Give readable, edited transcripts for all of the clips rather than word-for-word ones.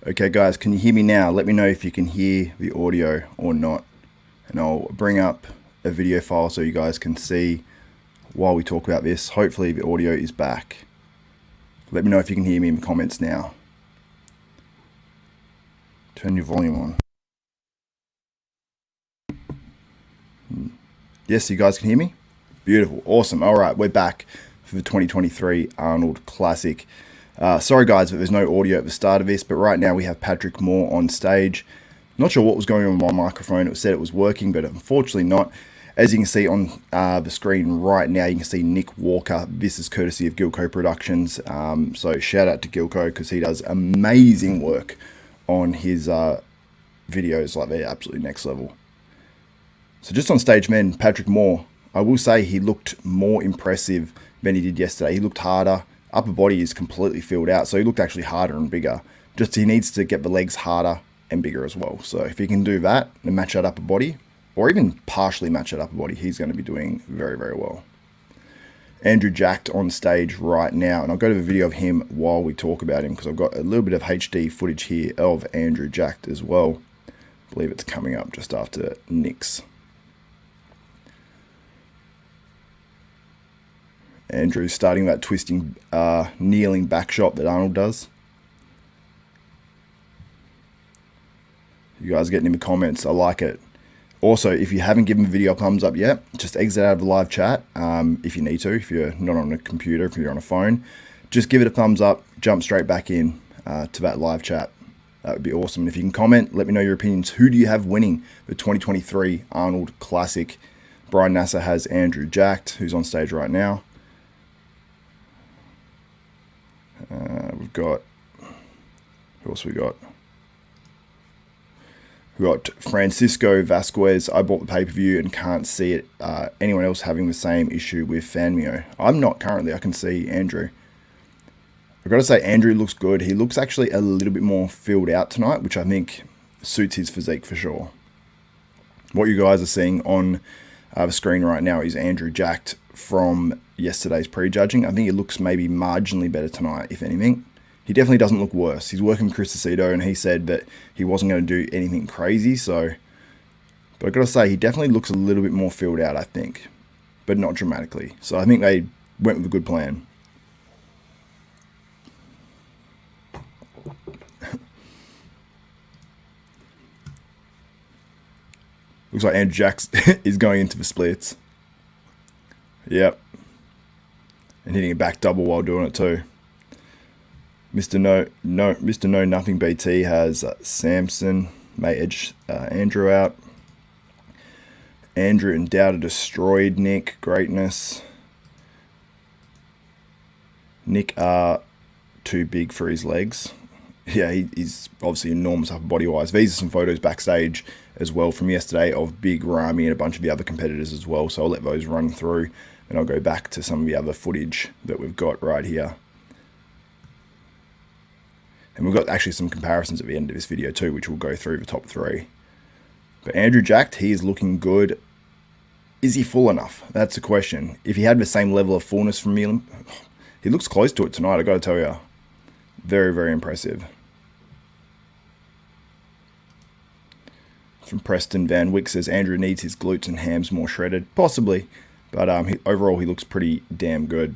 Okay guys, can you hear me now? Let me know if you can hear the audio or not. And I'll bring up a video file so you guys can see while we talk about this. Hopefully the audio is back. Let me know if you can hear me in the comments now. Turn your volume on. Yes, you guys can hear me? Beautiful, awesome. All right, we're back for the 2023 Arnold Classic. Sorry guys that there's no audio at the start of this, but right now we have Patrick Moore on stage. Not sure what was going on with my microphone. It said it was working, but unfortunately not. As you can see on the screen right now, you can see Nick Walker. This is courtesy of Gilco Productions. So shout out to Gilco because he does amazing work on his videos. Like, they're absolutely next level. So just on stage, man, Patrick Moore, I will say he looked more impressive than he did yesterday. He looked harder. Upper body is completely filled out, so he looked actually harder and bigger. Just he needs to get the legs harder and bigger as well. So if he can do that and match that upper body, or even partially match that upper body, he's going to be doing very, very well. Andrew Jacked on stage right now, and I'll go to the video of him while we talk about him because I've got a little bit of HD footage here of Andrew Jacked as well. I believe it's coming up just after Nick's. Andrew's starting that twisting, kneeling back shot that Arnold does. You guys are getting in the comments. I like it. Also, if you haven't given the video a thumbs up yet, just exit out of the live chat if you need to. If you're not on a computer, if you're on a phone, just give it a thumbs up. Jump straight back in to that live chat. That would be awesome. And if you can comment, let me know your opinions. Who do you have winning the 2023 Arnold Classic? Brian Nasser has Andrew Jacked, who's on stage right now. We've got, who else we got? We got Francisco Vasquez. I bought the pay-per-view and can't see it. Anyone else having the same issue with Fanmio? I'm not currently. I can see Andrew. I've got to say Andrew looks good. He looks actually a little bit more filled out tonight, which I think suits his physique for sure. What you guys are seeing on the screen right now is Andrew Jacked from yesterday's prejudging. I think he looks maybe marginally better tonight, if anything. He definitely doesn't look worse. He's working with Chris Aceto, and he said that he wasn't going to do anything crazy. So, but I've got to say, he definitely looks a little bit more filled out, I think, but not dramatically. So I think they went with a good plan. Looks like Andrew Jacked is going into the splits. Yep. And hitting a back double while doing it too. Mr. No Nothing BT has Samson may edge Andrew out. Andrew and Dauda destroyed Nick. Greatness. Nick are too big for his legs. Yeah, he's obviously enormous upper body wise. These are some photos backstage as well from yesterday of Big Ramy and a bunch of the other competitors as well. So I'll let those run through and I'll go back to some of the other footage that we've got right here. And we've got actually some comparisons at the end of this video too, which we'll go through the top three. But Andrew Jacked, he is looking good. Is he full enough? That's the question. If he had the same level of fullness from me, he looks close to it tonight, I got to tell you. Very, very impressive. From Preston Van Wyck says Andrew needs his glutes and hams more shredded. Possibly, but overall he looks pretty damn good.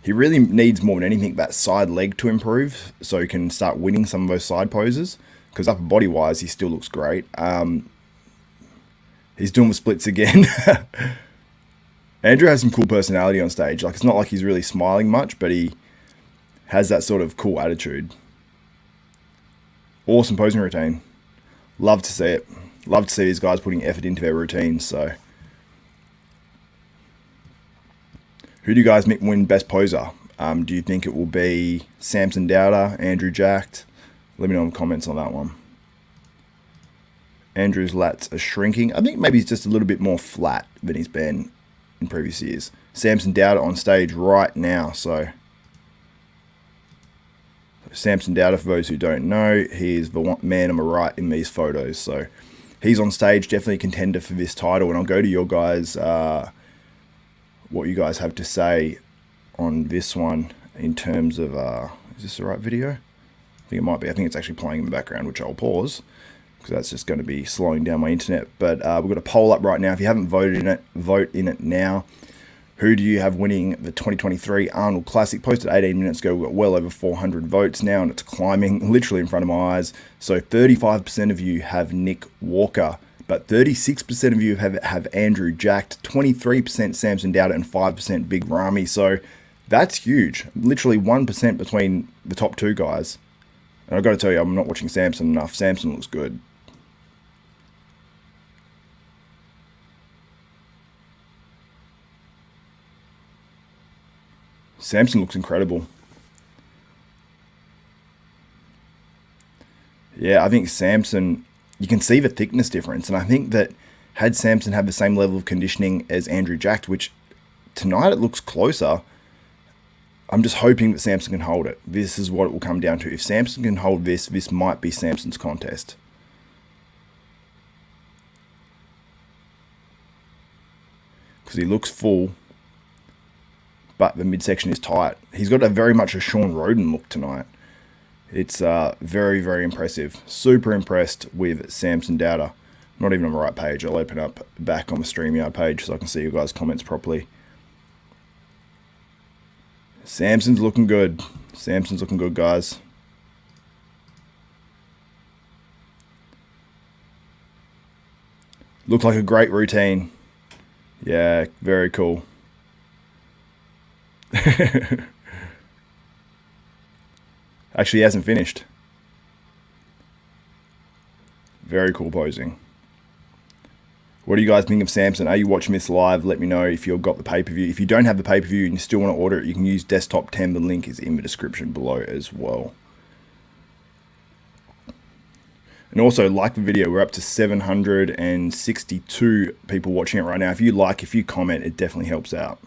He really needs more than anything that side leg to improve so he can start winning some of those side poses, because upper body wise he still looks great. He's doing the splits again. Andrew has some cool personality on stage. Like, it's not like he's really smiling much, but he has that sort of cool attitude. Awesome posing routine. Love to see it. Love to see these guys putting effort into their routines. So, who do you guys win best poser? Do you think it will be Samson Dauda, Andrew Jacked? Let me know in the comments on that one. Andrew's lats are shrinking. I think maybe he's just a little bit more flat than he's been in previous years. Samson Dauda on stage right now. So Samson Dauda, for those who don't know, he is the man on the right in these photos. So he's on stage, definitely a contender for this title. And I'll go to your guys, what you guys have to say on this one in terms of, is this the right video? I think it might be. I think it's actually playing in the background, which I'll pause because that's just going to be slowing down my internet. But we've got a poll up right now. If you haven't voted in it, vote in it now. Who do you have winning the 2023 Arnold Classic? Posted 18 minutes ago. We've got well over 400 votes now, and it's climbing literally in front of my eyes. So 35% of you have Nick Walker, but 36% of you have Andrew Jacked, 23% Samson Dauda, and 5% Big Ramy. So that's huge. Literally 1% between the top two guys. And I've got to tell you, I'm not watching Samson enough. Samson looks good. Samson looks incredible. Yeah, I think Samson, you can see the thickness difference. And I think that had Samson had the same level of conditioning as Andrew Jacked, which tonight it looks closer, I'm just hoping that Samson can hold it. This is what it will come down to. If Samson can hold this, this might be Samson's contest. Because he looks full, but the midsection is tight. He's got very much a Shaun Roden look tonight. It's very, very impressive. Super impressed with Samson Dauda. Not even on the right page. I'll open up back on the StreamYard page so I can see you guys' comments properly. Samson's looking good. Samson's looking good, guys. Looked like a great routine. Yeah, very cool. Actually, he hasn't finished. Very cool posing. What do you guys think of Samson? Are you watching this live? Let me know if you've got the pay-per-view. If you don't have the pay-per-view and you still want to order it, you can use Desktop 10. The link is in the description below as well. And also, like the video. We're up to 762 people watching it right now. If you like, if you comment, it definitely helps out.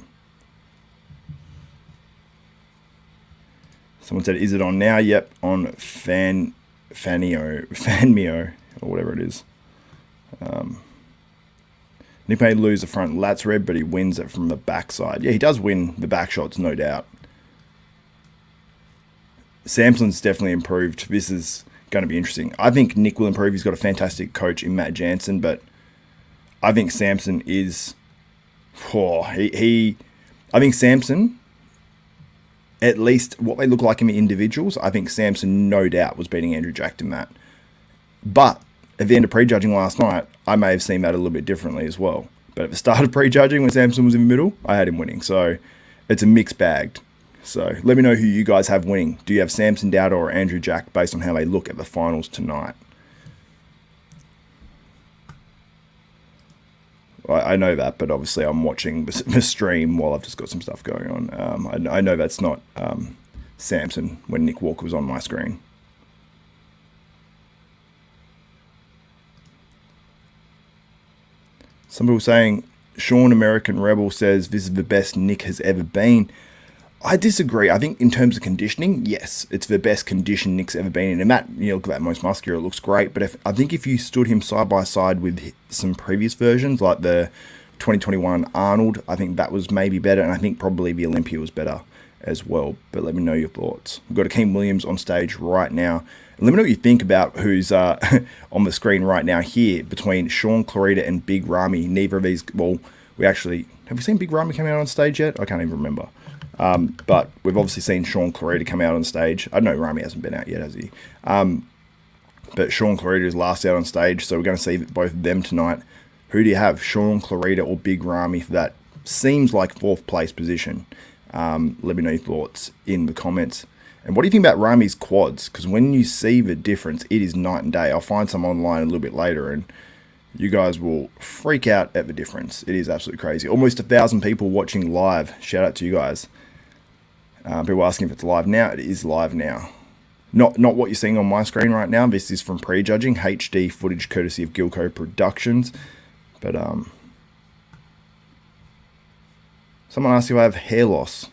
Someone said, is it on now? Yep, on Fanmio, or whatever it is. Nick may lose the front lats reb, but he wins it from the backside. Yeah, he does win the back shots, no doubt. Samson's definitely improved. This is going to be interesting. I think Nick will improve. He's got a fantastic coach in Matt Jansen, but I think Samson is... I think Samson, at least what they look like in the individuals, I think Samson no doubt was beating Andrew Jacked in that. But at the end of prejudging last night, I may have seen that a little bit differently as well. But at the start of prejudging, when Samson was in the middle, I had him winning. So it's a mixed bag. So let me know who you guys have winning. Do you have Samson Dauda or Andrew Jacked based on how they look at the finals tonight? I know that, but obviously I'm watching the stream while I've just got some stuff going on. I know that's not Samson when Nick Walker was on my screen. Some people saying, Sean American Rebel says this is the best Nick has ever been. I disagree. I think in terms of conditioning, yes, it's the best condition Nick's ever been in. And that, you look at that most muscular, it looks great. But I think if you stood him side by side with some previous versions, like the 2021 Arnold, I think that was maybe better. And I think probably the Olympia was better as well. But let me know your thoughts. We've got Akeem Williams on stage right now. And let me know what you think about who's on the screen right now here between Shaun Clarida and Big Ramy. Neither of these, well, have we seen Big Ramy coming out on stage yet? I can't even remember. But we've obviously seen Shaun Clarida come out on stage. I know Ramy hasn't been out yet, has he? But Shaun Clarida is last out on stage, so we're going to see both of them tonight. Who do you have, Shaun Clarida or Big Ramy, for that seems like fourth place position? Let me know your thoughts in the comments. And what do you think about Ramy's quads? Because when you see the difference, it is night and day. I'll find some online a little bit later, and you guys will freak out at the difference. It is absolutely crazy. Almost 1,000 people watching live. Shout out to you guys. People asking if it's live now. It is live now. Not what you're seeing on my screen right now. This is from prejudging. HD footage courtesy of Gilco Productions. But someone asked if I have hair loss.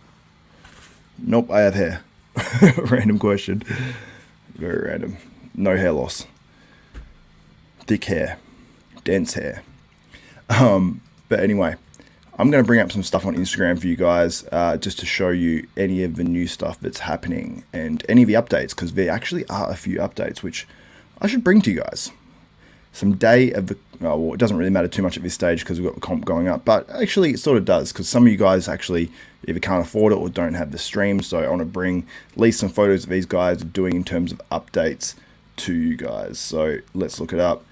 Nope, I have hair. Random question. Very random. No hair loss. Thick hair. Dense hair. But anyway, I'm going to bring up some stuff on Instagram for you guys, just to show you any of the new stuff that's happening and any of the updates, because there actually are a few updates which I should bring to you guys. Some day of the, well, it doesn't really matter too much at this stage because we've got the comp going up, but actually it sort of does, because some of you guys actually either can't afford it or don't have the stream. So I want to bring at least some photos of these guys are doing in terms of updates to you guys. So let's look it up.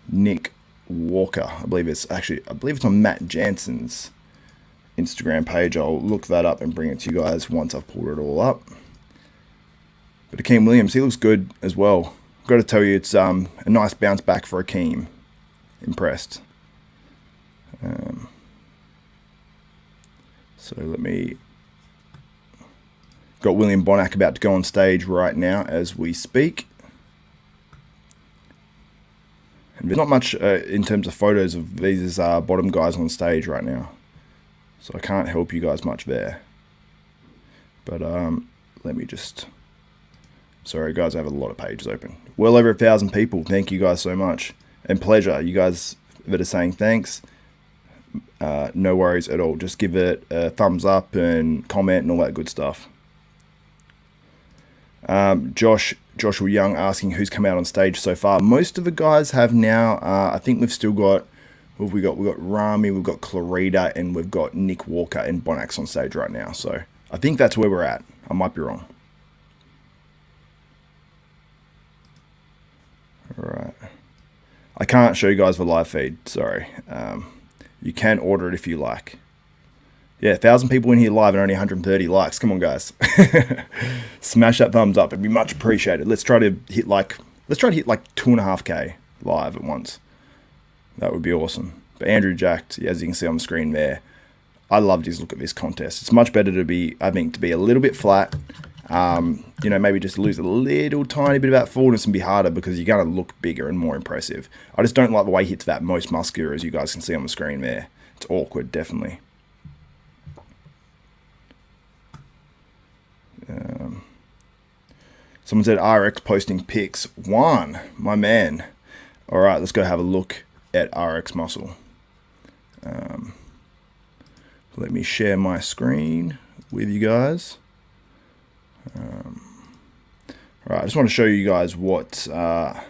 Nick Walker, I believe it's on Matt Jansen's Instagram page. I'll look that up and bring it to you guys once I've pulled it all up. But Akeem Williams, he looks good as well. Got to tell you, it's a nice bounce back for Akeem. Impressed. So let me... Got William Bonac about to go on stage right now as we speak. And there's not much in terms of photos of these bottom guys on stage right now. So I can't help you guys much there. But let me just... Sorry guys, I have a lot of pages open. Well over 1,000 people. Thank you guys so much. And pleasure. You guys that are saying thanks. No worries at all. Just give it a thumbs up and comment and all that good stuff. Joshua Young asking who's come out on stage so far. Most of the guys have now. I think we've still got... What have we got? We've got Ramy, we've got Clarida, and we've got Nick Walker and Bonax on stage right now. So I think that's where we're at. I might be wrong. Alright. I can't show you guys the live feed, sorry. You can order it if you like. Yeah, 1,000 people in here live and only 130 likes. Come on, guys. Smash that thumbs up. It'd be much appreciated. Let's try to hit like 2.5K live at once. That would be awesome. But Andrew Jack, as you can see on the screen there, I loved his look at this contest. It's much better to be, I think, to be a little bit flat. You know, maybe just lose a little tiny bit of that fullness and be harder because you're going to look bigger and more impressive. I just don't like the way he hits that most muscular, as you guys can see on the screen there. It's awkward, definitely. Someone said RX posting pics. Juan, my man. All right, let's go have a look at RX muscle. Let me share my screen with you guys. Alright, I just want to show you guys what, where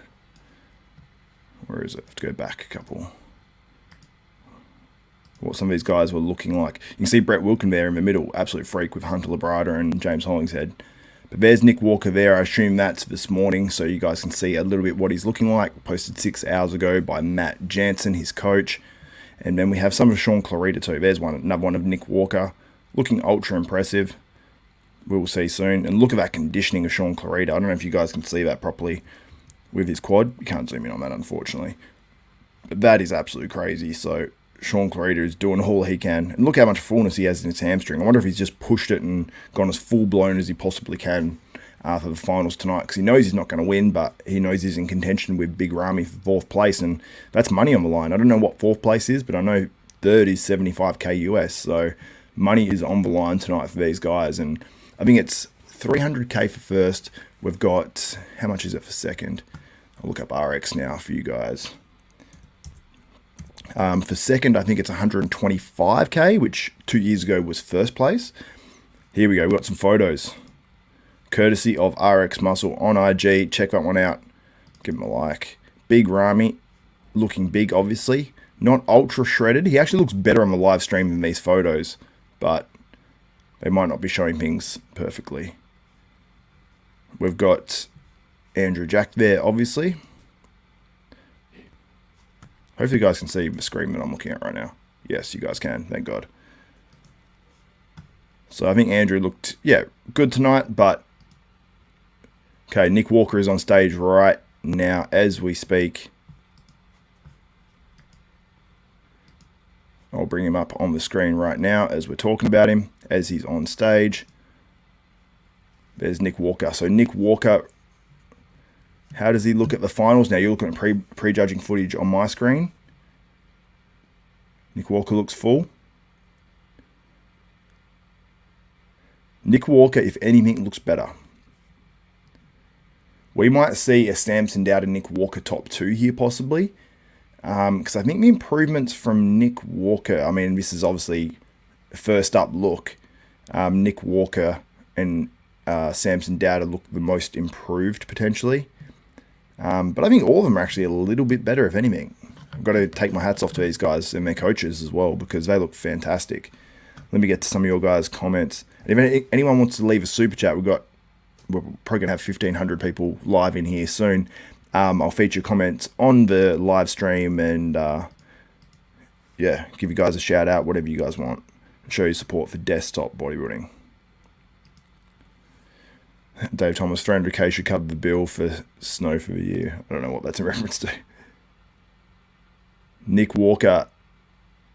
is it? I have to go back a couple. What some of these guys were looking like. You can see Brett Wilkin there in the middle, absolute freak with Hunter Labrada and James Hollingshead. But there's Nick Walker there. I assume that's this morning, so you guys can see a little bit what he's looking like. Posted 6 hours ago by Matt Jansen, his coach. And then we have some of Shaun Clarida too. There's another one of Nick Walker, looking ultra impressive. We will see soon. And look at that conditioning of Shaun Clarida. I don't know if you guys can see that properly with his quad. You can't zoom in on that, unfortunately. But that is absolutely crazy. So Shaun Clarida is doing all he can. And look how much fullness he has in his hamstring. I wonder if he's just pushed it and gone as full-blown as he possibly can for the finals tonight. Because he knows he's not going to win, but he knows he's in contention with Big Ramy for 4th place. And that's money on the line. I don't know what 4th place is, but I know 3rd is 75k US. So money is on the line tonight for these guys. And I think it's 300k for first. We've got, how much is it for second? I'll look up RX now for you guys. For second, I think it's 125k, which 2 years ago was first place. Here we go. We've got some photos. Courtesy of RX Muscle on IG. Check that one out. Give him a like. Big Ramy. Looking big, obviously. Not ultra shredded. He actually looks better on the live stream than these photos. But they might not be showing things perfectly. We've got Andrew Jack there, obviously. Hopefully you guys can see the screen that I'm looking at right now. Yes, you guys can. Thank God. So I think Andrew looked, yeah, good tonight. But, okay, Nick Walker is on stage right now as we speak. I'll bring him up on the screen right now as we're talking about him, as he's on stage. There's Nick Walker. So Nick Walker, how does he look at the finals? Now you're looking at prejudging footage on my screen. Nick Walker looks full. Nick Walker, if anything, looks better. We might see a Samson Dauda Nick Walker top 2 here possibly. Because I think the improvements from Nick Walker, I mean, this is obviously first up look. Nick Walker and Samson Dauda look the most improved potentially. But I think all of them are actually a little bit better, if anything. I've got to take my hats off to these guys and their coaches as well, because they look fantastic. Let me get to some of your guys' comments. And if anyone wants to leave a super chat, we're probably going to have 1,500 people live in here soon. I'll feature comments on the live stream and, yeah, give you guys a shout out, whatever you guys want. Show your support for desktop bodybuilding. Dave Thomas, 300k should cover the bill for snow for the year. I don't know what that's in reference to. Nick Walker,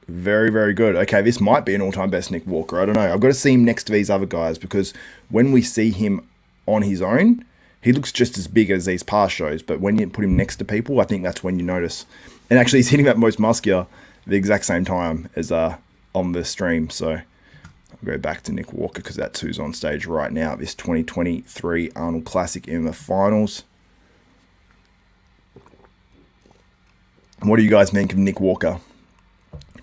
very, very good. Okay, this might be an all-time best Nick Walker. I don't know. I've got to see him next to these other guys, because when we see him on his own, he looks just as big as these past shows. But when you put him next to people, I think that's when you notice. And actually, he's hitting that most muscular at the exact same time as on the stream. So I'll go back to Nick Walker, because that's who's on stage right now at this 2023 Arnold Classic in the finals. What do you guys think of Nick Walker?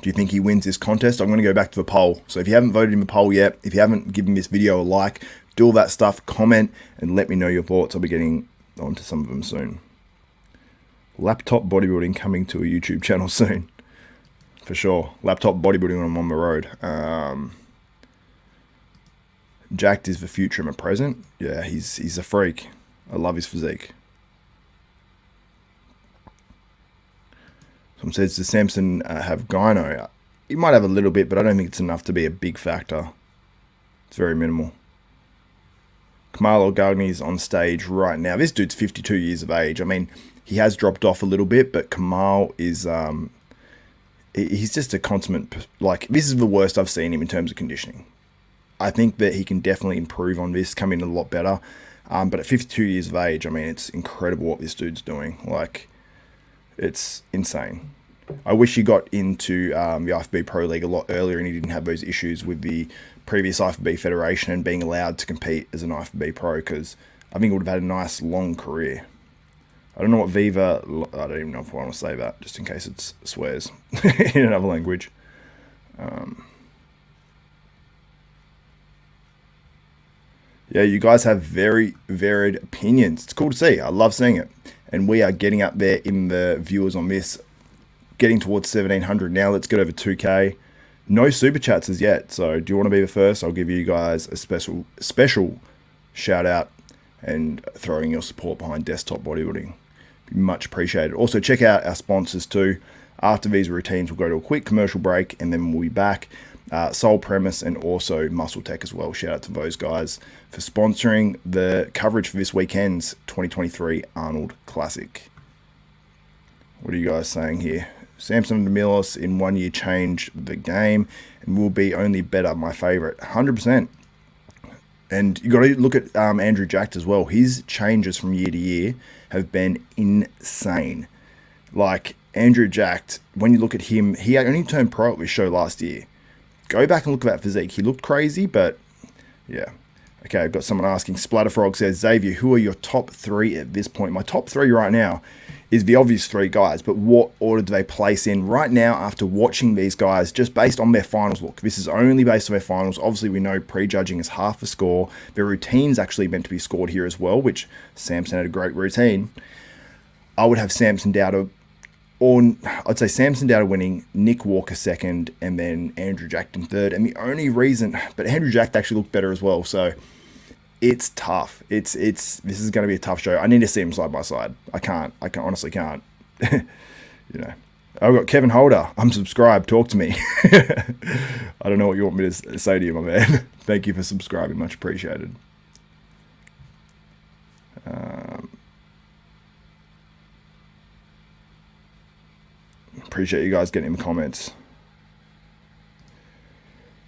Do you think he wins this contest? I'm going to go back to the poll. So if you haven't voted in the poll yet, if you haven't given this video a like, do all that stuff, comment, and let me know your thoughts. I'll be getting onto some of them soon. Laptop bodybuilding coming to a YouTube channel soon. For sure. Laptop bodybuilding when I'm on the road. Jacked is the future and the present. Yeah, he's a freak. I love his physique. Someone says, does Samson have gyno? He might have a little bit, but I don't think it's enough to be a big factor. It's very minimal. Kamal Gagni's on stage right now. This dude's 52 years of age. I mean, he has dropped off a little bit, but Kamal is... he's just a consummate... Like, this is the worst I've seen him in terms of conditioning. I think that he can definitely improve on this, come in a lot better. But at 52 years of age, I mean, it's incredible what this dude's doing. Like... It's insane. I wish he got into the IFBB Pro League a lot earlier and he didn't have those issues with the previous IFBB Federation and being allowed to compete as an IFBB Pro, because I think he would have had a nice long career. I don't know what Viva... I don't even know if I want to say that, just in case it swears in another language. Yeah, you guys have very varied opinions. It's cool to see. I love seeing it. And we are getting up there in the viewers on this, getting towards 1,700 now. Let's get over 2K. No super chats as yet. So do you want to be the first? I'll give you guys a special shout out and throwing your support behind desktop bodybuilding. Be much appreciated. Also, check out our sponsors too. After these routines, we'll go to a quick commercial break and then we'll be back. Soul Premise and also Muscle Tech as well. Shout out to those guys for sponsoring the coverage for this weekend's 2023 Arnold Classic. What are you guys saying here? Samson Dauda in 1 year changed the game and will be only better. My favorite, 100%. And you got to look at Andrew Jacked as well. His changes from year to year have been insane. Like Andrew Jacked, when you look at him, he only turned pro at this show last year. Go back and look at that physique. He looked crazy, but yeah. Okay, I've got someone asking. Splatterfrog says, Xavier, who are your top three at this point? My top three right now is the obvious three guys, but what order do they place in right now after watching these guys just based on their finals look? This is only based on their finals. Obviously, we know prejudging is half a score. Their routine's actually meant to be scored here as well, which Samson had a great routine. I would have Samson Dauda, or I'd say Samson Dauda winning, Nick Walker second, and then Andrew Jacked in third. And the only reason, but Andrew Jacked actually looked better as well, so it's tough. This is going to be a tough show. I need to see them side by side. I honestly can't. You know, I've got Kevin Holder. I'm subscribed. Talk to me. I don't know what you want me to say to you, my man. Thank you for subscribing. Much appreciated. Appreciate you guys getting in the comments.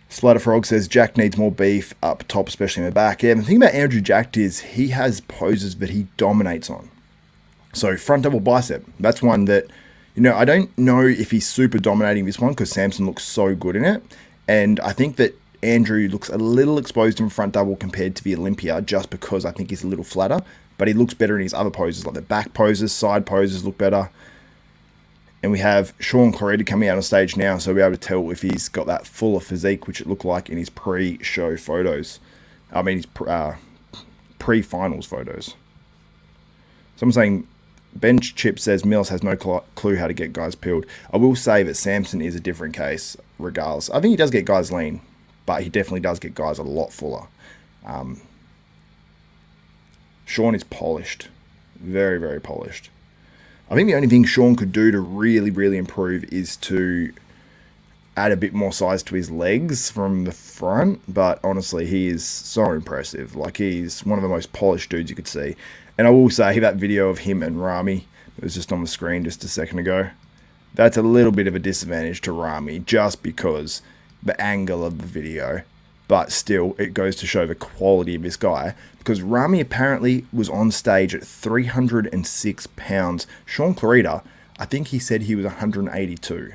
Splatterfrog says Jack needs more beef up top, especially in the back. Yeah, the thing about Andrew Jacked is he has poses that he dominates on. So front double bicep, that's one that, you know, I don't know if he's super dominating this one because Samson looks so good in it. And I think that Andrew looks a little exposed in front double compared to the Olympia just because I think he's a little flatter. But he looks better in his other poses, like the back poses, side poses look better. And we have Shaun Clarida coming out on stage now, so we'll be able to tell if he's got that fuller physique, which it looked like in his pre-show photos. I mean, his pre-finals photos. Someone saying, Bench Chip says Mills has no clue how to get guys peeled. I will say that Samson is a different case, regardless. I think he does get guys lean, but he definitely does get guys a lot fuller. Shaun is polished. Very, very polished. I think the only thing Shaun could do to really, really improve is to add a bit more size to his legs from the front. But honestly, he is so impressive. Like, he's one of the most polished dudes you could see. And I will say that video of him and Ramy, it was just on the screen just a second ago, that's a little bit of a disadvantage to Ramy just because the angle of the video. But still, it goes to show the quality of this guy, because Ramy apparently was on stage at 306 pounds. Shaun Clarida, I think he said he was 182.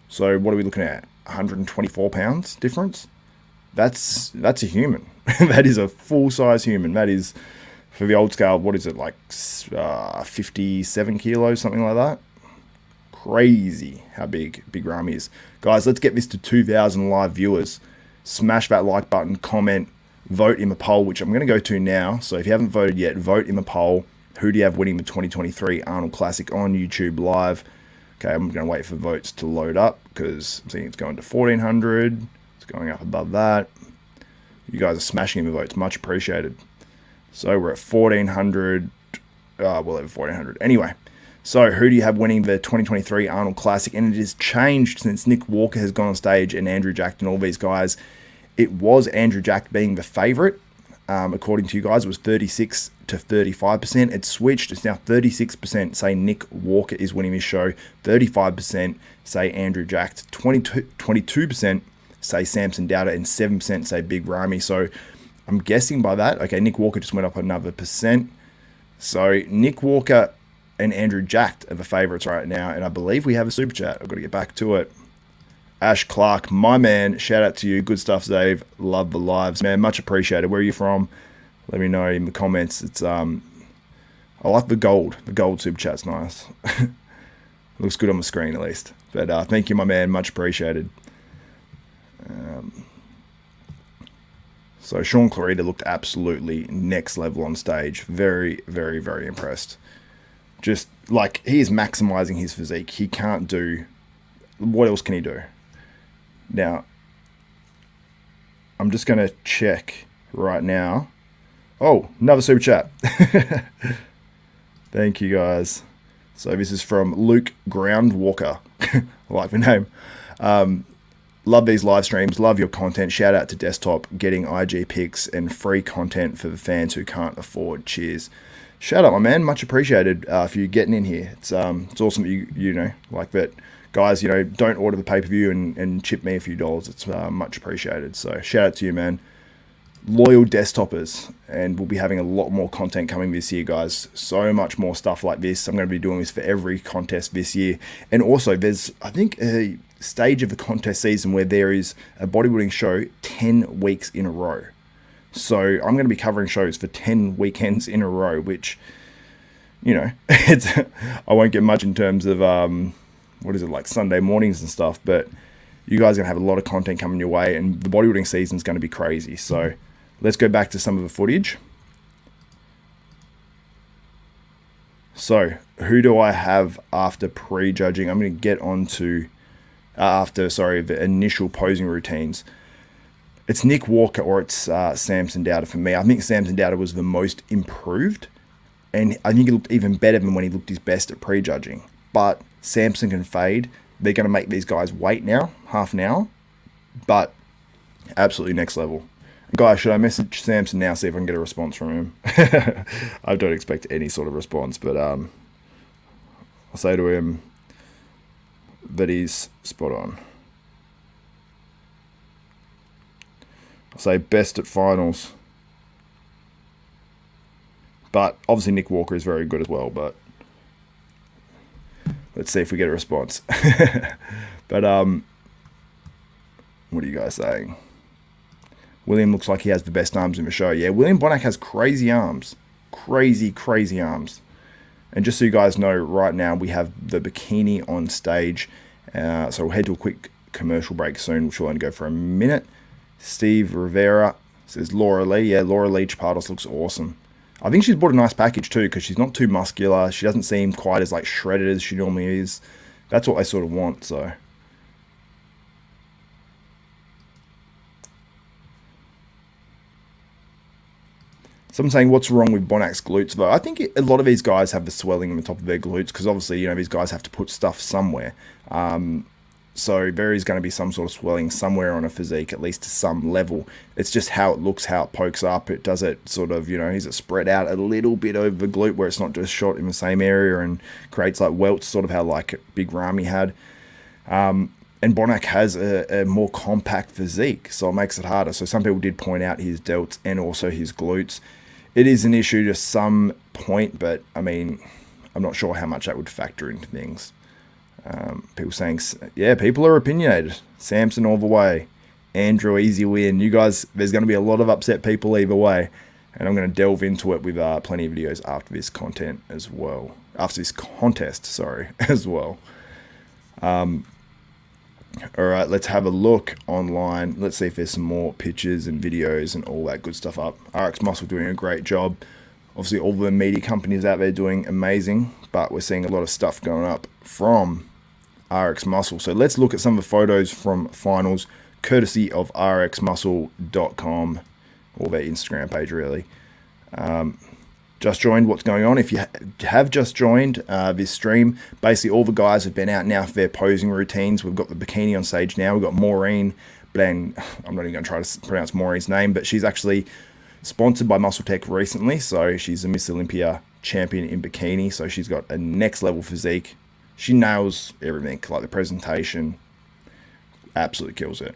So what are we looking at? 124 pounds difference? That's a human. That is a full-size human. That is, for the old scale, what is it, like 57 kilos, something like that? Crazy how big Ramy is. Guys, let's get this to 2,000 live viewers. Smash that like button, comment, vote in the poll, which I'm going to go to now. So if you haven't voted yet, vote in the poll. Who do you have winning the 2023 Arnold Classic on YouTube Live? Okay, I'm going to wait for votes to load up because I'm seeing it's going to 1,400. It's going up above that. You guys are smashing in the votes. Much appreciated. So we're at 1,400. Well, over 1,400. Anyway, so who do you have winning the 2023 Arnold Classic? And it has changed since Nick Walker has gone on stage and Andrew Jack and all these guys. It was Andrew Jack being the favourite. According to you guys, it was 36 to 35%. It switched. It's now 36% say Nick Walker is winning this show. 35% say Andrew Jack. 22% say Samson Dauda. And 7% say Big Ramy. So I'm guessing by that, okay, Nick Walker just went up another percent. So Nick Walker and Andrew Jack are the favourites right now. And I believe we have a super chat. I've got to get back to it. Ash Clark, my man, shout out to you. Good stuff, Dave. Love the lives, man. Much appreciated. Where are you from? Let me know in the comments. It's I like the gold. The gold super chat's nice. Looks good on the screen at least. But thank you, my man. Much appreciated. So Shaun Clarida looked absolutely next level on stage. Very, very, very impressed. Just like he is maximizing his physique. He can't do. What else can he do? Now, I'm just going to check right now. Oh, another super chat. Thank you, guys. So this is from Luke Groundwalker. I like the name. Love these live streams. Love your content. Shout out to Desktop getting IG pics and free content for the fans who can't afford. Cheers. Shout out, my man. Much appreciated for you getting in here. It's awesome that you know, like that. Guys, you know, don't order the pay-per-view and chip me a few dollars. It's much appreciated. So shout out to you, man. Loyal Desktopers. And we'll be having a lot more content coming this year, guys. So much more stuff like this. I'm going to be doing this for every contest this year. And also, there's, I think, a stage of the contest season where there is a bodybuilding show 10 weeks in a row. So I'm going to be covering shows for 10 weekends in a row, which, you know, it's I won't get much in terms of... what is it, like Sunday mornings and stuff, but you guys are going to have a lot of content coming your way, and the bodybuilding season is going to be crazy. So let's go back to some of the footage. So who do I have after pre-judging? I'm going to get on to the initial posing routines. It's Nick Walker or it's Samson Dauda for me. I think Samson Dauda was the most improved, and I think he looked even better than when he looked his best at pre-judging. But Samson can fade. They're going to make these guys wait now, half an hour, but absolutely next level. Guys, should I message Samson now, see if I can get a response from him? I don't expect any sort of response, but I'll say to him that he's spot on. I'll say best at finals. But obviously Nick Walker is very good as well, but let's see if we get a response. But what are you guys saying? William looks like he has the best arms in the show. Yeah, William Bonac has crazy arms. Crazy, crazy arms. And just so you guys know, right now we have the bikini on stage. So we'll head to a quick commercial break soon, which will only go for a minute. Steve Rivera says Laura Lee. Yeah, Laura Lee Chapados looks awesome. I think she's bought a nice package too, because she's not too muscular. She doesn't seem quite as like shredded as she normally is. That's what I sort of want, so. Someone saying, what's wrong with Bonak's glutes, though? I think a lot of these guys have the swelling on the top of their glutes, because obviously, you know, these guys have to put stuff somewhere. So there is going to be some sort of swelling somewhere on a physique, at least to some level. It's just how it looks, how it pokes up. It does it sort of, you know, is it spread out a little bit over the glute where it's not just shot in the same area and creates like welts, sort of how like Big Ramy had. And Bonak has a more compact physique, so it makes it harder. So some people did point out his delts and also his glutes. It is an issue to some point, but I mean, I'm not sure how much that would factor into things. People saying, yeah, people are opinionated. Samson all the way. Andrew, easy win. You guys, there's going to be a lot of upset people either way. And I'm going to delve into it with plenty of videos after this content as well. After this contest, sorry, as well. All right, let's have a look online. Let's see if there's some more pictures and videos and all that good stuff up. RX Muscle doing a great job. Obviously, all the media companies out there doing amazing, but we're seeing a lot of stuff going up from RX Muscle. So let's look at some of the photos from finals, courtesy of rxmuscle.com, or their Instagram page, really. Just joined, what's going on? If you have just joined this stream, basically all the guys have been out now for their posing routines. We've got the bikini on stage now. We've got Maureen Blan. I'm not even going to try to pronounce Maureen's name, but she's actually sponsored by Muscle Tech recently. So she's a Miss Olympia champion in bikini. So she's got a next level physique. She nails everything, like the presentation. Absolutely kills it.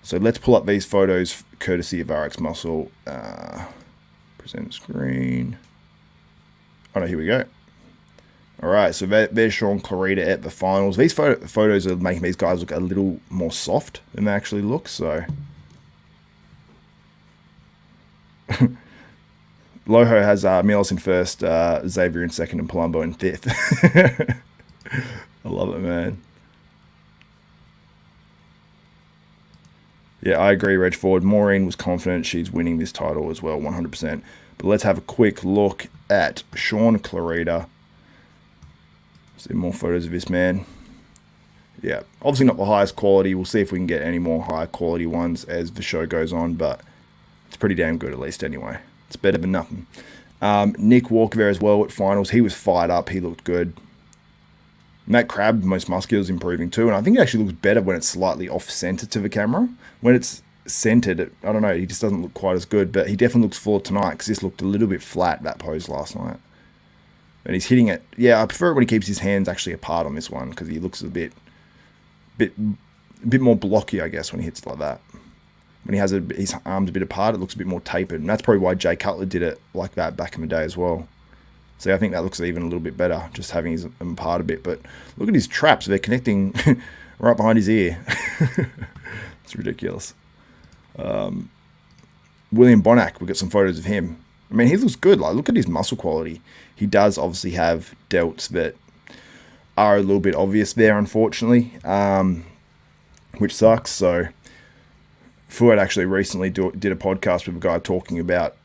So let's pull up these photos courtesy of RX Muscle. Present screen. Oh no, here we go. All right, so there's Shaun Clarida at the finals. These photos are making these guys look a little more soft than they actually look, so. Loho has Milos in first, Xavier in second, and Palumbo in fifth. I love it, man. Yeah, I agree, Reg Ford. Maureen was confident she's winning this title as well, 100%. But let's have a quick look at Shaun Clarida. See more photos of this man. Yeah, obviously not the highest quality. We'll see if we can get any more high quality ones as the show goes on, but it's pretty damn good at least anyway. It's better than nothing. Nick Walker there as well at finals. He was fired up. He looked good. Matt Crabb, most muscular, is improving too, and I think it actually looks better when it's slightly off-center to the camera. When it's centered, I don't know, he just doesn't look quite as good, but he definitely looks full tonight because this looked a little bit flat, that pose last night. And he's hitting it. Yeah, I prefer it when he keeps his hands actually apart on this one because he looks a bit more blocky, I guess, when he hits it like that. When he has his arms a bit apart, it looks a bit more tapered, and that's probably why Jay Cutler did it like that back in the day as well. So I think that looks even a little bit better, just having his apart a bit. But look at his traps. They're connecting right behind his ear. It's ridiculous. William Bonak, we've got some photos of him. I mean, he looks good. Like, look at his muscle quality. He does obviously have delts that are a little bit obvious there, unfortunately, which sucks. So Fuad actually recently did a podcast with a guy talking about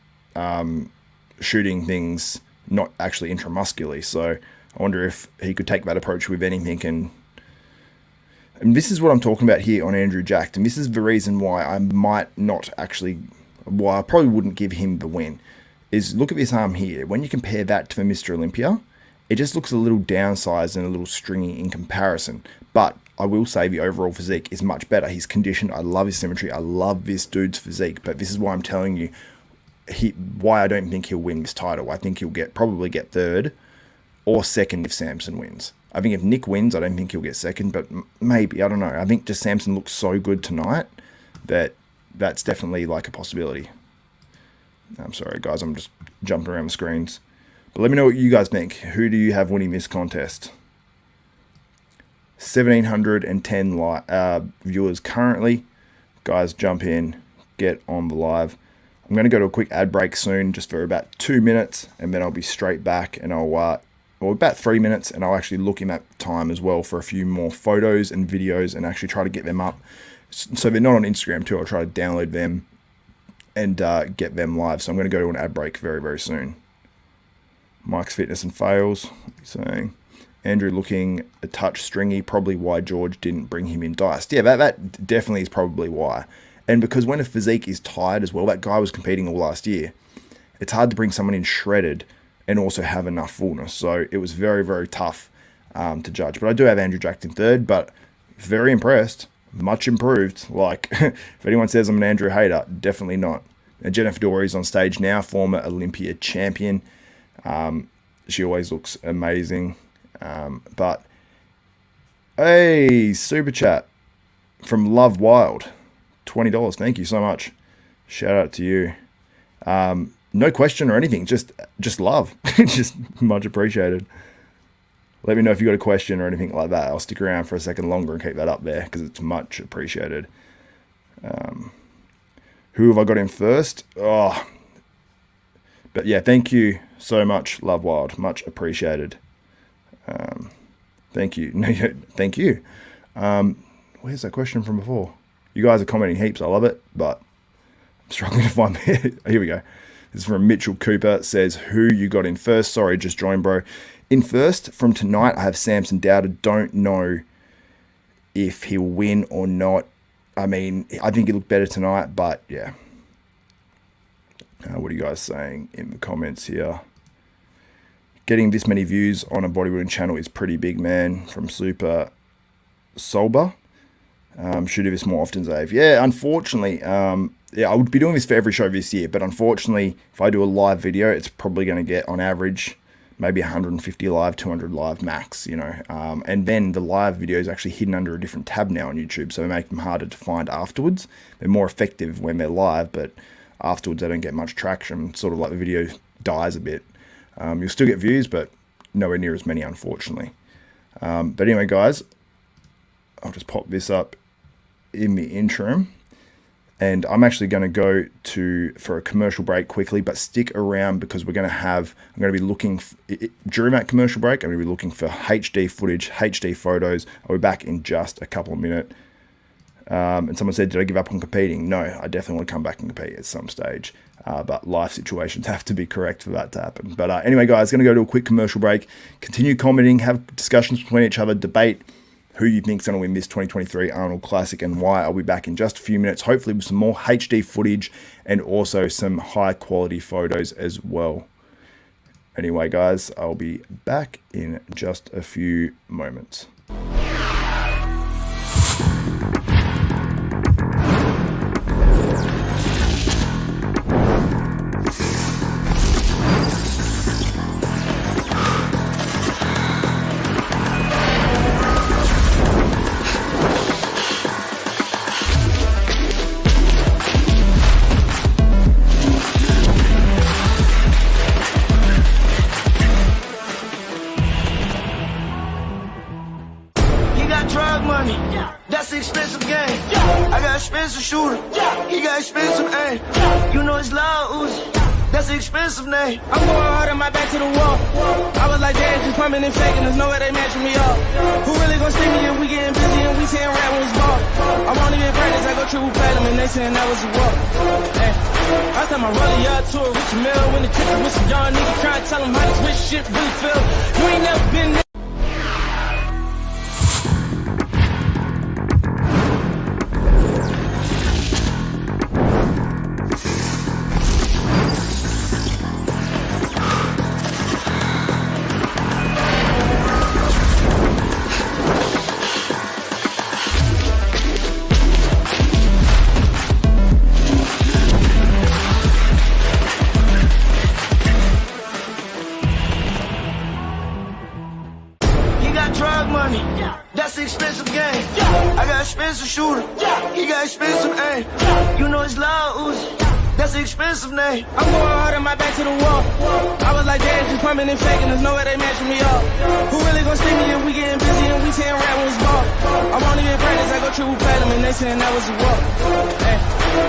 shooting things not actually intramuscularly. So I wonder if he could take that approach with anything. And this is what I'm talking about here on Andrew Jacked. And this is the reason why I might not actually, why I probably wouldn't give him the win, is look at this arm here. When you compare that to the Mr. Olympia, it just looks a little downsized and a little stringy in comparison. But I will say the overall physique is much better. He's conditioned. I love his symmetry. I love this dude's physique. But this is why I'm telling you, why I don't think he'll win this title. I think he'll probably get third or second if Samson wins. I think if Nick wins, I don't think he'll get second, but maybe, I don't know. I think just Samson looks so good tonight that that's definitely like a possibility. I'm sorry, guys, I'm just jumping around the screens. But let me know what you guys think. Who do you have winning this contest? 1,710 viewers currently. Guys, jump in, get on the live. I'm going to go to a quick ad break soon, just for about 2 minutes, and then I'll be straight back, and I'll or about 3 minutes, and I'll actually look in that time as well for a few more photos and videos and actually try to get them up. So they're not on Instagram too. I'll try to download them and get them live. So I'm going to go to an ad break very, very soon. Mike's fitness and fails. Saying Andrew looking a touch stringy, probably why George didn't bring him in diced. Yeah, that definitely is probably why. And because when a physique is tired as well, that guy was competing all last year. It's hard to bring someone in shredded and also have enough fullness. So it was very, very tough to judge. But I do have Andrew Jacked in third, but very impressed. Much improved. Like, if anyone says I'm an Andrew hater, definitely not. And Jennifer Dory's on stage now, former Olympia champion. She always looks amazing. But, hey, super chat from Love Wild. $20. Thank you so much. Shout out to you. No question or anything. Just love. Just much appreciated. Let me know if you got a question or anything like that. I'll stick around for a second longer and keep that up there because it's much appreciated. Who have I got in first? Oh, but yeah, thank you so much, Love Wild. Much appreciated. Thank you. No, thank you. Where's that question from before? You guys are commenting heaps. I love it, but I'm struggling to find it. Here we go. This is from Mitchell Cooper. It says, who you got in first? Sorry, just joined, bro. In first, from tonight, I have Samson Dauda. Don't know if he'll win or not. I mean, I think he looked better tonight, but yeah. What are you guys saying in the comments here? Getting this many views on a bodybuilding channel is pretty big, man. From Super Solba. Should do this more often, Zave. Yeah, unfortunately, I would be doing this for every show this year, but unfortunately, if I do a live video, it's probably going to get, on average, maybe 150 live, 200 live max, you know. And then the live video is actually hidden under a different tab now on YouTube, so they make them harder to find afterwards. They're more effective when they're live, but afterwards they don't get much traction. Sort of like the video dies a bit. You'll still get views, but nowhere near as many, unfortunately. But anyway, guys, I'll just pop this up in the interim. And I'm actually going to go for a commercial break quickly, but stick around because I'm going to be looking, during that commercial break, I'm going to be looking for HD footage, HD photos. I'll be back in just a couple of minutes. And someone said, did I give up on competing? No, I definitely want to come back and compete at some stage. But life situations have to be correct for that to happen. But anyway, guys, going to go to a quick commercial break, continue commenting, have discussions between each other, debate who you think's going to win this 2023 Arnold Classic and why. I'll be back in just a few minutes, hopefully with some more HD footage and also some high quality photos as well. Anyway, guys, I'll be back in just a few moments. Shooter, he got expensive aim. You know it's loud Uzi, that's an expensive name. I'm going hard on my back to the wall. I was like, damn, just pumping and faking, there's no way they matching me up. Who really gon' see me if we getting busy and we saying rap when it's ball? I wanna get practice, I go triple platinum and they saying that was a walk. Hey, I time I roll y'all to a rich mill when the ticket with some young niggas trying to tell them how this rich shit really feel. You ain't never been there. Shooter, he got expensive aim. You know it's loud Uzi, that's an expensive name. I'm going hard on my back to the wall. I was like, damn, just pumping and faking, there's no way they matching me up. Who really gon' see me if we getting busy and we saying rap when it's ball? I wanna get practice, I go triple platinum and they saying that was a walk. Hey,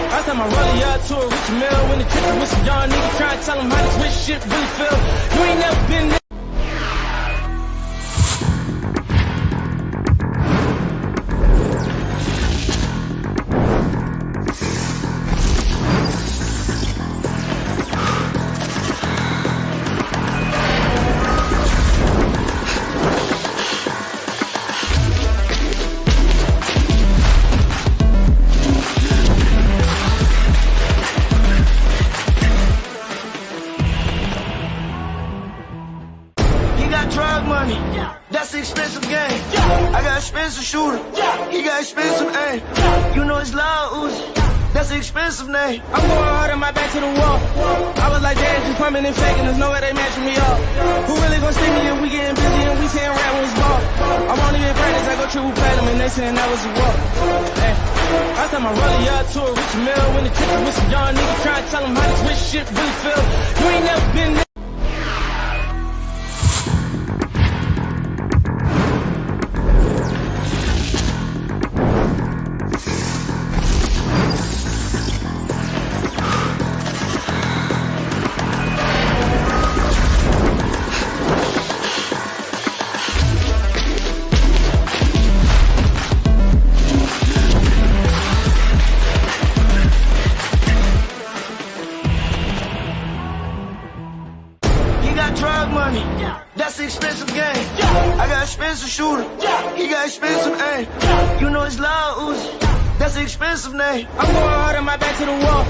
I time I roll y'all to a rich mill when the ticket with some young niggas trying to tell them how this rich shit really feel. You ain't never been there. That's an expensive name. I'm going hard on my back to the wall. I was like, damn, just pumping and faking. There's no way they matching me up. Who really gon' see me if we getting busy and we saying rap when it's ball? I wanna get practice, I go triple platinum and they saying that was a walk. Hey, last time I rolled y'all to a rich mill when the ticket with some young niggas trying to tell them how this rich shit really feel. You ain't never been there. Drug money, that's an expensive game. I got expensive shooter, he got expensive aim. You know it's loud Uzi, that's an expensive name. I'm going hard on my back to the wall.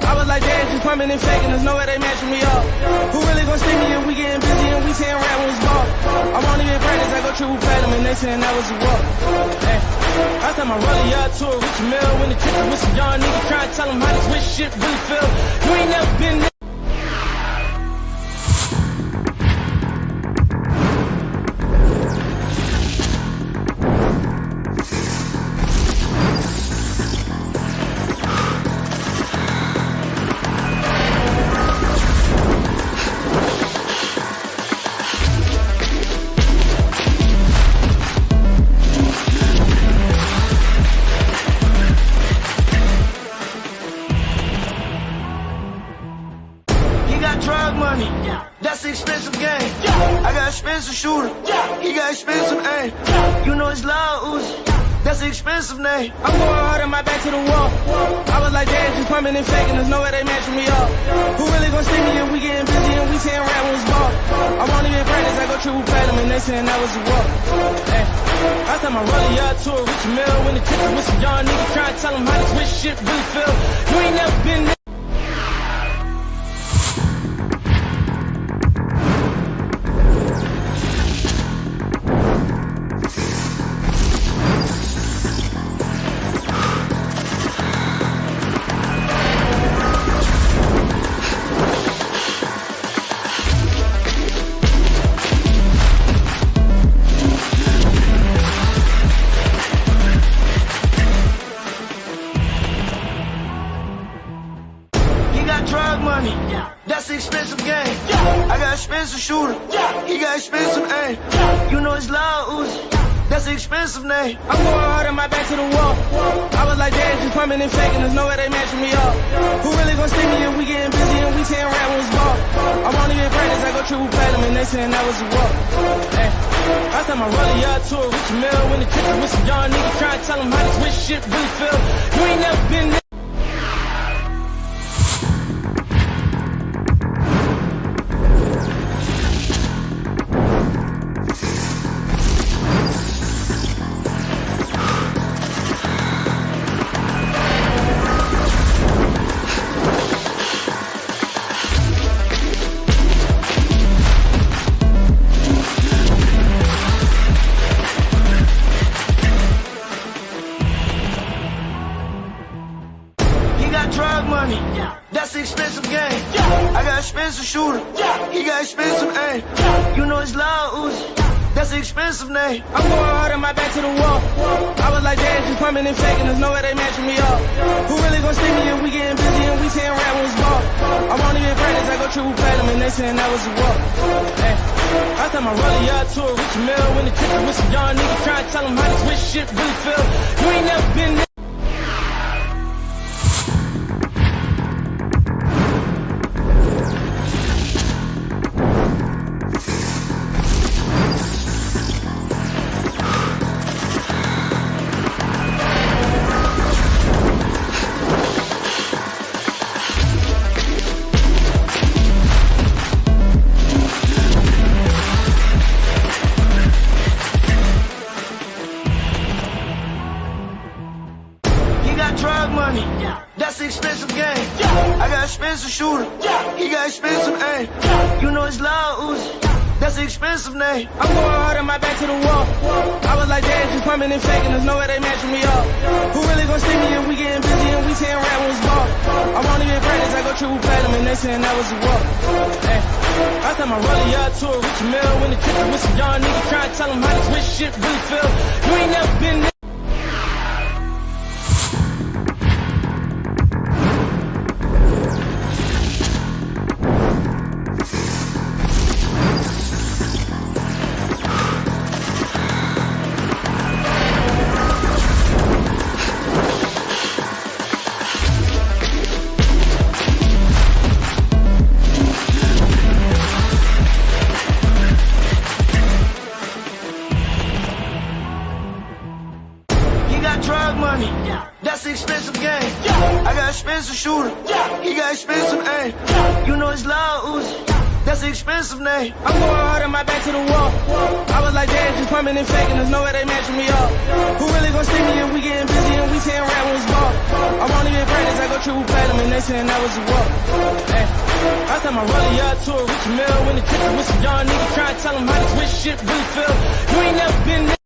I was like, damn, just pumping and faking. There's no way they matching me up. Who really gon' see me if we getting busy and we saying rap when it's ball? I wanna get practice, I go triple platinum and they saying that was a walk. Hey, last time I rolled y'all to a rich mill when the ticket with some young niggas trying to tell them how this rich shit really feel. You ain't never been there. Drug money, that's an expensive game. I got expensive shooter, he got expensive aim. You know it's loud Uzi, that's an expensive name. I'm going hard on my back to the wall. I was like, damn, just pumping and faking. There's no way they matching me up. Who really gon' see me if we getting busy and we saying rap when it's ball? I wanna get practice, I go triple platinum and they saying that was a walk. Hey, last time I rolled y'all to a rich mill when the ticket with some young niggas trying to tell them how this rich shit really feel. You ain't never been there. Drug money, that's an expensive game. I got expensive shooter, he got expensive aim. You know it's loud Uzi, that's an expensive name. I'm going hard on my back to the wall. I was like, damn, just pumping and faking. There's no way they matching me up. Who really gon' see me if we getting busy and we saying rap when it's ball? I wanna get practice, I go triple platinum and they saying that was a walk. Hey, last time I rolled y'all to a rich mill when the ticket with some young niggas trying to tell them how this rich shit really feel. You ain't never been there. Drug money, that's an expensive game. I got expensive shooter, he got expensive aim. You know it's loud Uzi, that's an expensive name. I'm going hard on my back to the wall. I was like, damn, just pumping and faking. There's no way they matching me up. Who really gon' see me if we getting busy and we saying rap when it's ball? I wanna get practice, I go triple platinum and they saying that was a walk. Hey, last time I rolled y'all to a rich mill when the ticket with some young niggas trying to tell them how this rich shit really feel. You ain't never been there. Drug money, that's an expensive game. I got expensive shooter, he got expensive aim. You know it's loud Uzi, that's an expensive name. I'm going hard on my back to the wall. I was like, damn, just pumping and faking. There's no way they matching me up. Who really gon' see me if we getting busy and we saying rap when it's triple platinum and they saying that was a walk. Hey, last time I rolled a tour with your mill when the ticket with some young niggas trying to tell them how this rich shit really feel. You ain't never been there. Drug money, that's the expensive game. I got expensive shooter, he got expensive aim. You know it's loud Uzi, that's the expensive name. I'm going hard on my back to the wall. I was like, damn, just pumping and faking, there's no way they matching me up. Who really gon' stick me if we getting busy and we saying rap when it's ball? I won't even practice, I go triple platinum and they saying that was a walk. Hey, last time I rolled a tour with your mill when the ticket with some young niggas trying to tell them how this rich shit really feel. You ain't never been there.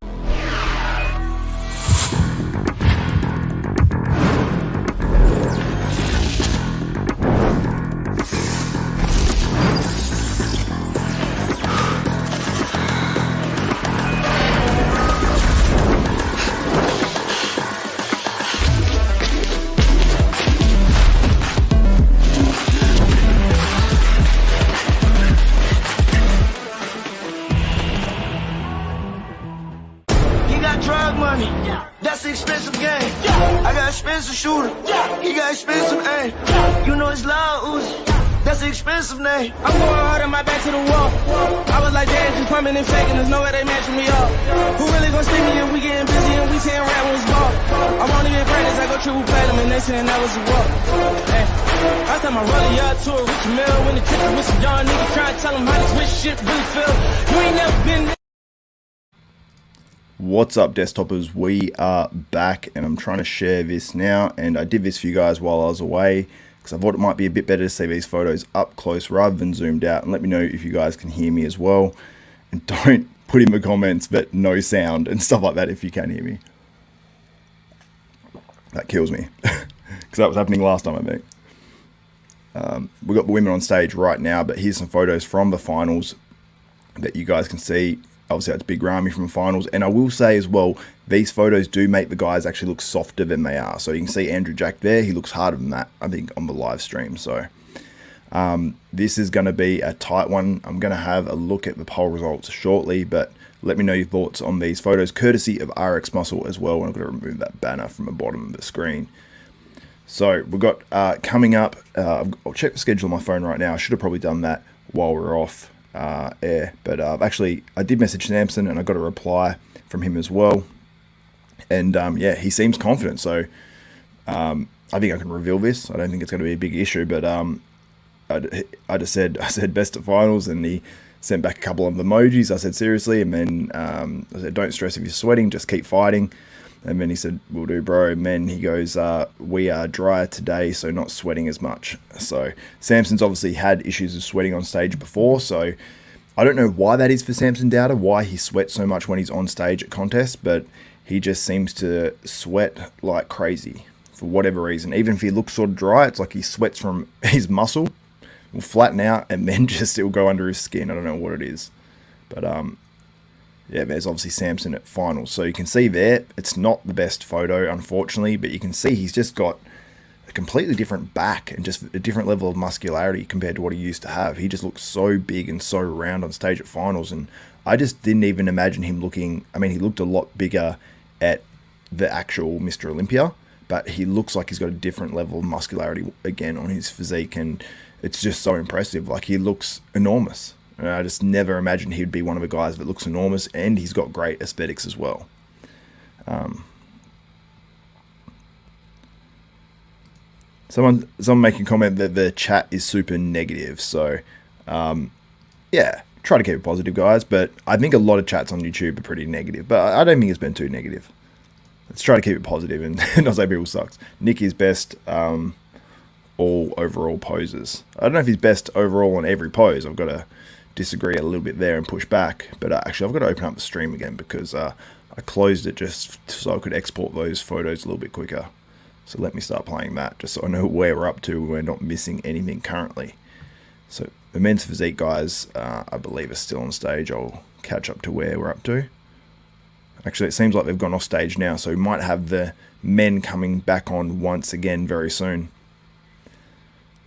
Drug money, that's the expensive game. I got expensive shooter, he got expensive aim. You know it's loud Uzi, that's the expensive name. I'm going hard on my back to the wall. I was like, damn, just pumping and faking, there's no way they matching me up. Who really gon' stick me if we getting busy and we saying rap when it's ball? I won't even practice, I go triple platinum and they saying that was a walk. Hey, last time I rolled a tour with your mill when the ticket with some young niggas trying to tell them how this rich shit really feel. You ain't never been there. What's up, desktoppers? We are back and I'm trying to share this now, and I did this for you guys while I was away because I thought it might be a bit better to see these photos up close rather than zoomed out. And let me know if you guys can hear me as well, and don't put in the comments but no sound and stuff like that if you can hear me. That kills me because that was happening last time I think. We've got the women on stage right now, but here's some photos from the finals that you guys can see. Obviously, that's big Ramy from the finals. And I will say as well, these photos do make the guys actually look softer than they are. So you can see Andrew Jack there. He looks harder than that, I think, on the live stream. So this is going to be a tight one. I'm going to have a look at the poll results shortly, but let me know your thoughts on these photos, courtesy of RX Muscle as well. And I'm going to remove that banner from the bottom of the screen. So we've got coming up, I'll check the schedule on my phone right now. I should have probably done that while we're off air, but actually I did message Samson and I got a reply from him as well, and yeah, he seems confident, so I think I can reveal this. I don't think it's going to be a big issue, but I said best at finals, and he sent back a couple of emojis. I said seriously, and then I said don't stress if you're sweating, just keep fighting. And then he said, will do, bro. And then he goes, we are drier today, so not sweating as much. So Samson's obviously had issues of sweating on stage before. So I don't know why that is for Samson Dauda, why he sweats so much when he's on stage at contests, but he just seems to sweat like crazy for whatever reason. Even if he looks sort of dry, it's like he sweats from his muscle, will flatten out, and then just it'll go under his skin. I don't know what it is. But yeah, there's obviously Samson at finals. So you can see there, it's not the best photo, unfortunately, but you can see he's just got a completely different back and just a different level of muscularity compared to what he used to have. He just looks so big and so round on stage at finals, and I just didn't even imagine him looking, I mean, he looked a lot bigger at the actual Mr. Olympia, but he looks like he's got a different level of muscularity again on his physique, and it's just so impressive. Like, he looks enormous. And I just never imagined he'd be one of the guys that looks enormous, and he's got great aesthetics as well. Someone making a comment that the chat is super negative. So, yeah, try to keep it positive, guys. But I think a lot of chats on YouTube are pretty negative. But I don't think it's been too negative. Let's try to keep it positive and not say people sucks. Nicky's best all overall poses. I don't know if he's best overall on every pose. I've got to disagree a little bit there and push back, but actually I've got to open up the stream again because I closed it just so I could export those photos a little bit quicker. So let me start playing that just so I know where we're up to. We're not missing anything currently. So the men's physique guys, I believe, are still on stage. I'll catch up to where we're up to. Actually, it seems like they've gone off stage now, so we might have the men coming back on once again very soon.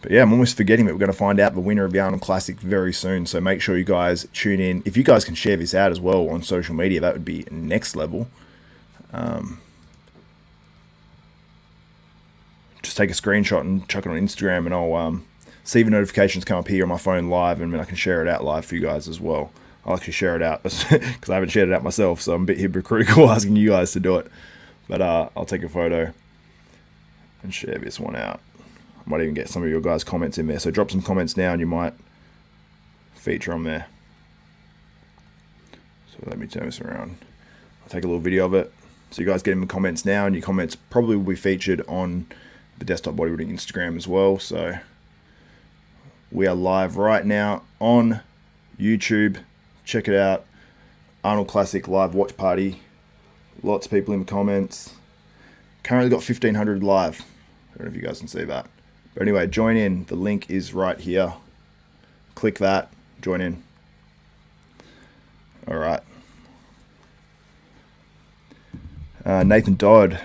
But yeah, I'm almost forgetting that we're going to find out the winner of the Arnold Classic very soon, so make sure you guys tune in. If you guys can share this out as well on social media, that would be next level. Just take a screenshot and chuck it on Instagram, and I'll see the notifications come up here on my phone live, and then I can share it out live for you guys as well. I'll actually share it out because I haven't shared it out myself, so I'm a bit hypocritical asking you guys to do it. But I'll take a photo and share this one out. I might even get some of your guys' comments in there. So drop some comments now and you might feature on there. So let me turn this around. I'll take a little video of it. So you guys get in the comments now, and your comments probably will be featured on the Desktop Bodybuilding Instagram as well. So we are live right now on YouTube. Check it out. Arnold Classic live watch party. Lots of people in the comments. Currently got 1,500 live. I don't know if you guys can see that. But anyway, join in. The link is right here. Click that. Join in. All right. Nathan Dodd.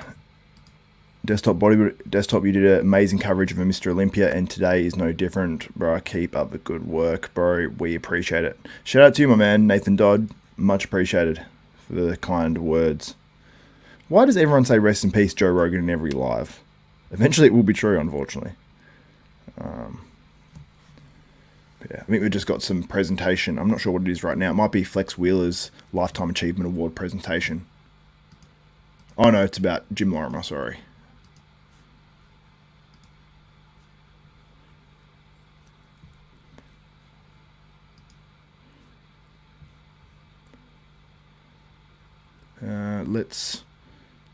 Desktop, you did an amazing coverage of a Mr. Olympia, and today is no different. Bro, keep up the good work, bro. We appreciate it. Shout out to you, my man, Nathan Dodd. Much appreciated for the kind words. Why does everyone say rest in peace, Joe Rogan, in every live? Eventually it will be true, unfortunately. Yeah, I think we've just got some presentation. I'm not sure what it is right now. It might be Flex Wheeler's Lifetime Achievement Award presentation. Oh no, it's about Jim Lorimer, sorry.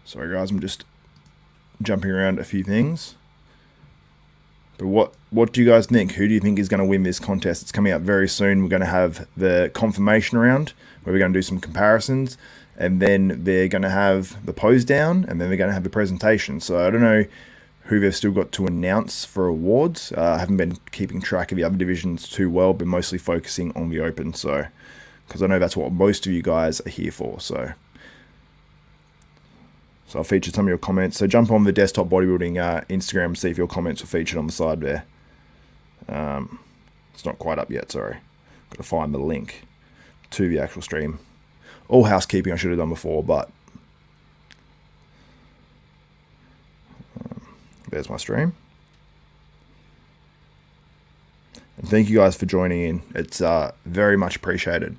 Sorry guys, I'm just jumping around a few things. But what do you guys think? Who do you think is going to win this contest? It's coming up very soon. We're going to have the confirmation round where we're going to do some comparisons, and then they're going to have the pose down, and then they're going to have the presentation. So I don't know who they've still got to announce for awards. I haven't been keeping track of the other divisions too well, but mostly focusing on the open. So, because I know that's what most of you guys are here for. So I'll feature some of your comments. So jump on the Desktop Bodybuilding Instagram and see if your comments are featured on the side there. It's not quite up yet, sorry. Got to find the link to the actual stream. All housekeeping I should have done before, but there's my stream. And thank you guys for joining in. It's very much appreciated.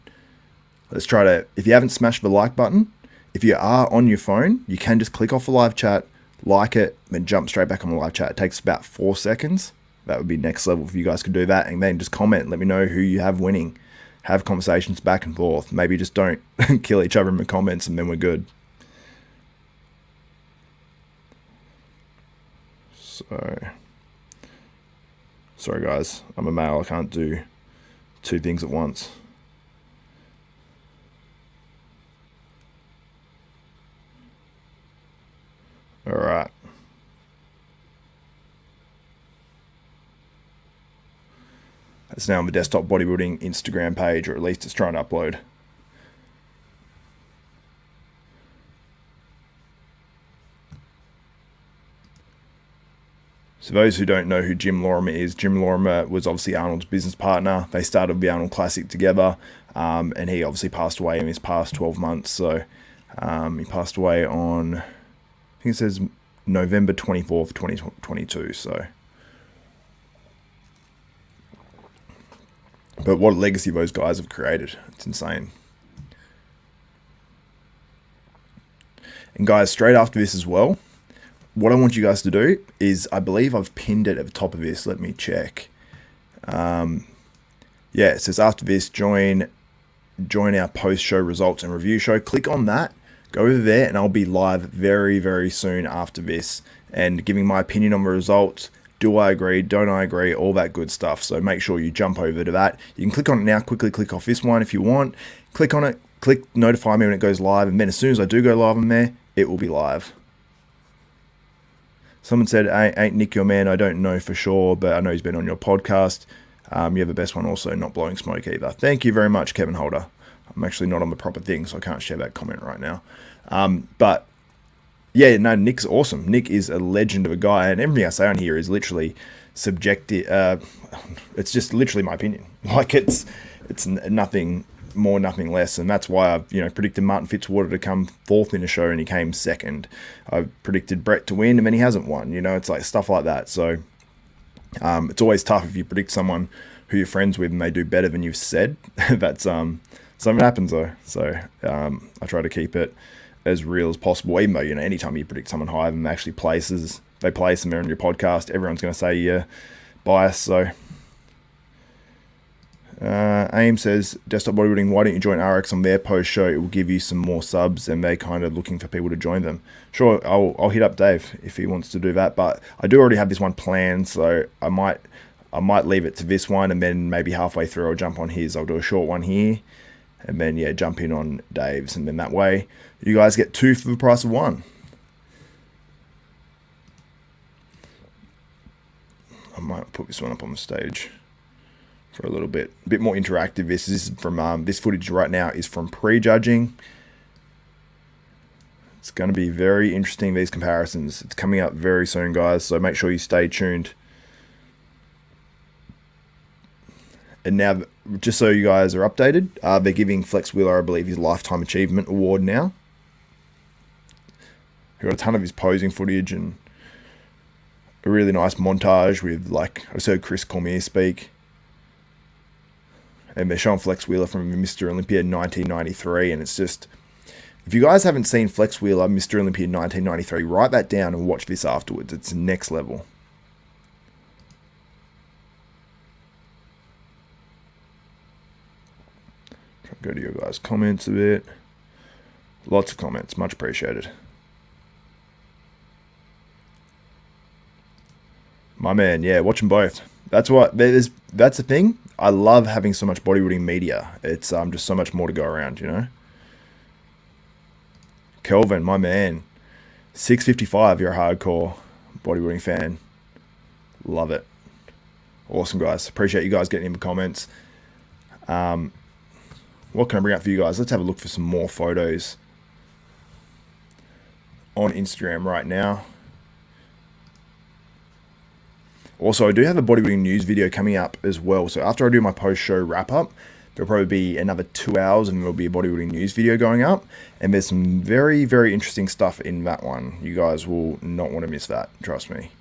Let's try to, if you haven't smashed the like button, if you are on your phone, you can just click off the live chat, like it, then jump straight back on the live chat. It takes about 4 seconds. That would be next level if you guys could do that. And then just comment. Let me know who you have winning. Have conversations back and forth. Maybe just don't kill each other in the comments, and then we're good. So, sorry guys. I'm a male. I can't do 2 things at once. All right. It's now on the Desktop Bodybuilding Instagram page, or at least it's trying to upload. So those who don't know who Jim Lorimer is, Jim Lorimer was obviously Arnold's business partner. They started the Arnold Classic together, and he obviously passed away in his past 12 months. So he passed away on, I think it says November 24th, 2022. So, but what a legacy those guys have created. It's insane. And guys, straight after this as well, what I want you guys to do is, I believe I've pinned it at the top of this. Let me check. Yeah, it says after this, join our post-show results and review show. Click on that. Go over there, and I'll be live very, very soon after this and giving my opinion on the results. Do I agree? Don't I agree? All that good stuff. So make sure you jump over to that. You can click on it now. Quickly click off this one if you want. Click on it. Click notify me when it goes live. And then as soon as I do go live on there, it will be live. Someone said, ain't Nick your man? I don't know for sure, but I know he's been on your podcast. You have the best one also, not blowing smoke either. Thank you very much, Kevin Holder. I'm actually not on the proper thing, so I can't share that comment right now. But yeah, no, Nick's awesome. Nick is a legend of a guy, and everything I say on here is literally subjective. It's just literally my opinion. Like it's nothing more, nothing less, and that's why I've predicted Martin Fitzwater to come fourth in a show, and he came second. I predicted Brett to win, and then he hasn't won. It's like stuff like that. So it's always tough if you predict someone who you're friends with and they do better than you've said. That's something happens though. So I try to keep it as real as possible, even though anytime you predict someone higher than they actually place and they're on your podcast, everyone's going to say you're biased. So AIM says, Desktop Bodybuilding, why don't you join RX on their post show? It will give you some more subs, and they're kind of looking for people to join them. Sure, I'll hit up Dave if he wants to do that, but I do already have this one planned, so I might leave it to this one, and then maybe halfway through I'll jump on his. I'll do a short one here, and then jump in on Dave's, and then that way you guys get 2 for the price of 1. I might put this one up on the stage for a little bit. A bit more interactive. This is from this footage right now is from prejudging. It's going to be very interesting, these comparisons. It's coming up very soon, guys, so make sure you stay tuned. And now, just so you guys are updated, they're giving Flex Wheeler, I believe, his Lifetime Achievement Award now. He got a ton of his posing footage and a really nice montage with, like, I just heard Chris Cormier speak. And they're showing Flex Wheeler from Mr. Olympia 1993, and it's just, if you guys haven't seen Flex Wheeler, Mr. Olympia 1993, write that down and watch this afterwards. It's next level. Try to go to your guys' comments a bit. Lots of comments, much appreciated. My man, yeah, watch them both. That's the thing. I love having so much bodybuilding media. It's just so much more to go around, Kelvin, my man, 655. You're a hardcore bodybuilding fan. Love it. Awesome, guys. Appreciate you guys getting in the comments. What can I bring up for you guys? Let's have a look for some more photos on Instagram right now. Also, I do have a bodybuilding news video coming up as well. So after I do my post-show wrap-up, there'll probably be another 2 hours and there'll be a bodybuilding news video going up. And there's some very, very interesting stuff in that one. You guys will not want to miss that, trust me.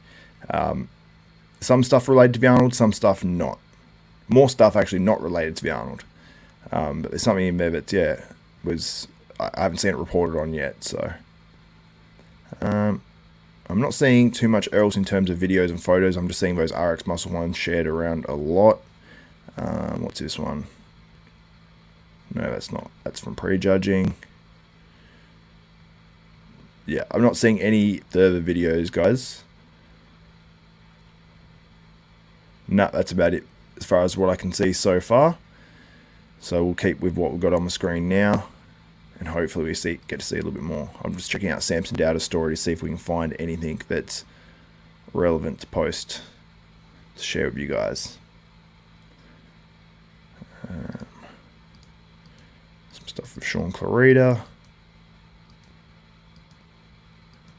Some stuff related to the Arnold, some stuff not. More stuff actually not related to the Arnold. But there's something in there that, I haven't seen it reported on yet. So I'm not seeing too much else in terms of videos and photos. I'm just seeing those RX Muscle ones shared around a lot. What's this one? No, that's not. That's from prejudging. Yeah, I'm not seeing any further videos, guys. No, that's about it as far as what I can see so far. So we'll keep with what we've got on the screen now. And hopefully we get to see a little bit more. I'm just checking out Samson Dauda's story to see if we can find anything that's relevant to post to share with you guys. Some stuff with Shaun Clarida.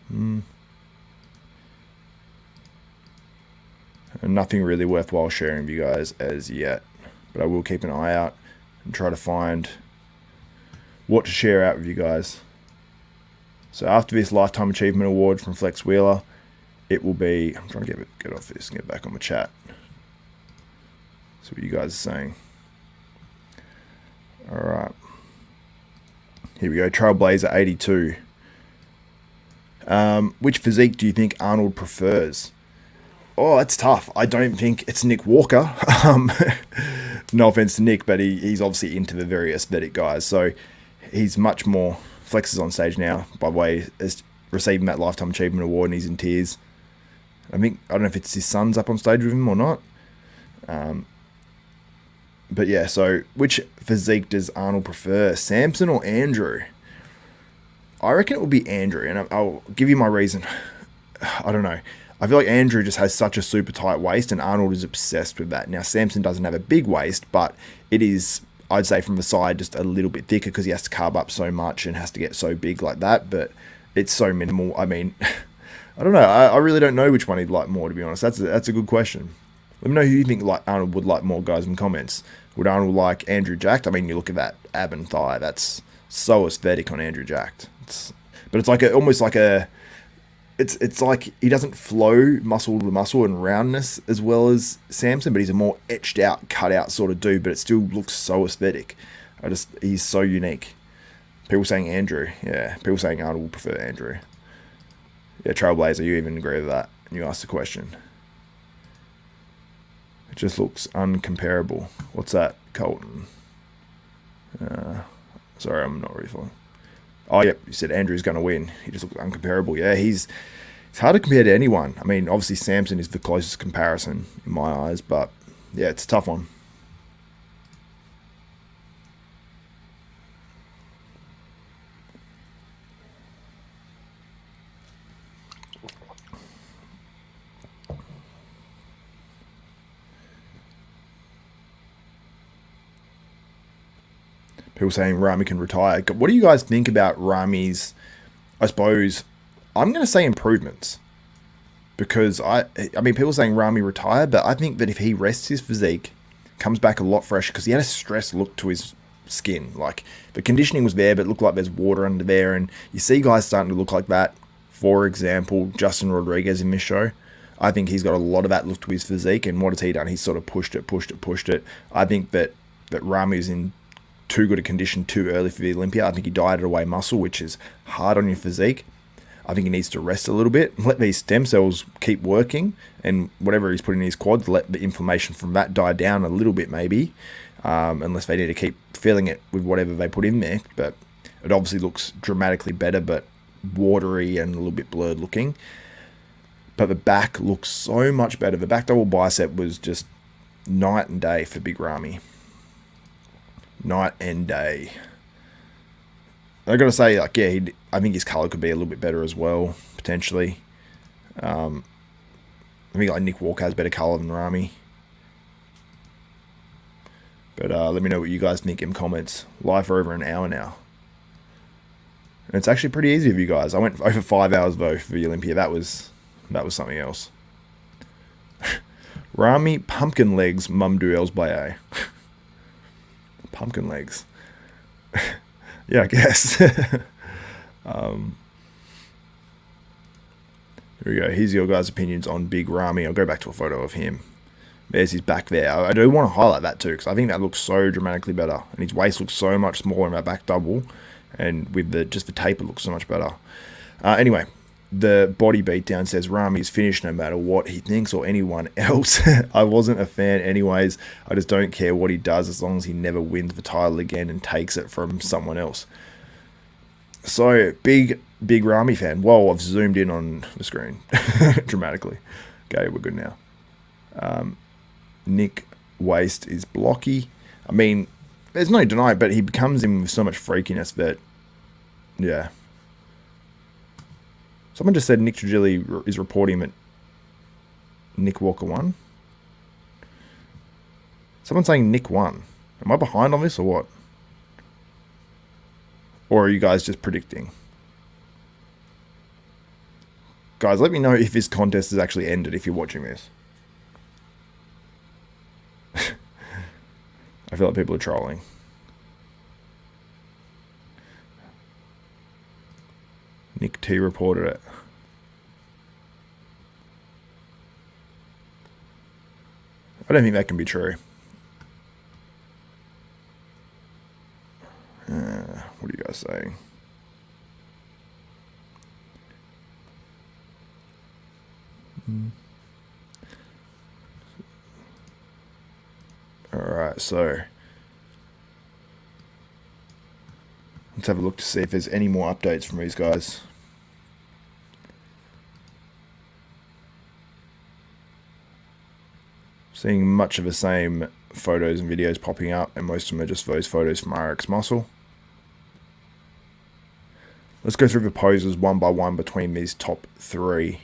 And nothing really worthwhile sharing with you guys as yet. But I will keep an eye out and try to find what to share out with you guys. So after this Lifetime Achievement Award from Flex Wheeler, it will be, I'm trying to get off this and get back on the chat. So what you guys are saying. Alright. Here we go, Trailblazer 82. Which physique do you think Arnold prefers? Oh, that's tough. I don't think it's Nick Walker. No offense to Nick, but he's obviously into the very aesthetic guys. So he's much more flexes on stage now by way as receiving that Lifetime Achievement Award, and he's in tears. I don't know if it's his son's up on stage with him or not. But yeah, so which physique does Arnold prefer, Samson or Andrew? I reckon it will be Andrew, and I'll give you my reason. I don't know. I feel like Andrew just has such a super tight waist, and Arnold is obsessed with that. Now, Samson doesn't have a big waist, but it is, I'd say from the side, just a little bit thicker because he has to carb up so much and has to get so big like that, but it's so minimal. I mean, I don't know. I really don't know which one he'd like more, to be honest. That's a good question. Let me know who you think like Arnold would like more, guys, in comments. Would Arnold like Andrew jacked? I mean, you look at that ab and thigh. That's so aesthetic on Andrew jacked. But it's like almost like a... It's like he doesn't flow muscle to muscle and roundness as well as Samson, but he's a more etched out, cut out sort of dude, but it still looks so aesthetic. He's so unique. People saying Andrew. Yeah, people saying Arnold will prefer Andrew. Yeah, Trailblazer, you even agree with that? And you asked the question. It just looks uncomparable. What's that, Colton? Sorry, I'm not really following. Oh, yep, you said Andrew's going to win. He just looks uncomparable. Yeah, it's hard to compare to anyone. I mean, obviously Samson is the closest comparison in my eyes, but yeah, it's a tough one. People saying Ramy can retire. What do you guys think about Ramy's, I suppose, I'm going to say improvements. Because, I mean, people saying Ramy retire, but I think that if he rests his physique, comes back a lot fresher, because he had a stressed look to his skin. Like, the conditioning was there, but it looked like there's water under there, and you see guys starting to look like that. For example, Justin Rodriguez in this show. I think he's got a lot of that look to his physique, and what has he done? He's sort of pushed it. I think that Ramy's in too good a condition too early for the Olympia. I think he dieted away muscle, which is hard on your physique. I think he needs to rest a little bit, let these stem cells keep working, and whatever he's putting in his quads, let the inflammation from that die down a little bit maybe, unless they need to keep filling it with whatever they put in there. But it obviously looks dramatically better, but watery and a little bit blurred looking. But the back looks so much better. The back double bicep was just night and day for Big Ramy. Night and day. I got to say, like, yeah, I think his color could be a little bit better as well, potentially. I think like Nick Walker has better color than Ramy. But let me know what you guys think in comments. Live for over an hour now. And it's actually pretty easy of you guys. I went over 5 hours though for the Olympia. That was something else. Ramy pumpkin legs mum duels by A. Pumpkin legs. Yeah, I guess. Here we go. Here's your guys' opinions on Big Ramy. I'll go back to a photo of him. There's his back there. I do want to highlight that too, because I think that looks so dramatically better. And his waist looks so much smaller in that back double. And with just the taper looks so much better. Anyway, the body beatdown says Ramy's finished no matter what he thinks or anyone else. I wasn't a fan anyways. I just don't care what he does as long as he never wins the title again and takes it from someone else. So, big Ramy fan. Whoa, I've zoomed in on the screen dramatically. Okay, we're good now. Nick waist is blocky. I mean, there's no denying, but he becomes him with so much freakiness that, yeah. Someone just said Nick Trigilli is reporting that Nick Walker won. Someone's saying Nick won. Am I behind on this or what? Or are you guys just predicting? Guys, let me know if this contest has actually ended if you're watching this. I feel like people are trolling. Nick T reported it. I don't think that can be true. What are you guys saying? Alright, so let's have a look to see if there's any more updates from these guys. Seeing much of the same photos and videos popping up, and most of them are just those photos from RX Muscle. Let's go through the poses one by one between these top three.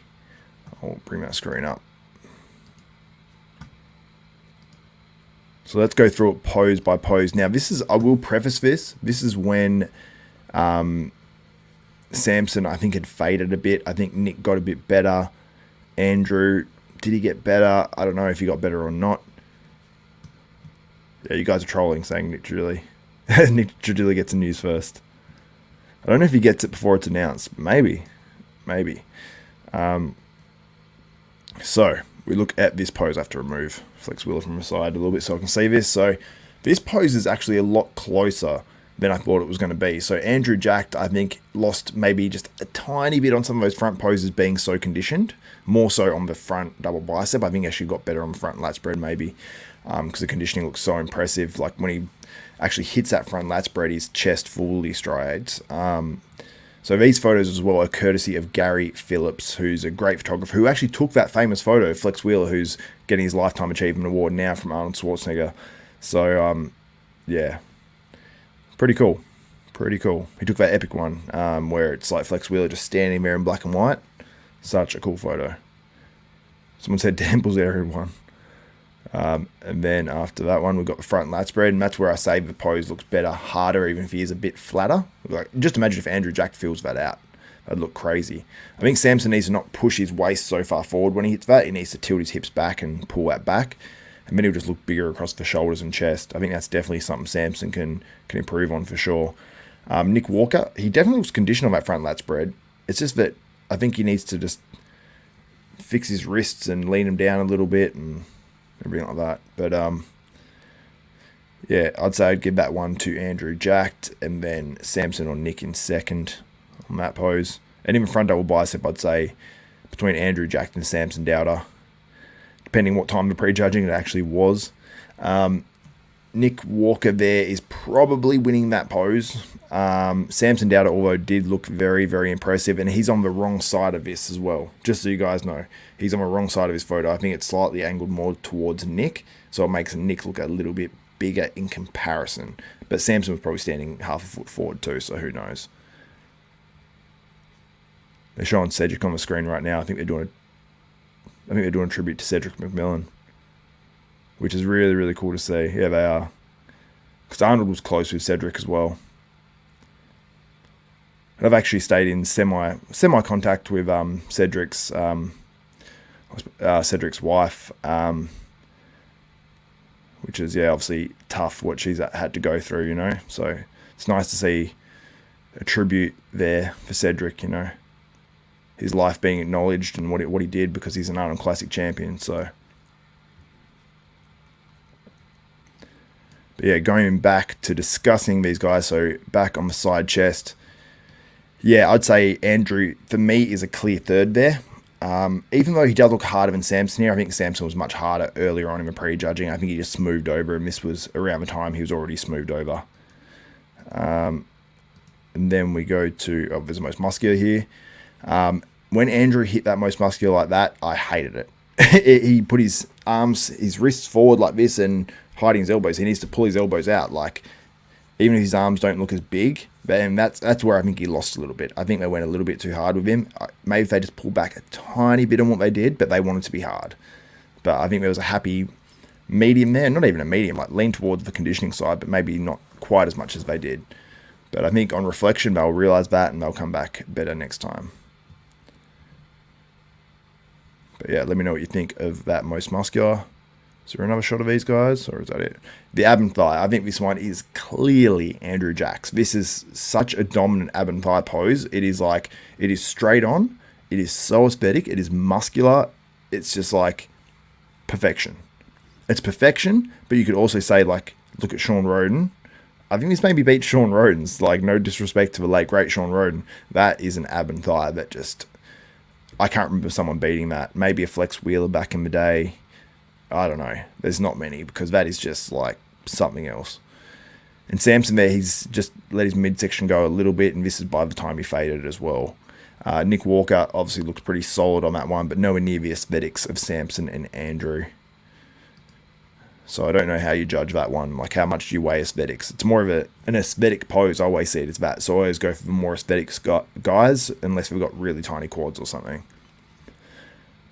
I'll bring that screen up. So let's go through it pose by pose. Now this is, I will preface this, this is when Samson, I think, had faded a bit. I think Nick got a bit better. Andrew, did he get better? I don't know if he got better or not. Yeah, you guys are trolling saying Nick Trudilli. Nick Trudilli gets the news first. I don't know if he gets it before it's announced. Maybe. So we look at this pose. I have to remove Flex Wheeler from the side a little bit so I can see this. So this pose is actually a lot closer than I thought it was going to be. So Andrew Jacked, I think, lost maybe just a tiny bit on some of those front poses being so conditioned. More so on the front double bicep. I think actually got better on the front lat spread maybe. Because the conditioning looks so impressive. Like when he actually hits that front lat spread, his chest fully strides. So these photos as well are courtesy of Gary Phillips, who's a great photographer, who actually took that famous photo of Flex Wheeler, who's getting his Lifetime Achievement Award now from Arnold Schwarzenegger. So, yeah, pretty cool. He took that epic one where it's like Flex Wheeler just standing there in black and white. Such a cool photo. Someone said Temple's area one. And then after that one, we've got the front lat spread, and that's where I say the pose looks better, harder, even if he is a bit flatter. Like, just imagine if Andrew Jack fills that out. That'd look crazy. I think Samson needs to not push his waist so far forward when he hits that. He needs to tilt his hips back and pull that back. And then he'll just look bigger across the shoulders and chest. I think that's definitely something Samson can improve on for sure. Nick Walker, he definitely looks conditioned on that front lat spread. It's just that I think he needs to just fix his wrists and lean them down a little bit and everything like that. But yeah, I'd say I'd give that one to Andrew Jacked, and then Samson or Nick in second on that pose. And even front double bicep, I'd say between Andrew Jacked and Samson Dauda, depending what time the prejudging it actually was. Nick Walker there is probably winning that pose. Samson Dauda, although, did look very, very impressive, and he's on the wrong side of this as well. Just so you guys know, he's on the wrong side of his photo. I think it's slightly angled more towards Nick, so it makes Nick look a little bit bigger in comparison. But Samson was probably standing half a foot forward too, so who knows. They're showing Cedric on the screen right now. I think they're doing a tribute to Cedric McMillan, which is really, really cool to see. Yeah, they are. Because Arnold was close with Cedric as well. And I've actually stayed in semi contact with Cedric's wife, which is, yeah, obviously tough what she's had to go through, you know. So it's nice to see a tribute there for Cedric, you know, his life being acknowledged and what he did, because he's an Arnold Classic champion. So, but yeah, going back to discussing these guys. So back on the side chest. Yeah, I'd say Andrew, for me, is a clear third there. Even though he does look harder than Samson here, I think Samson was much harder earlier on in the prejudging. I think he just smoothed over, and this was around the time he was already smoothed over. And then we go to, there's the most muscular here. When Andrew hit that most muscular like that, I hated it. He put his wrists forward like this and hiding his elbows. He needs to pull his elbows out. Like, even if his arms don't look as big, then that's where I think he lost a little bit. I think they went a little bit too hard with him. Maybe if they just pulled back a tiny bit on what they did, but they wanted to be hard. But I think there was a happy medium there. Not even a medium, like lean towards the conditioning side, but maybe not quite as much as they did. But I think on reflection, they'll realize that and they'll come back better next time. But yeah, let me know what you think of that most muscular. Is there another shot of these guys, or is that it? The ab and thigh. I think this one is clearly Andrew Jack's. This is such a dominant ab and thigh pose. It is straight on. It is so aesthetic. It is muscular. It's just like perfection. It's perfection, but you could also say, like, look at Shaun Roden. I think this maybe beats Shaun Roden's. Like, no disrespect to the late, great Shaun Roden. That is an ab and thigh that just... I can't remember someone beating that. Maybe a Flex Wheeler back in the day. I don't know. There's not many, because that is just like something else. And Samson there, he's just let his midsection go a little bit, and this is by the time he faded as well. Nick Walker obviously looks pretty solid on that one, but nowhere near the aesthetics of Samson and Andrew. So I don't know how you judge that one. Like, how much do you weigh aesthetics? It's more of an aesthetic pose. I always see it as that. So I always go for the more aesthetic guys, unless we've got really tiny quads or something.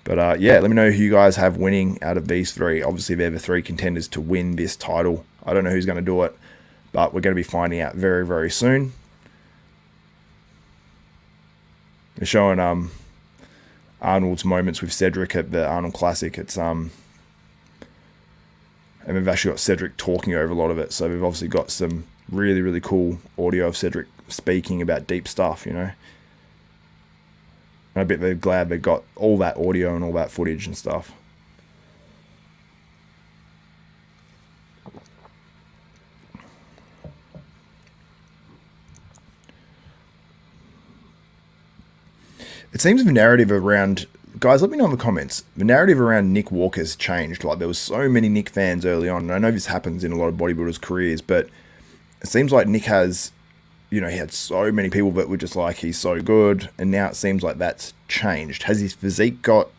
But yeah, let me know who you guys have winning out of these three. Obviously, they're the three contenders to win this title. I don't know who's going to do it, but we're going to be finding out very, very soon. They're showing Arnold's moments with Cedric at the Arnold Classic. It's and we've actually got Cedric talking over a lot of it. So we've obviously got some really, really cool audio of Cedric speaking about deep stuff, you know. And I bet they're glad they got all that audio and all that footage and stuff. It seems the narrative around... Guys, let me know in the comments. The narrative around Nick Walker's changed. Like, there was so many Nick fans early on. And I know this happens in a lot of bodybuilders' careers, but it seems like Nick has... You know, he had so many people that were just like, he's so good. And now it seems like that's changed. Has his physique got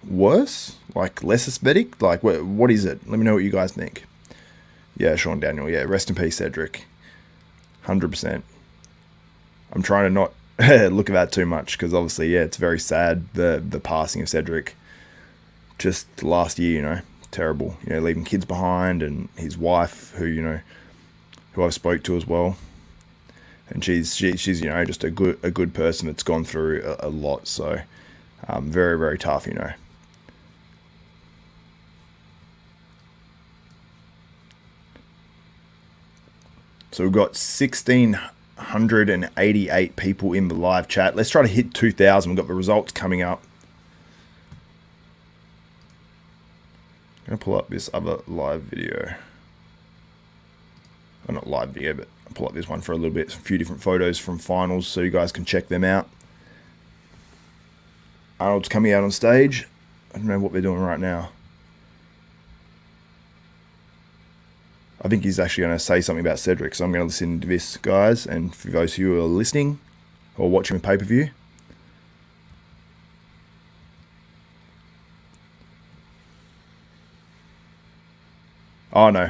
worse? Like, less aesthetic? Like, what is it? Let me know what you guys think. Yeah, Sean Daniel. Yeah, rest in peace, Cedric. 100%. I'm trying to not look at that too much because obviously, yeah, it's very sad, the passing of Cedric. Just last year, you know, terrible. You know, leaving kids behind and his wife, who, you know, who I've spoke to as well. And she's you know, just a good person that's gone through a lot. So very, very tough, you know. So we've got 1,688 people in the live chat. Let's try to hit 2,000. We've got the results coming up. I'm going to pull up this other live video. Well, not live video, but I'll pull up this one for a little bit. A few different photos from finals so you guys can check them out. Arnold's coming out on stage. I don't know what they're doing right now. I think he's actually going to say something about Cedric, so I'm going to listen to this, guys. And for those who are listening or watching the pay-per-view, oh no.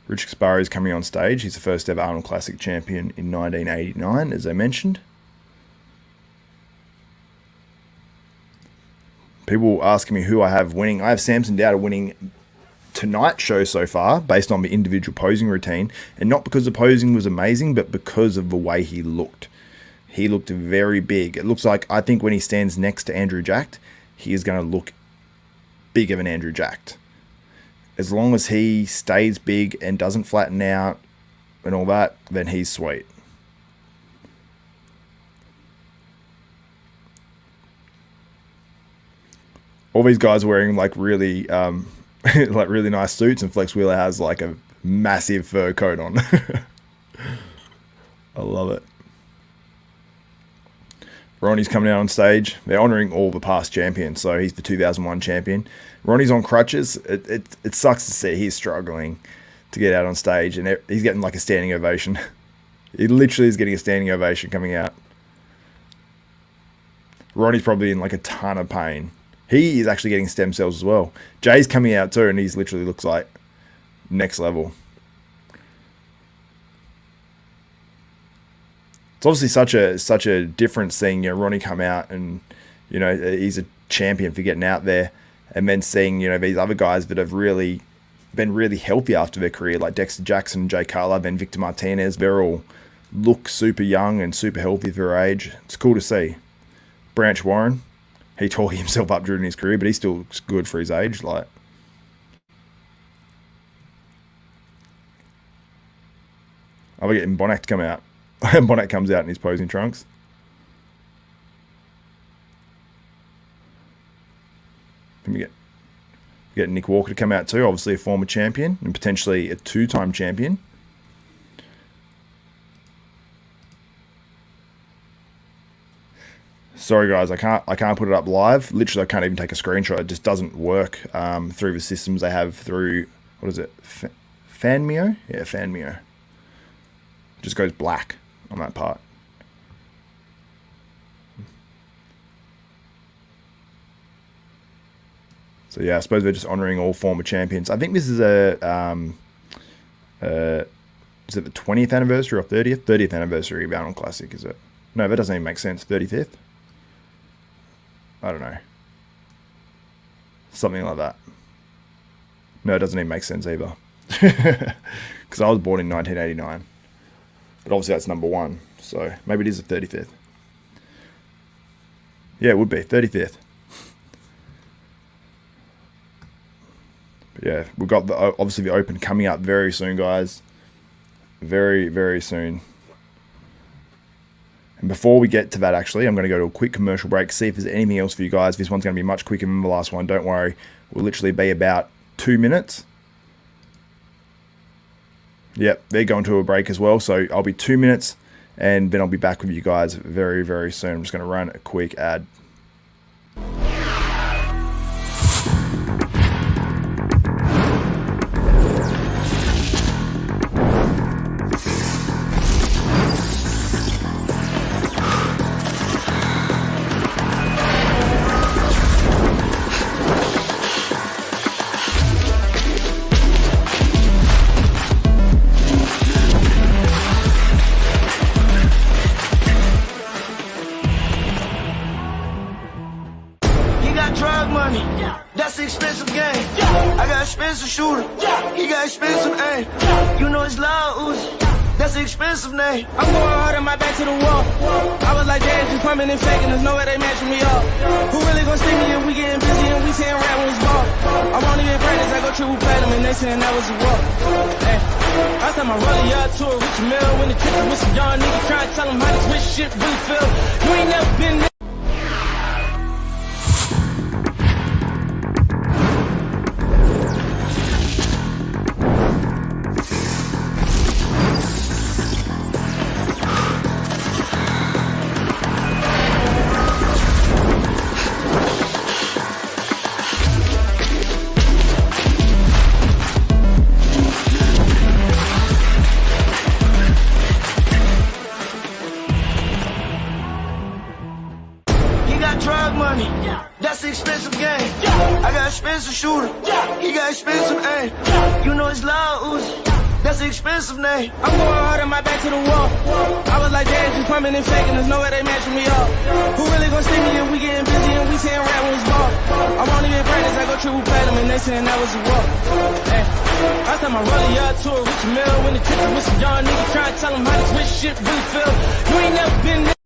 Rich Kaspari is coming on stage. He's the first ever Arnold Classic champion in 1989, as I mentioned. People asking me who I have winning. I have Samson Dauda winning tonight's show so far, based on the individual posing routine. And not because the posing was amazing, but because of the way he looked. He looked very big. It looks like, I think when he stands next to Andrew Jacked, he is going to look bigger than Andrew Jacked. As long as he stays big and doesn't flatten out and all that, then he's sweet. All these guys are wearing like really, like really nice suits, and Flex Wheeler has like a massive fur coat on. I love it. Ronnie's coming out on stage. They're honouring all the past champions. So he's the 2001 champion. Ronnie's on crutches. It sucks to see. He's struggling to get out on stage. And he's getting like a standing ovation. He literally is getting a standing ovation coming out. Ronnie's probably in like a ton of pain. He is actually getting stem cells as well. Jay's coming out too, and he's literally looks like next level. It's obviously such a difference seeing, you know, Ronnie come out and, you know, he's a champion for getting out there, and then seeing, you know, these other guys that have really been really healthy after their career, like Dexter Jackson, Jay Carla, and Victor Martinez. They're all look super young and super healthy for their age. It's cool to see. Branch Warren, he tore himself up during his career, but he still looks good for his age. Like, we're getting Bonak to come out. Bonak comes out in his posing trunks. Can we get Nick Walker to come out too? Obviously a former champion and potentially a two-time champion. Sorry guys, I can't put it up live. Literally, I can't even take a screenshot. It just doesn't work through the systems they have through, what is it? Fanmio? Yeah, Fanmio. It just goes black on that part. So yeah, I suppose they're just honouring all former champions. I think this is is it the 20th anniversary or 30th? 30th anniversary of Arnold Classic, is it? No, that doesn't even make sense. 35th? I don't know. Something like that. No, it doesn't even make sense either. Because I was born in 1989. But obviously that's number 1. So maybe it is the 35th. Yeah, it would be. 35th. But yeah, we've got obviously the Open coming up very soon, guys. Very, very soon. And before we get to that, actually, I'm going to go to a quick commercial break, see if there's anything else for you guys. This one's going to be much quicker than the last one. Don't worry. We'll literally be about 2 minutes. Yep, they're going to a break as well. So I'll be 2 minutes, and then I'll be back with you guys very, very soon. I'm just going to run a quick ad. Shooter, he got expensive aim. You know it's loud, Uzi. That's an expensive name. I'm going hard on my back to the wall. I was like, damn, just pumping and faking. There's no way they matching me up. Who really gonna see me if we getting busy and we saying rap when it's ball? I wanna get practice, I go triple platinum and they saying that was a walk. Hey, I said my rolling yard to a rich mill when the ticket with some young niggas trying to tell them how this rich shit really feel. You ain't never been there. That's an expensive game. I got expensive shooter. He got expensive aim. You know it's loud, Uzi. That's an expensive name. I'm going hard on my back to the wall. I was like, damn, just pumping and faking. There's no way they matching me up. Who really gonna see me if we getting busy and we saying rap when it's ball? I wanna get practice, I go triple platinum and they saying that was a walk. Hey, I said my rolling yard to a rich mill when the ticket with some young niggas trying to tell them how this rich shit really feel. You ain't never been there.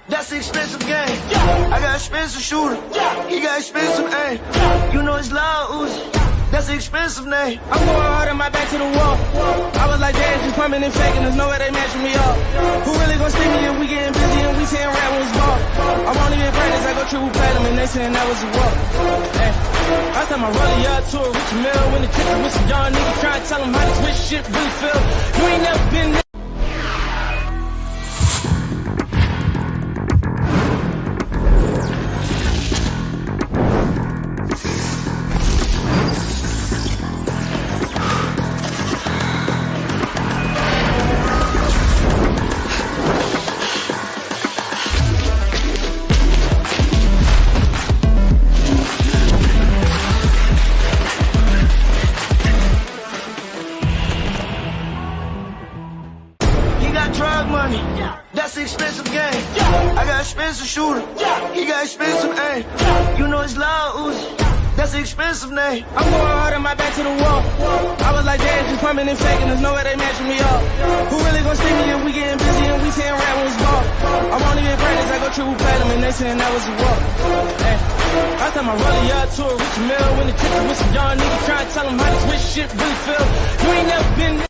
That's an expensive game. I got expensive shooter. He got expensive aim. You know it's loud, Uzi. That's an expensive name. I'm going hard on my back to the wall. I was like, damn, just pumping and faking. There's no way they matching me up. Who really gonna see me if we getting busy and we saying rap when it's ball? I wanna get practice, I go triple platinum and they saying that was a walk. Hey, I said my rolling yard to a rich mill when the ticket with some young niggas trying to tell them how this rich shit really feel. You ain't never been there. That's an expensive game. I got expensive shooter. He got expensive aim. You know it's loud, Uzi. That's an expensive name. I'm going hard on my back to the wall. I was like, damn, just pumping and faking. There's no way they matching me up. Who really gonna see me if we getting busy and we saying rap when it's ball? I wanna get practice, I go triple platinum and they saying that was a walk. Hey, I said my rolling yard to a rich mill when the ticket with some young niggas trying to tell them how this rich shit really feel. You ain't never been there.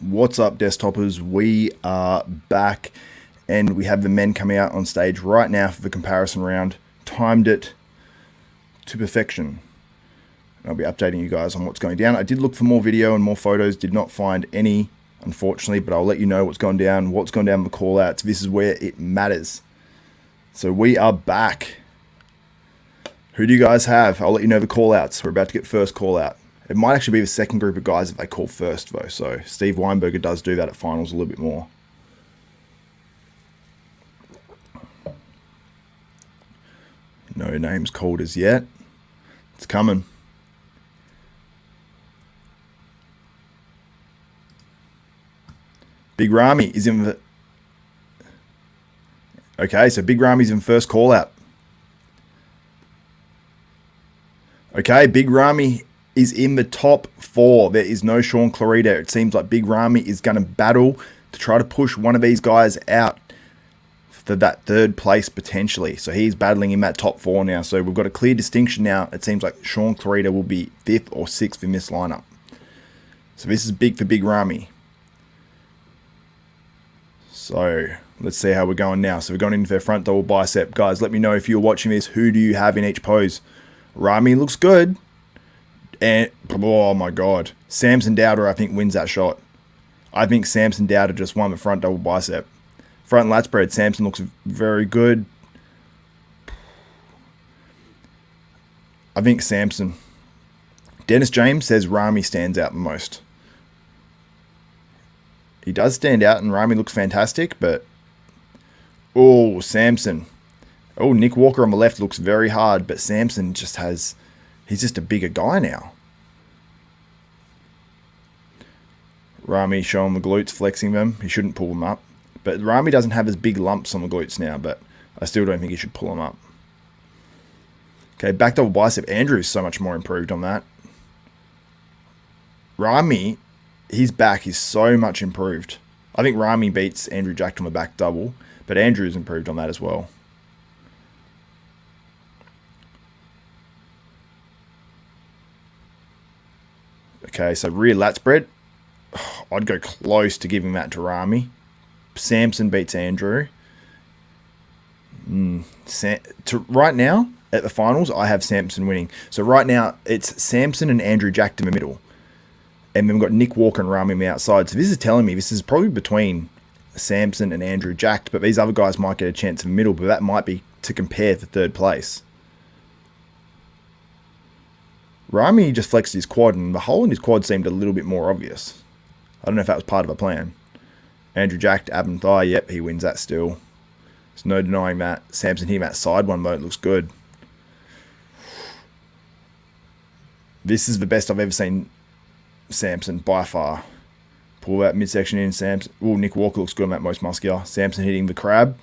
What's up, Desktopers? We are back and we have the men coming out on stage right now for the comparison round. Timed it to perfection. I'll be updating you guys on what's going down. I did look for more video and more photos, did not find any, unfortunately, but I'll let you know what's gone down the call outs. This is where it matters. So we are back. Who do you guys have? I'll let you know the call-outs. We're about to get first call-out. It might actually be the second group of guys if they call first, though. So Steve Weinberger does do that at finals a little bit more. No names called as yet. It's coming. Big Ramy is in the... Okay, so Big Ramy's in first call-out. Okay, Big Ramy is in the top 4. There is no Shaun Clarida. It seems like Big Ramy is going to battle to try to push one of these guys out for that third place potentially. So he's battling in that top 4 now. So we've got a clear distinction now. It seems like Shaun Clarida will be 5th or 6th in this lineup. So this is big for Big Ramy. So let's see how we're going now. So we're going into their front double bicep. Guys, let me know if you're watching this. Who do you have in each pose? Ramy looks good. And, oh my God. Samson Dauda, I think, wins that shot. I think Samson Dauda just won the front double bicep. Front lat spread, Samson looks very good. I think Samson. Dennis James says Ramy stands out the most. He does stand out and Ramy looks fantastic, but... Oh, Samson. Oh, Nick Walker on the left looks very hard, but Samson just has... He's just a bigger guy now. Ramy showing the glutes, flexing them. He shouldn't pull them up. But Ramy doesn't have as big lumps on the glutes now, but I still don't think he should pull them up. Okay, back double bicep. Andrew's so much more improved on that. Ramy, his back is so much improved. I think Ramy beats Andrew Jack on the back double, but Andrew's improved on that as well. Okay, so rear lat spread. I'd go close to giving that to Ramy. Samson beats Andrew. Right now, at the finals, I have Samson winning. So right now, it's Samson and Andrew Jack in the middle. And then we've got Nick Walker and Ramy on the outside. So this is telling me this is probably between Samson and Andrew Jack. But these other guys might get a chance in the middle. But that might be to compare for third place. Ramy just flexed his quad, and the hole in his quad seemed a little bit more obvious. I don't know if that was part of a plan. Andrew Jack, ab and thigh, yep, he wins that still. There's no denying that. Samson here, that side one mode looks good. This is the best I've ever seen Samson by far. Pull that midsection in, Samson. Oh, Nick Walker looks good on that most muscular. Samson hitting the crab.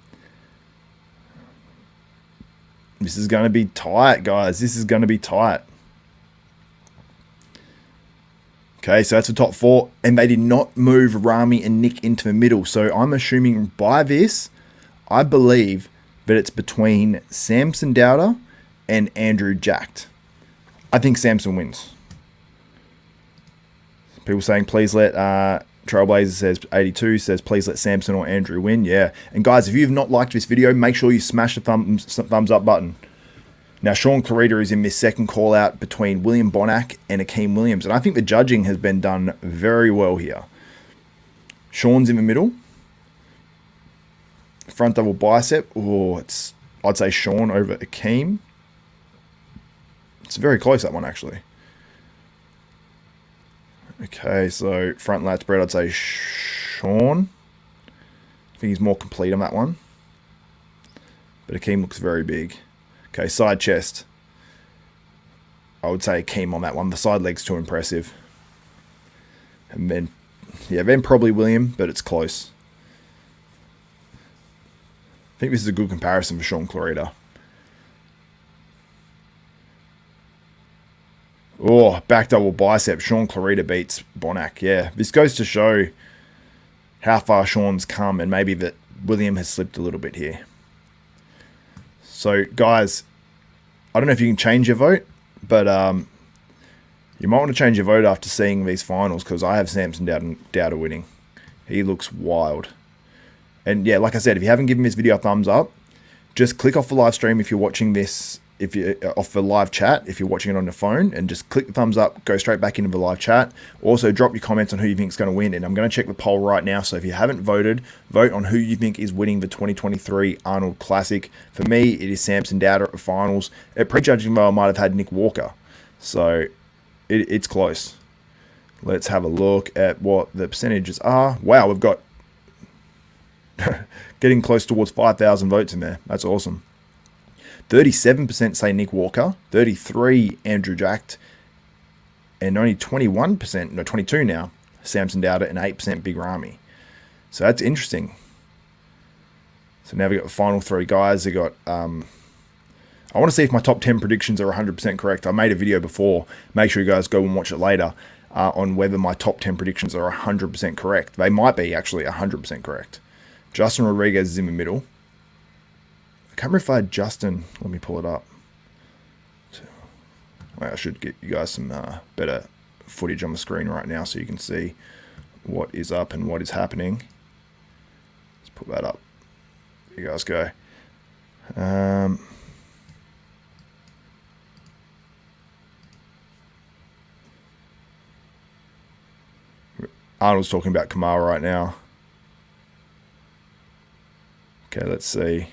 This is going to be tight, guys. This is going to be tight. Okay, so that's the top 4, and they did not move Ramy and Nick into the middle. So I'm assuming by this, I believe that it's between Samson Dauda and Andrew Jack. I think Samson wins. People saying, please let, Trailblazer says 82, says, please let Samson or Andrew win. Yeah, and guys, if you've not liked this video, make sure you smash the thumbs up button. Now, Shaun Clarida is in this second call-out between William Bonac and Akeem Williams. And I think the judging has been done very well here. Shaun's in the middle. Front double bicep. Oh, I'd say Shaun over Akeem. It's very close, that one, actually. Okay, so front lat spread, I'd say Shaun. I think he's more complete on that one. But Akeem looks very big. Okay, side chest. I would say Akeem on that one. The side leg's too impressive. And then, yeah, then probably William, but it's close. I think this is a good comparison for Shaun Clarida. Oh, back double bicep. Shaun Clarida beats Bonac. Yeah, this goes to show how far Shaun's come, and maybe that William has slipped a little bit here. So, guys, I don't know if you can change your vote, but you might want to change your vote after seeing these finals, because I have Samson Dauda winning. He looks wild. And yeah, like I said, if you haven't given this video a thumbs up, just click off the live stream if you're watching this if you off the live chat, if you're watching it on your phone, and just click the thumbs up, go straight back into the live chat. Also, drop your comments on who you think is going to win, and I'm going to check the poll right now. So if you haven't voted, vote on who you think is winning the 2023 Arnold Classic. For me, it is Samson Dauda at the finals. At prejudging, though, I might have had Nick Walker, so it's close. Let's have a look at what the percentages are. Wow, we've got getting close towards 5,000 votes in there. That's awesome. 37% say Nick Walker, 33% Andrew Jack, and only 21%, no 22 now, Samson Dauda, and 8% Big Ramy. So that's interesting. So now we've got the final three guys. They got, I want to see if my top 10 predictions are 100% correct. I made a video before. Make sure you guys go and watch it later on whether my top 10 predictions are 100% correct. They might be actually 100% correct. Justin Rodriguez is in the middle. I can't remember if I had Justin. Let me pull it up. Well, I should get you guys some better footage on the screen right now so you can see what is up and what is happening. Let's put that up. There you guys go. Arnold's talking about Kamara right now. Okay, let's see.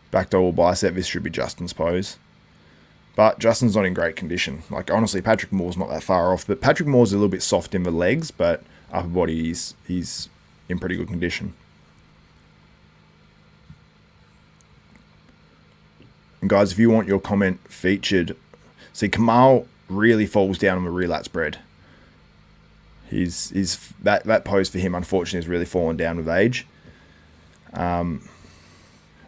Back double bicep. This should be Justin's pose. But Justin's not in great condition. Like, honestly, Patrick Moore's not that far off. But Patrick Moore's a little bit soft in the legs, but upper body, he's in pretty good condition. And guys, if you want your comment featured, see, Kamal really falls down on the relapse spread. That pose for him, unfortunately, has really fallen down with age.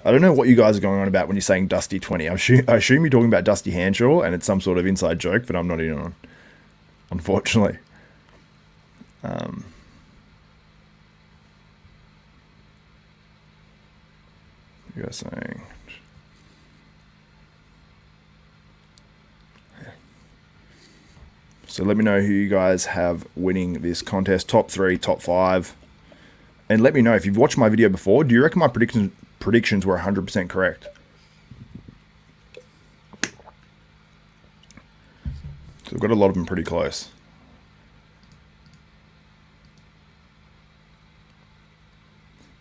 I don't know what you guys are going on about when you're saying Dusty 20. I assume you're talking about Dusty Hanshaw, and it's some sort of inside joke, but I'm not in on, unfortunately. You guys saying? So let me know who you guys have winning this contest. Top 3, top 5. And let me know if you've watched my video before. Do you reckon my predictions were 100% correct? So I've got a lot of them pretty close.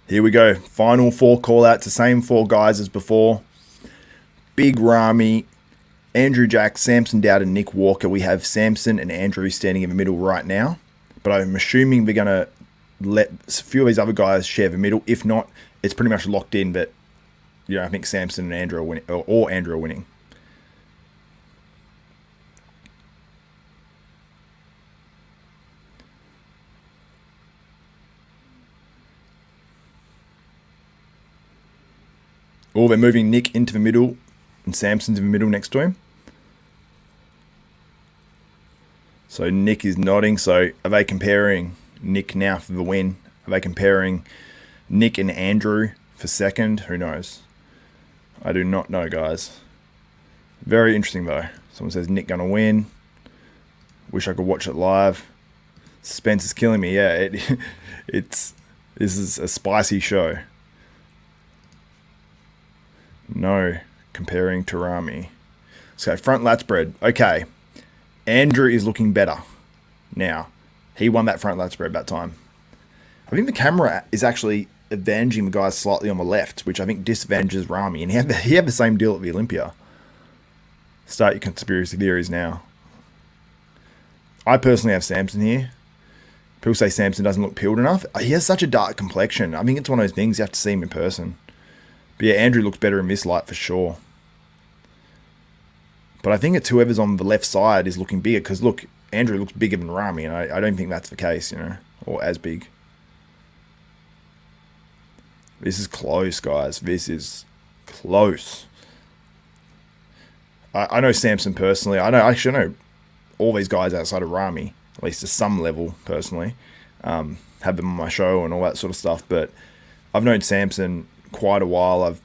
Here we go. Final 4 call-outs. The same 4 guys as before. Big Ramy, Andrew Jack, Samson Dauda, Nick Walker. We have Samson and Andrew standing in the middle right now. But I'm assuming we're going to let a few of these other guys share the middle. If not, it's pretty much locked in that, you know, I think Samson and Andrew are winning, or Andrew are winning. Oh, they're moving Nick into the middle, and Samson's in the middle next to him. So Nick is nodding. So are they comparing Nick now for the win? Are they comparing Nick and Andrew for second? Who knows? I do not know, guys. Very interesting, though. Someone says Nick gonna win. Wish I could watch it live. Suspense is killing me. Yeah, this is a spicy show. No, comparing to Ramy. So front lat spread. Okay, Andrew is looking better now. He won that front lat spread that time. I think the camera is actually advantaging the guys slightly on the left, which I think disadvantages Ramy. And he had the same deal at the Olympia. Start your conspiracy theories now. I personally have Samson here. People say Samson doesn't look peeled enough. He has such a dark complexion. I think it's one of those things you have to see him in person. But yeah, Andrew looks better in this light for sure. But I think it's whoever's on the left side is looking bigger. Because look, Andrew looks bigger than Ramy. And I don't think that's the case, you know. Or as big. This is close, guys. This is close. I know Samson personally. I know all these guys outside of Ramy, at least to some level personally. Have them on my show and all that sort of stuff. But I've known Samson quite a while. I've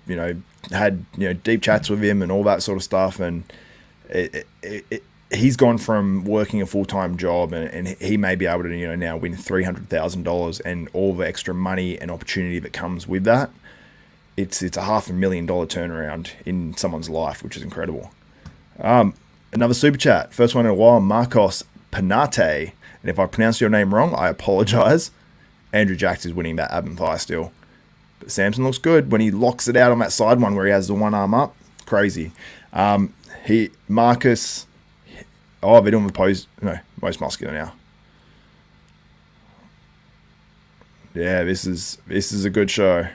had deep chats with him and all that sort of stuff. And he's gone from working a full-time job and he may be able to now win $300,000 and all the extra money and opportunity that comes with that. It's a $500,000 turnaround in someone's life, which is incredible. Another super chat. First one in a while, Marcos Panate. And if I pronounce your name wrong, I apologize. Andrew Jacks is winning that ab and thigh still. But Samson looks good when he locks it out on that side one where he has the one arm up. Crazy. Marcus. Oh, they're doing the pose. No, most muscular now. Yeah, this is a good show.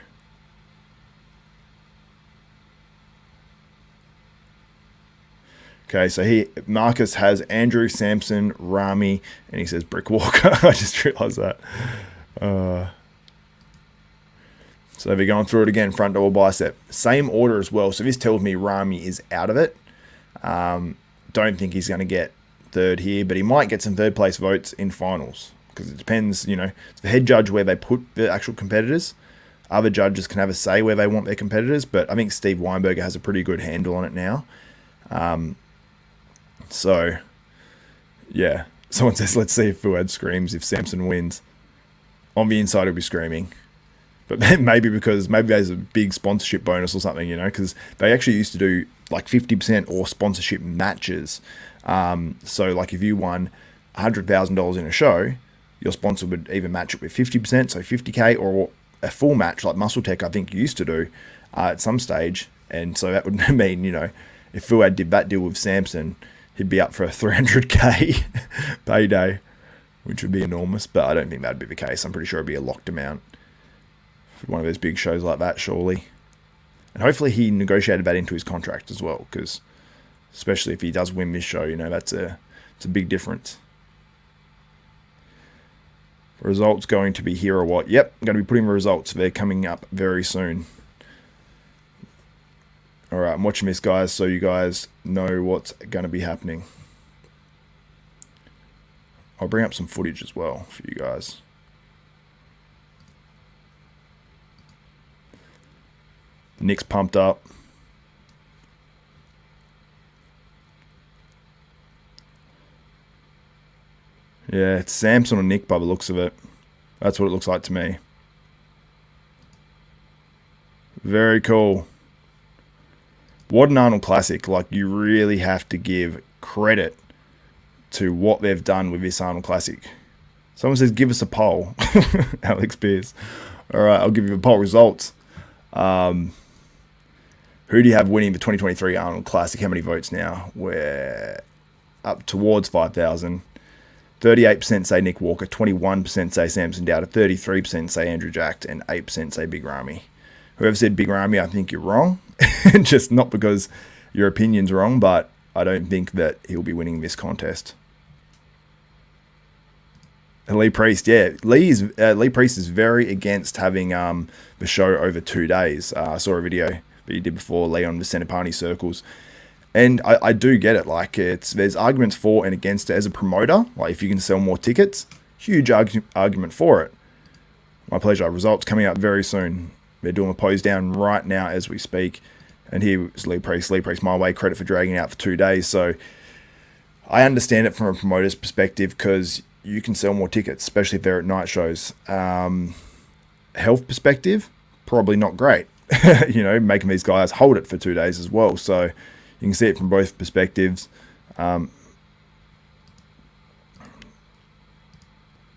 Okay, so Marcus has Andrew, Samson, Ramy, and he says Brick Walker. I just realised that. So they're going through it again, front double bicep. Same order as well. So this tells me Ramy is out of it. Don't think he's going to get third here, but he might get some third place votes in finals. Because it depends, it's the head judge where they put the actual competitors. Other judges can have a say where they want their competitors, but I think Steve Weinberger has a pretty good handle on it now. So, yeah. Someone says, let's see if Fuad screams if Samson wins. On the inside, he'll be screaming. But maybe there's a big sponsorship bonus or something, because they actually used to do like 50% or sponsorship matches. So, like if you won $100,000 in a show, your sponsor would either match it with 50%, so 50K, or a full match like Muscle Tech, I think used to do at some stage. And so that would mean, if Fuad did that deal with Samson, he'd be up for a 300K payday, which would be enormous. But I don't think that'd be the case. I'm pretty sure it'd be a locked amount for one of those big shows like that, surely. And hopefully he negotiated that into his contract as well, because especially if he does win this show, it's a big difference. Results going to be here or what? Yep, I'm going to be putting the results. They're coming up very soon. All right, I'm watching this, guys, so you guys know what's going to be happening. I'll bring up some footage as well for you guys. Nick's pumped up. Yeah, it's Samson or Nick by the looks of it. That's what it looks like to me. Very cool. What an Arnold Classic. Like, you really have to give credit to what they've done with this Arnold Classic. Someone says, give us a poll. Alex Pierce. All right, I'll give you the poll results. Who do you have winning the 2023 Arnold Classic? How many votes now? We're up towards 5,000. 38% say Nick Walker, 21% say Samson Dauda, 33% say Andrew Jack, and 8% say Big Ramy. Whoever said Big Ramy, I think you're wrong. Just not because your opinion's wrong, but I don't think that he'll be winning this contest. Lee Priest, yeah. Lee Priest is very against having the show over 2 days. I saw a video that he did before, Lee, on the Centopani circles. And I do get it. Like, there's arguments for and against it as a promoter. Like, if you can sell more tickets, huge argument for it. My pleasure. Results coming out very soon. They're doing a pose down right now as we speak. And here is Lee Priest. Lee Priest, my way, credit for dragging out for 2 days. So I understand it from a promoter's perspective, because you can sell more tickets, especially if they're at night shows. Health perspective, probably not great. Making these guys hold it for 2 days as well. So you can see it from both perspectives.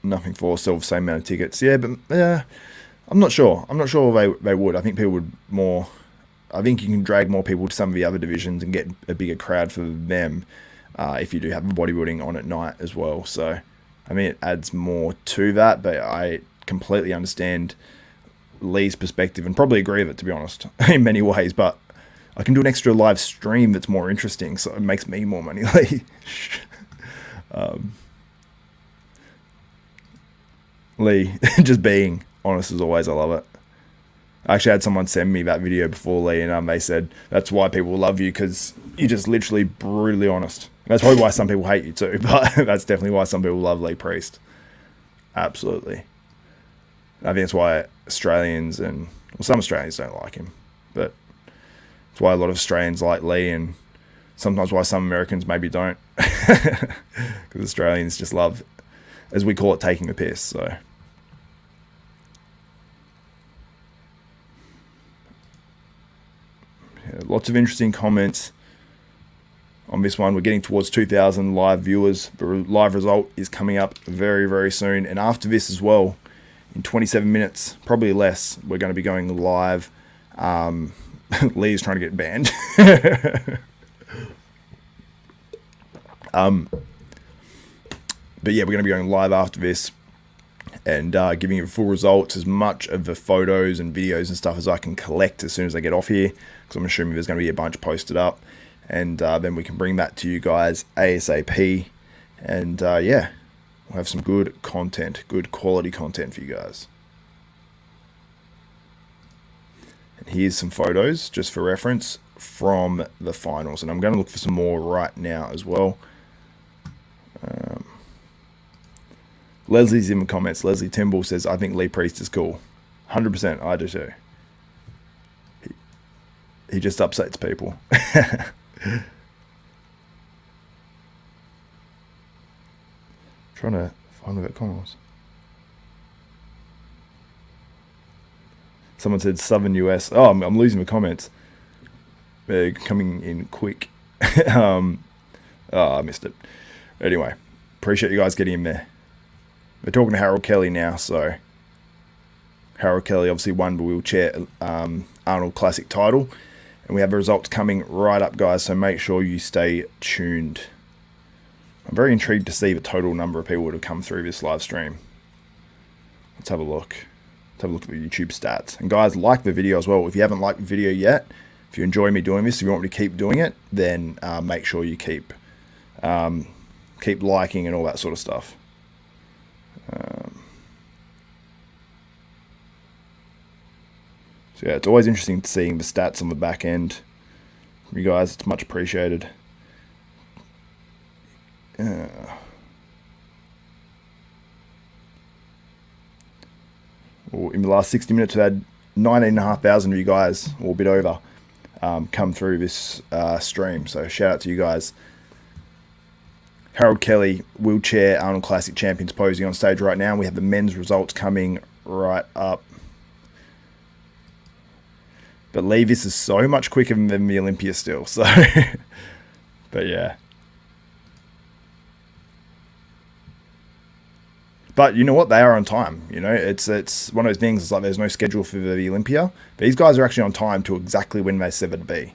Nothing for sell the same amount of tickets. Yeah, but I'm not sure. I'm not sure they would. I think people would more. I think you can drag more people to some of the other divisions and get a bigger crowd for them if you do have bodybuilding on at night as well. So, I mean, it adds more to that, but I completely understand Lee's perspective and probably agree with it, to be honest, in many ways. But I can do an extra live stream that's more interesting, so it makes me more money. Lee, just being honest as always, I love it. I actually had someone send me that video before, Lee, and they said that's why people love you, because you're just literally brutally honest. That's probably why some people hate you too, but that's definitely why some people love Lee Priest. Absolutely. I think that's why Australians some Australians don't like him, but that's why a lot of Australians like Lee, and sometimes why some Americans maybe don't, because Australians just love, as we call it, taking the piss. So yeah, lots of interesting comments on this one. We're getting towards 2,000 live viewers. The live result is coming up very, very soon. And after this as well, in 27 minutes, probably less, we're going to be going live. Lee's trying to get banned. But yeah, we're going to be going live after this and giving you full results, as much of the photos and videos and stuff as I can collect as soon as I get off here, because I'm assuming there's going to be a bunch posted up, and then we can bring that to you guys ASAP. And yeah, we'll have some good content, good quality content for you guys. And here's some photos just for reference from the finals, and I'm going to look for some more right now as well. Leslie's in the comments. Leslie Timble says, I think Lee Priest is cool. 100%, I do too. He just upsets people. Trying to find where that comment was. Someone said Southern US. Oh, I'm losing the comments. They're coming in quick. Oh, I missed it. Anyway, appreciate you guys getting in there. We're talking to Harold Kelly now, so Harold Kelly obviously won the wheelchair Arnold Classic title, and we have the results coming right up, guys, so make sure you stay tuned. I'm very intrigued to see the total number of people that have come through this live stream. Let's have a look. Let's have a look at the YouTube stats. And guys, like the video as well. If you haven't liked the video yet, if you enjoy me doing this, if you want me to keep doing it, then make sure you keep liking and all that sort of stuff. So yeah, it's always interesting seeing the stats on the back end from you guys. It's much appreciated. Well, in the last 60 minutes, we've had 19,500 of you guys, or a bit over, come through this stream. So shout out to you guys. Harold Kelly, wheelchair Arnold Classic champions, posing on stage right now. We have the men's results coming right up. But Lee, this is so much quicker than the Olympia still. So, but yeah. But you know what? They are on time. You know, it's one of those things. It's like there's no schedule for the Olympia. These guys are actually on time to exactly when they said it'd be.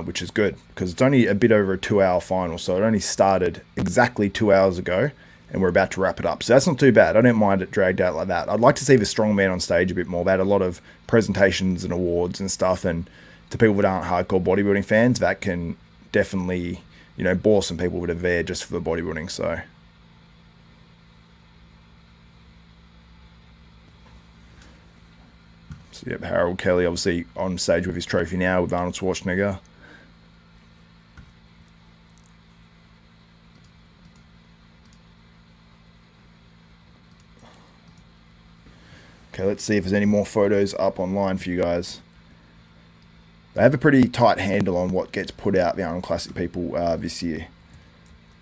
Which is good, because it's only a bit over a 2-hour final, so it only started exactly 2 hours ago, and we're about to wrap it up. So that's not too bad. I don't mind it dragged out like that. I'd like to see the strongman on stage a bit more. They had a lot of presentations and awards and stuff, and to people that aren't hardcore bodybuilding fans, that can definitely, you know, bore some people that are there just for the bodybuilding. So yep, Harold Kelly obviously on stage with his trophy now with Arnold Schwarzenegger. Okay, let's see if there's any more photos up online for you guys. They have a pretty tight handle on what gets put out, the Arnold Classic people, this year,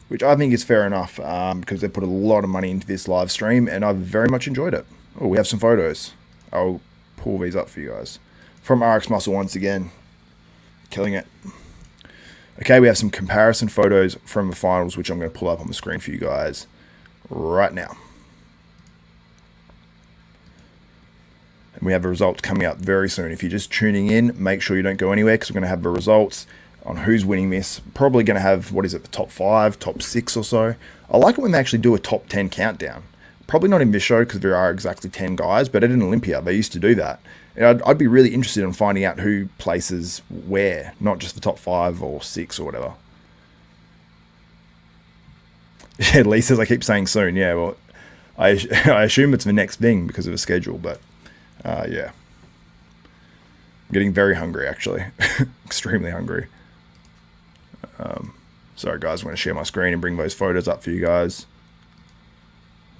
which I think is fair enough, because they put a lot of money into this live stream, and I've very much enjoyed it. Oh, we have some photos. I'll pull these up for you guys. From RX Muscle once again. Killing it. Okay, we have some comparison photos from the finals, which I'm going to pull up on the screen for you guys right now. And we have the results coming up very soon. If you're just tuning in, make sure you don't go anywhere, because we're going to have the results on who's winning this. Probably going to have, what is it, the top 5, top 6 or so. I like it when they actually do a top 10 countdown. Probably not in this show, because there are exactly 10 guys, but at an Olympia, they used to do that. And I'd be really interested in finding out who places where, not just the top 5 or 6 or whatever. Yeah, Lee says I keep saying soon. Yeah, well, I assume it's the next thing because of the schedule, but yeah. I'm getting very hungry, actually. Extremely hungry. Sorry, guys. I'm going to share my screen and bring those photos up for you guys.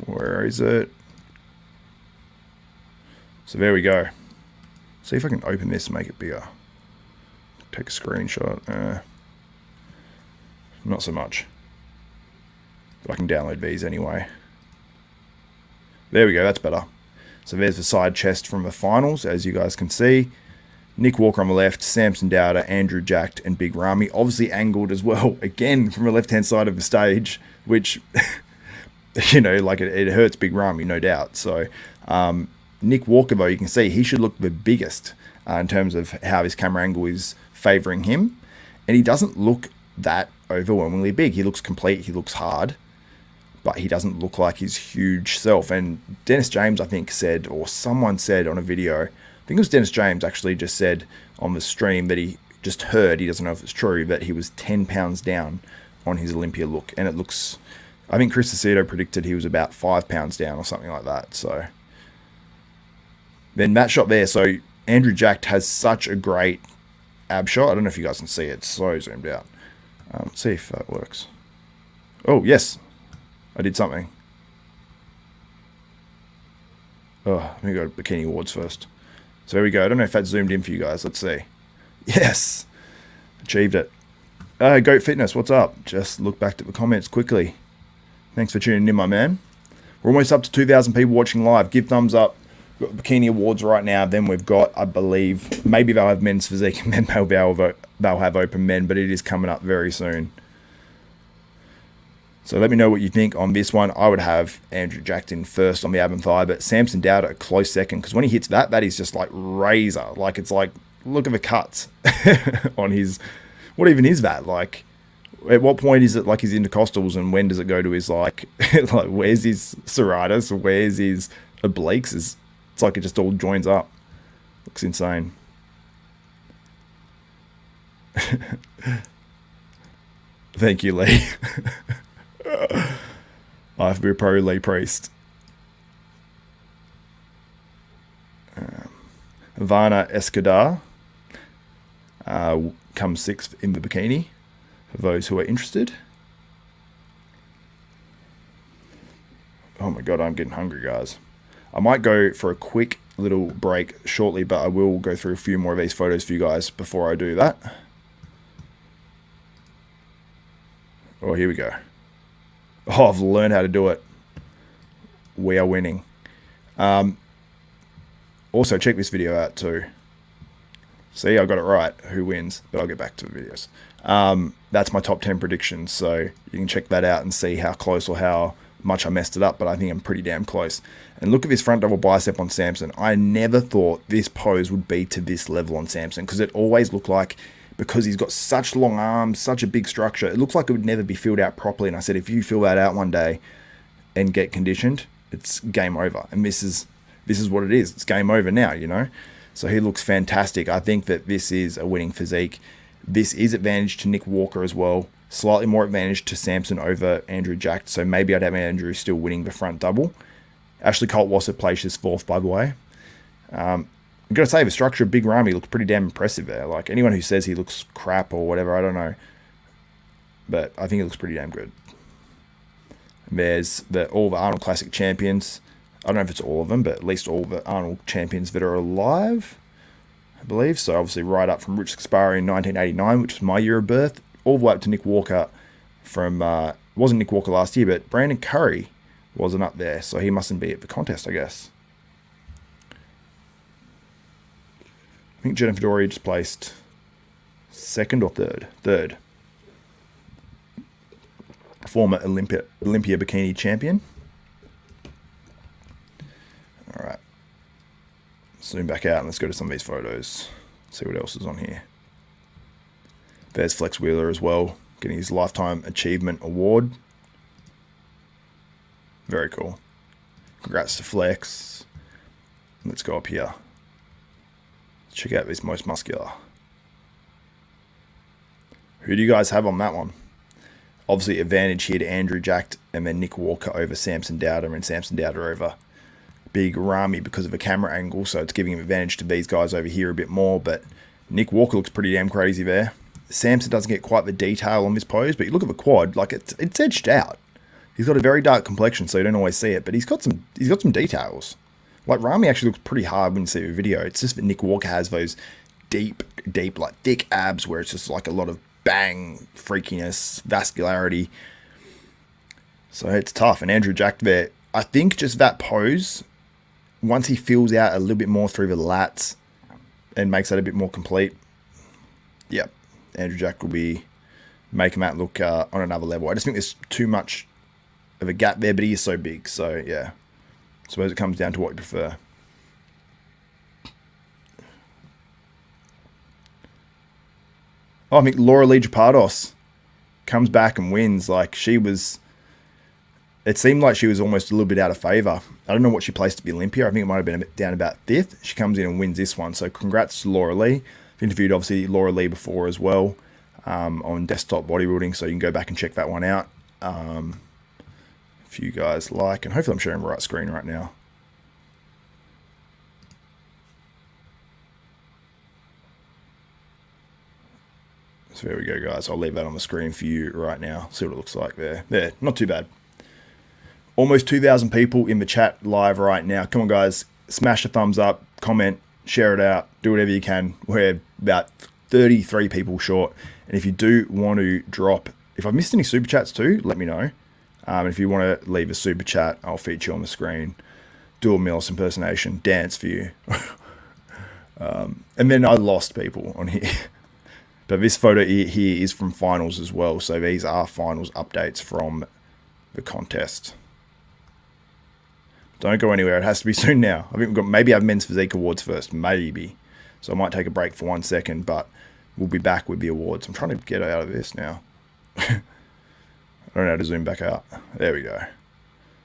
Where is it? So there we go. See if I can open this and make it bigger. Take a screenshot. Not so much. But I can download these anyway. There we go. That's better. So there's the side chest from the finals, as you guys can see. Nick Walker on the left, Samson Dauda, Andrew Jacked, and Big Ramy. Obviously angled as well, again, from the left-hand side of the stage, which, you know, like it hurts Big Ramy, no doubt. So Nick Walker, though, you can see he should look the biggest in terms of how his camera angle is favouring him. And he doesn't look that overwhelmingly big. He looks complete, he looks hard, but he doesn't look like his huge self. And Dennis James, I think, said, or someone said on a video, I think it was Dennis James actually just said on the stream that he just heard, he doesn't know if it's true, that he was 10 pounds down on his Olympia look. And it looks, I think Chris Aceto predicted he was about 5 pounds down or something like that. So then that shot there, so Andrew Jacked has such a great ab shot. I don't know if you guys can see it. It's so zoomed out. Let's see if that works. Oh, yes. I did something. Oh, let me go to Bikini Awards first. So there we go. I don't know if that's zoomed in for you guys. Let's see. Yes. Achieved it. Goat Fitness, what's up? Just look back at the comments quickly. Thanks for tuning in, my man. We're almost up to 2,000 people watching live. Give thumbs up. We've got Bikini Awards right now. Then we've got, I believe, maybe they'll have men's physique and then they'll have open men, but it is coming up very soon. So let me know what you think on this one. I would have Andrew Jacked in first on the ab and thigh, but Samson Dauda a close second, because when he hits that, that is just like razor. Like, it's like, look at the cuts on his, what even is that? Like, at what point is it like his intercostals, and when does it go to his like, like where's his serratus, where's his obliques? It's like it just all joins up. Looks insane. Thank you, Lee. I have to be a pro Lee Priest. Ivana Escadar comes sixth in the bikini, for those who are interested. Oh my god, I'm getting hungry, guys. I might go for a quick little break shortly, but I will go through a few more of these photos for you guys before I do that. Oh, here we go. Oh, I've learned how to do it. We are winning. Also, check this video out too. See, I got it right. Who wins? But I'll get back to the videos. That's my top 10 predictions, so you can check that out and see how close or how much I messed it up, but I think I'm pretty damn close. And look at this front double bicep on Samson. I never thought this pose would be to this level on Samson, because it always looked like, because he's got such long arms, such a big structure, it looks like it would never be filled out properly. And I said, if you fill that out one day and get conditioned, it's game over. And this is what it is. It's game over now, you know. So he looks fantastic. I think that this is a winning physique. This is advantage to Nick Walker as well. Slightly more advantage to Samson over Andrew Jacked. So maybe I'd have Andrew still winning the front double. Ashley Colt Wassett places fourth, by the way. I've got to say, the structure of Big Ramy looks pretty damn impressive there. Like, anyone who says he looks crap or whatever, I don't know. But I think it looks pretty damn good. And there's all the Arnold Classic champions. I don't know if it's all of them, but at least all the Arnold champions that are alive, I believe. So obviously right up from Rich Kaspari in 1989, which was my year of birth, all the way up to Nick Walker from, it wasn't Nick Walker last year, but Brandon Curry wasn't up there. So he mustn't be at the contest, I guess. I think Jennifer Dory just placed second or third. Third. Former Olympia bikini champion. All right. Zoom back out and let's go to some of these photos. See what else is on here. There's Flex Wheeler as well, getting his Lifetime Achievement Award. Very cool. Congrats to Flex. Let's go up here. Check out this most muscular. Who do you guys have on that one? Obviously, advantage here to Andrew Jacked, and then Nick Walker over Samson Dauda, and Samson Dauda over Big Ramy because of a camera angle. So it's giving him advantage to these guys over here a bit more. But Nick Walker looks pretty damn crazy there. Samson doesn't get quite the detail on this pose, but you look at the quad, like it's edged out. He's got a very dark complexion, so you don't always see it, but he's got some details. Like, Ramy actually looks pretty hard when you see the video. It's just that Nick Walker has those deep, like thick abs where it's just like a lot of bang, freakiness, vascularity. So it's tough. And Andrew Jacked there, I think just that pose, once he fills out a little bit more through the lats and makes that a bit more complete, yep, Andrew Jack will be making that look on another level. I just think there's too much of a gap there, but he is so big. So yeah, I suppose it comes down to what you prefer. Oh, I think Laura Lee Japardos comes back and wins. Like, she was, it seemed like she was almost a little bit out of favour. I don't know what she placed to be Olympia. I think it might have been down about 5th. She comes in and wins this one. So congrats to Laura Lee. I've interviewed, obviously, Laura Lee before as well on Desktop Bodybuilding. So you can go back and check that one out if you guys like. And hopefully I'm sharing the right screen right now. So there we go, guys. I'll leave that on the screen for you right now. See what it looks like there. There, not too bad. Almost 2,000 people in the chat live right now. Come on, guys. Smash a thumbs up, comment, share it out, do whatever you can. We're about 33 people short. And if you do want to drop, if I've missed any super chats too, let me know. If you want to leave a super chat, I'll feature you on the screen. Do a Mills impersonation, dance for you. And then I lost people on here. But this photo here is from finals as well. So these are finals updates from the contest. Don't go anywhere. It has to be soon now. I think we've got, maybe have men's physique awards first. Maybe. So I might take a break for 1 second, but we'll be back with the awards. I'm trying to get out of this now. I don't know how to zoom back out. There we go.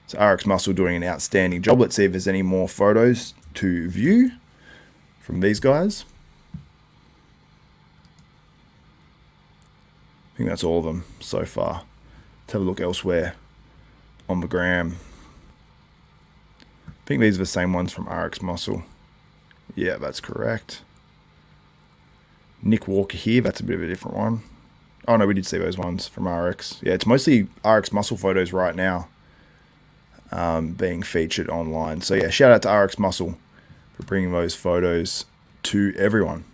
So RX Muscle doing an outstanding job. Let's see if there's any more photos to view from these guys. I think that's all of them so far. Let's have a look elsewhere on the gram. I think these are the same ones from RX Muscle. Yeah, that's correct. Nick Walker here. That's a bit of a different one. Oh, no, we did see those ones from RX. Yeah, it's mostly RX Muscle photos right now being featured online. So, yeah, shout out to RX Muscle for bringing those photos to everyone.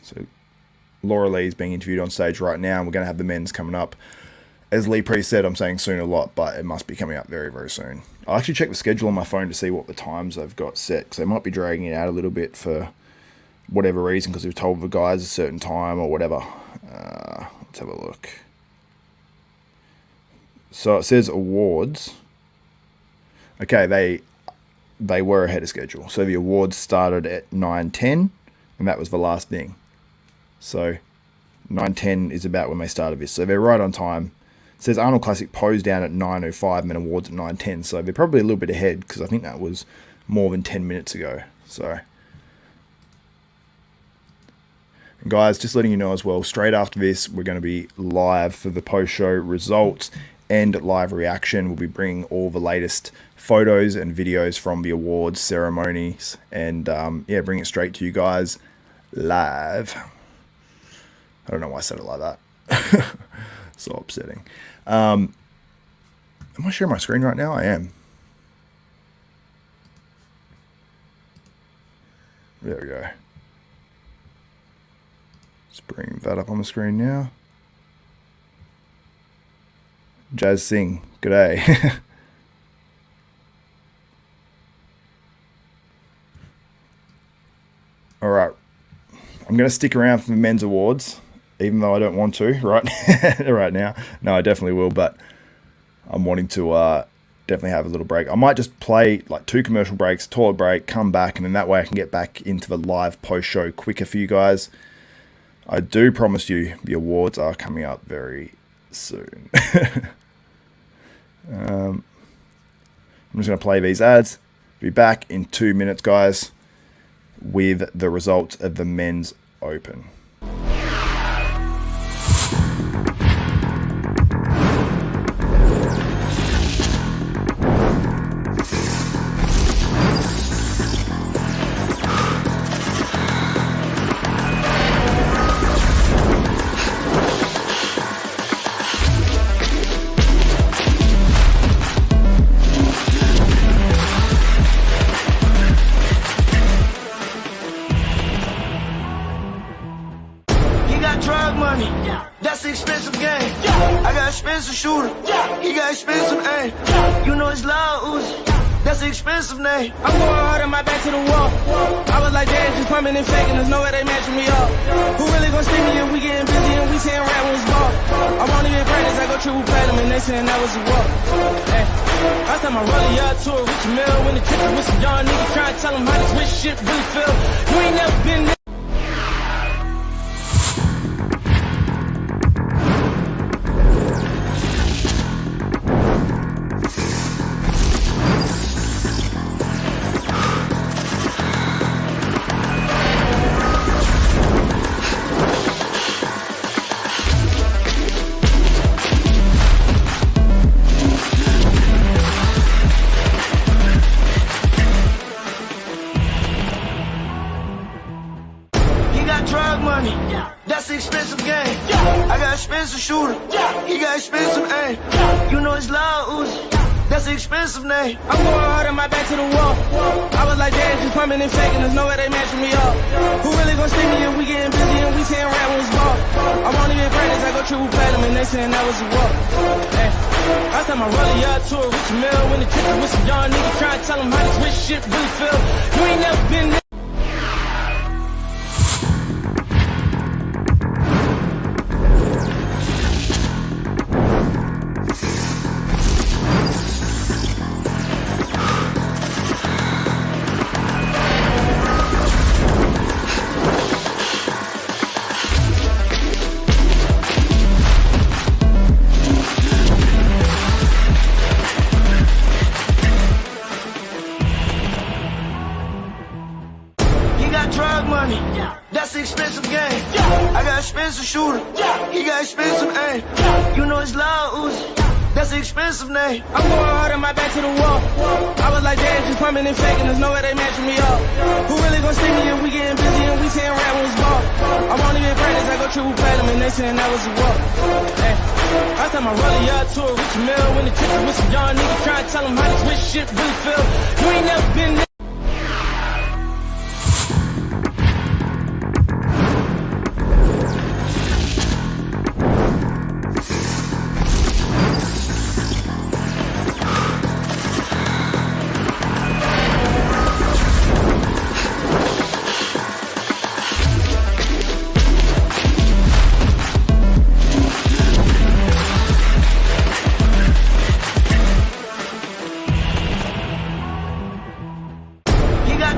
So Laura Lee is being interviewed on stage right now, and we're going to have the men's coming up. As Lee Pre said, I'm saying soon a lot, but it must be coming up very, very soon. I'll actually check the schedule on my phone to see what the times they've got set, because they might be dragging it out a little bit for whatever reason, because they've told the guys a certain time or whatever. Let's have a look. So it says awards. Okay, they were ahead of schedule. So the awards started at 9:10, and that was the last thing. So 9:10 is about when they started this. So they're right on time. It says Arnold Classic pose down at 9:05 and then awards at 9:10. So they're probably a little bit ahead, because I think that was more than 10 minutes ago. So, and guys, just letting you know as well, straight after this, we're going to be live for the post-show results and live reaction. We'll be bringing all the latest photos and videos from the awards ceremonies, and yeah, bring it straight to you guys live. I don't know why I said it like that. So upsetting. Am I sharing my screen right now? I am. There we go. Let's bring that up on the screen now. Jazz Singh, g'day. All right. I'm going to stick around for the men's awards, even though I don't want to right now. No, I definitely will, but I'm wanting to definitely have a little break. I might just play like 2 commercial breaks, toilet break, come back, and then that way I can get back into the live post-show quicker for you guys. I do promise you the awards are coming up very soon. I'm just going to play these ads. Be back in 2 minutes, guys, with the results of the men's open. Shooter, he got expensive aim. You know it's loud, Uzi. That's an expensive name. I'm going hard on my back to the wall. I was like, damn, just pumping and faking. There's no way they matching me up. Who really gon' see me if we getting busy and we saying rap when it's ball? I won't even practice, I go triple platinum and they saying that was a walk. Hey, last time I rolled up to a rich mill when the ticket with some young niggas trying to tell them how this rich shit really feel. You ain't never been there. Drug money, that's the expensive game. I got expensive shooter, he got expensive aim. You know it's loud Uzi, that's the expensive name. I'm going hard on my back to the wall. I was like, damn, just pumping and faking. There's no way they matching me up. Who really gon' see me if we getting busy and we saying rap when it's ball? I won't even practice, I go triple platinum and they saying that was a walk. Hey, last time I rolled up to a rich mill when the ticket with some young niggas trying to tell them how this rich shit really feel. You ain't never been there. Drug money, that's the expensive game. I got expensive shooter, he got expensive aim. You know it's loud Uzi, that's the expensive name. I'm going hard on my back to the wall. I was like, damn, just pumping and faking. There's no way they matching me up. Who really gon' see me if we getting busy and we saying rap when it's ball? I won't even practice, I go triple platinum and they saying that was a walk. Hey, last time I rolled up to a rich mill when the ticket with some young niggas trying to tell them how this rich shit really feel. You ain't never been there.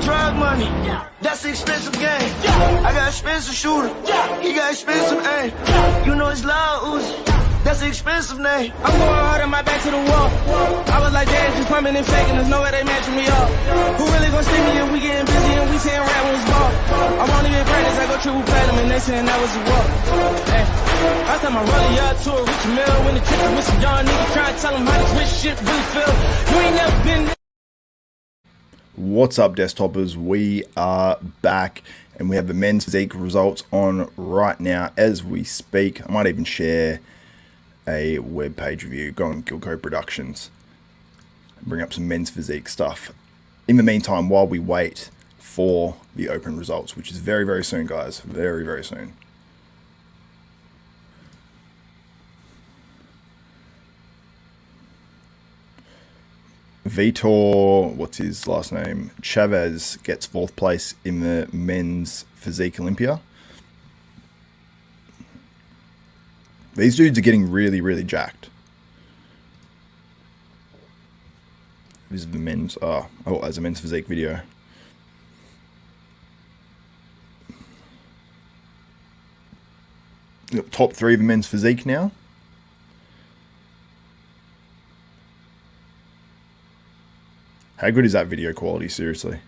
Drug money, that's the expensive game. I got expensive shooter, he got expensive aim. You know it's loud Uzi, that's the expensive name. I'm going hard on my back to the wall. I was like, damn, just pumping and faking. There's no way they matching me up. Who really gon' see me if we getting busy and we saying rap when it's ball? I won't even practice, I go triple platinum and they saying that was a walk. Hey, last time I rolled up to a rich mill when the ticket with some young niggas trying to tell them how this rich shit really feel. You ain't never been there. What's up, Desktopers? We are back and we have the men's physique results on right now as we speak. I might even share a web page review. Go on Gilco Productions and bring up some men's physique stuff. In the meantime, while we wait for the open results, which is very, very soon, guys. Very, very soon. Vitor, what's his last name? Chavez gets 4th place in the men's physique Olympia. These dudes are getting really, really jacked. This is the men's, oh, as a men's physique video. Top 3 of the men's physique now. How good is that video quality, seriously?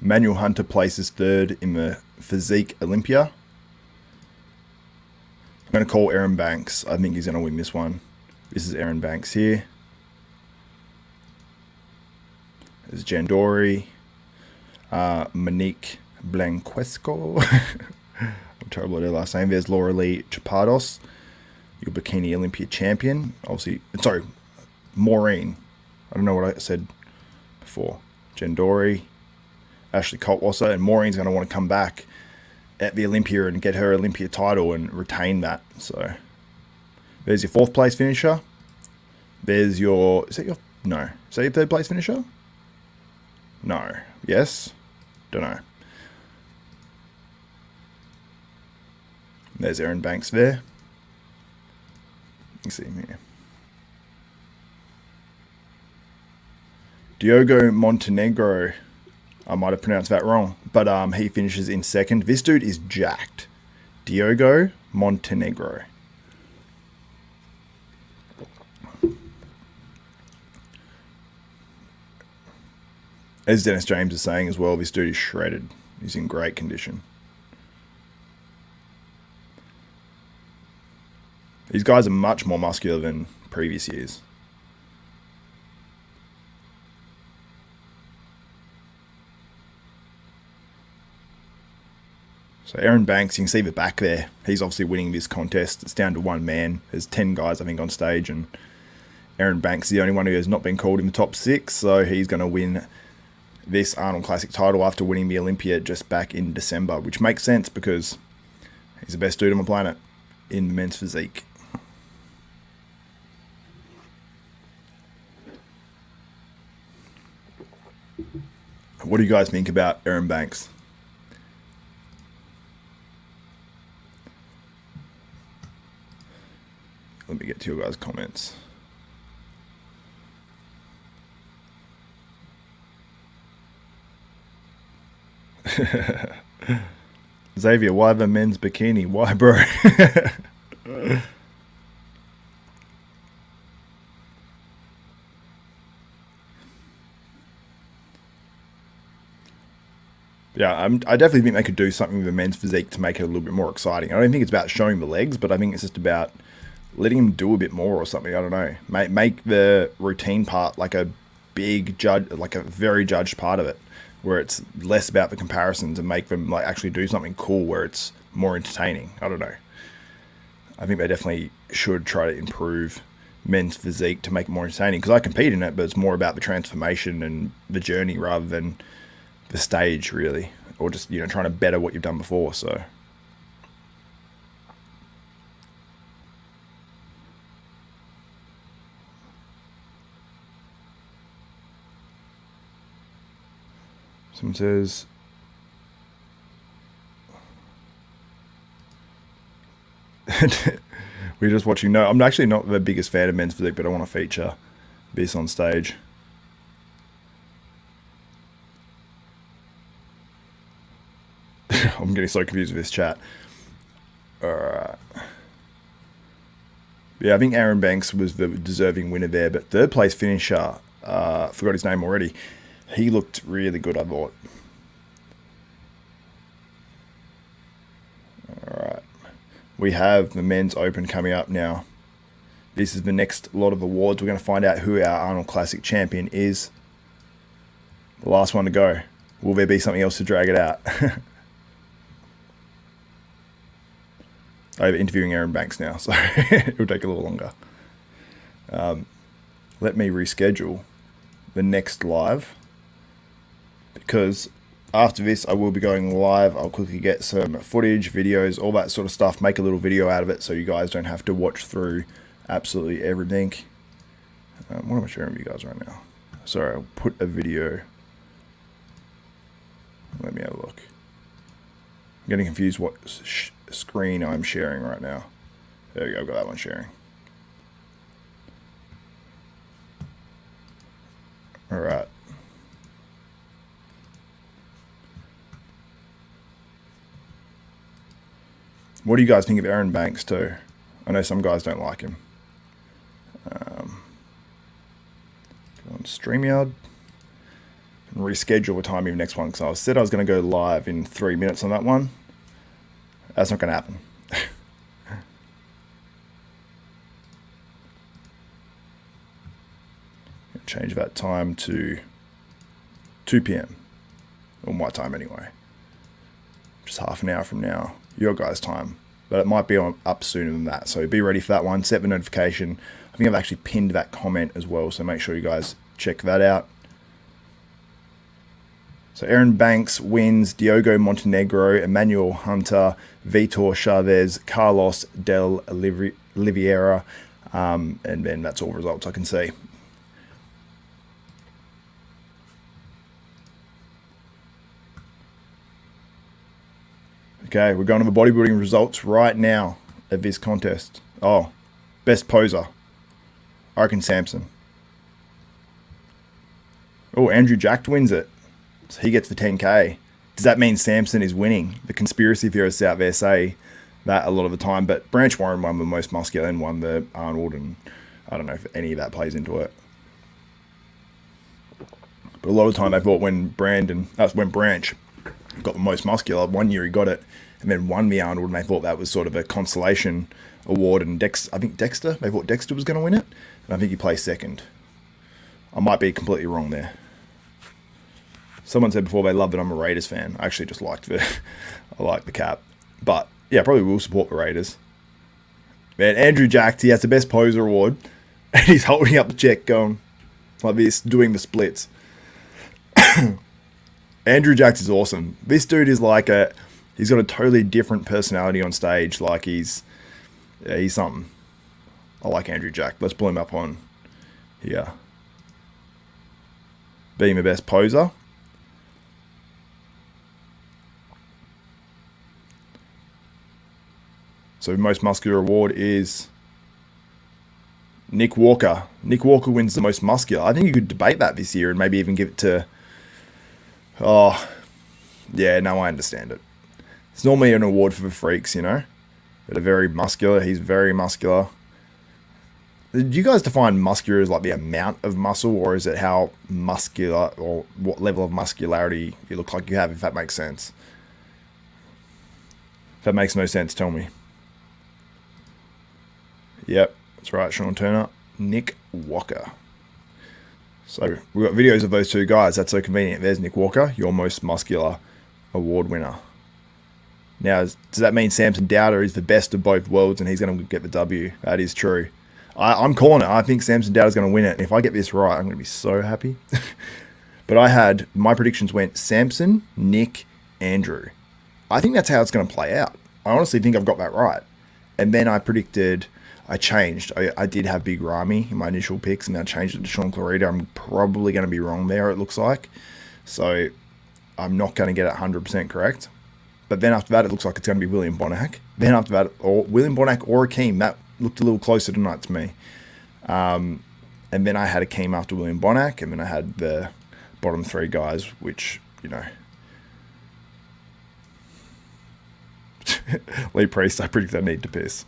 Manuel Hunter places 3rd in the Physique Olympia. I'm going to call Aaron Banks. I think he's going to win this one. This is Aaron Banks here. There's Jandori. Monique Blanquesco. I'm terrible at her last name. There's Laura Lee Chapados, your Bikini Olympia champion. Obviously, sorry, Maureen. I don't know what I said before. Jandori, Ashley Coltwasser, and Maureen's going to want to come back at the Olympia and get her Olympia title and retain that. So there's your 4th place finisher. There's your, is that your 3rd place finisher? No. Yes? Don't know. There's Erin Banks there. You can see him here. Diogo Montenegro. I might have pronounced that wrong, but he finishes in 2nd. This dude is jacked. Diogo Montenegro. As Dennis James is saying as well, this dude is shredded. He's in great condition. These guys are much more muscular than previous years. So Erin Banks, you can see the back there. He's obviously winning this contest. It's down to 1 man. There's 10 guys, I think, on stage, and Erin Banks is the only one who has not been called in the top 6, so he's going to win this Arnold Classic title after winning the Olympia just back in December, which makes sense because he's the best dude on the planet in the men's physique. What do you guys think about Erin Banks? Let me get to your guys' comments. Xavier, why the men's bikini? Why, bro? Yeah, I definitely think they could do something with the men's physique to make it a little bit more exciting. I don't think it's about showing the legs, but I think it's just about letting him do a bit more or something. I don't know. Make the routine part like a big judge, like a very judged part of it, where it's less about the comparisons and make them like actually do something cool where it's more entertaining. I don't know. I think they definitely should try to improve men's physique to make it more entertaining, because I compete in it, but it's more about the transformation and the journey rather than the stage, really, or just, you know, trying to better what you've done before. So someone says, we're just watching. No, I'm actually not the biggest fan of men's physique, but I want to feature this on stage. I'm getting so confused with this chat. Alright. Yeah, I think Erin Banks was the deserving winner there, but 3rd place finisher, forgot his name already. He looked really good, I thought. Alright. We have the men's open coming up now. This is the next lot of awards. We're going to find out who our Arnold Classic champion is. The last one to go. Will there be something else to drag it out? I'm interviewing Erin Banks now, so it'll take a little longer. Let me reschedule the next live, because after this I will be going live. I'll quickly get some footage, videos, all that sort of stuff, make a little video out of it so you guys don't have to watch through absolutely everything. What am I sharing with you guys right now? Sorry, I'll put a video. Let me have a look. I'm getting confused what screen I'm sharing right now. There we go, I've got that one sharing. Alright. What do you guys think of Erin Banks too? I know some guys don't like him. Go on StreamYard. And reschedule the time of the next one, because I said I was going to go live in 3 minutes on that one. That's not going to happen. Change that time to 2 p.m. or my time anyway. Just half an hour from now, your guys' time. But it might be up sooner than that, so be ready for that one. Set the notification. I think I've actually pinned that comment as well, so make sure you guys check that out. So Aaron Banks wins, Diogo Montenegro, Emmanuel Hunter, Vitor Chavez, Carlos Del Oliveira, and then that's all results I can see. Okay, we're going to the bodybuilding results right now of this contest. Oh, best poser. I reckon Samson. Oh, Andrew Jack wins it. So he gets the 10K. Does that mean Samson is winning? The conspiracy theorists out there say that a lot of the time. But Branch Warren won the most muscular and won the Arnold. And I don't know if any of that plays into it. But a lot of the time they thought when Branch got the most muscular, one year he got it and then won the Arnold. And they thought that was sort of a consolation award. And they thought Dexter was going to win it. And I think he placed second. I might be completely wrong there. Someone said before they love that I'm a Raiders fan. I actually just liked I like the cap. But yeah, probably will support the Raiders. Man, Andrew Jack, he has the best poser award. And he's holding up the check going like this, doing the splits. Andrew Jack is awesome. This dude is like he's got a totally different personality on stage. Like he's something. I like Andrew Jack. Let's pull him up on here. Being the best poser. So most muscular award is Nick Walker. Nick Walker wins the most muscular. I think you could debate that this year and maybe even give it to... Oh, yeah, no, I understand it. It's normally an award for the freaks, you know, that are very muscular. He's very muscular. Do you guys define muscular as like the amount of muscle, or is it how muscular or what level of muscularity you look like you have, if that makes sense? If that makes no sense, tell me. Yep, that's right, Sean Turner. Nick Walker. So we've got videos of those two guys. That's so convenient. There's Nick Walker, your most muscular award winner. Now, does that mean Samson Dauda is the best of both worlds and he's going to get the W? That is true. I'm calling it. I think Samson Dauda is going to win it. And if I get this right, I'm going to be so happy. But my predictions went Samson, Nick, Andrew. I think that's how it's going to play out. I honestly think I've got that right. And then I changed. I did have Big Ramy in my initial picks, and I changed it to Shaun Clarida. I'm probably going to be wrong there, it looks like. So I'm not going to get it 100% correct. But then after that, it looks like it's going to be William Bonac. Then after that, or William Bonac or Akeem. That looked a little closer tonight to me. And then I had Akeem after William Bonac, and then I had the bottom three guys, which, you know. Lee Priest, I predict I need to piss.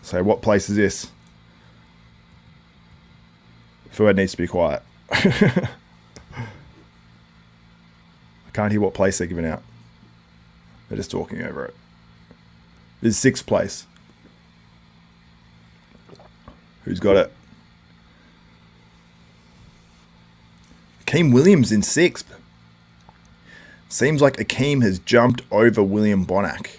So what place is this? Fuad needs to be quiet. I can't hear what place they're giving out. They're just talking over it. This is 6th place. Who's got it? Akeem Williams in 6th. Seems like Akeem has jumped over William Bonac.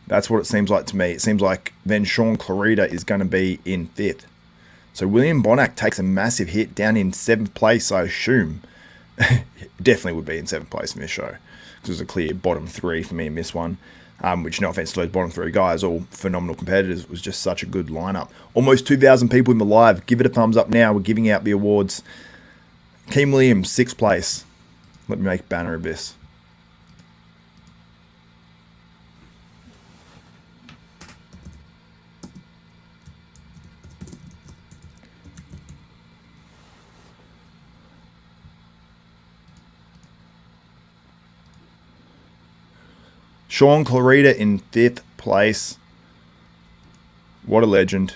That's what it seems like to me. It seems like then Shaun Clarida is going to be in 5th. So William Bonac takes a massive hit down in 7th place, I assume. Definitely would be in 7th place in this show. Because there's a clear bottom 3 for me in this one. Which, no offense to those bottom 3 guys, all phenomenal competitors. It was just such a good lineup. Almost 2,000 people in the live. Give it a thumbs up now. We're giving out the awards. Akeem Williams, 6th place. Let me make a banner of this. Shaun Clarida in 5th place. What a legend.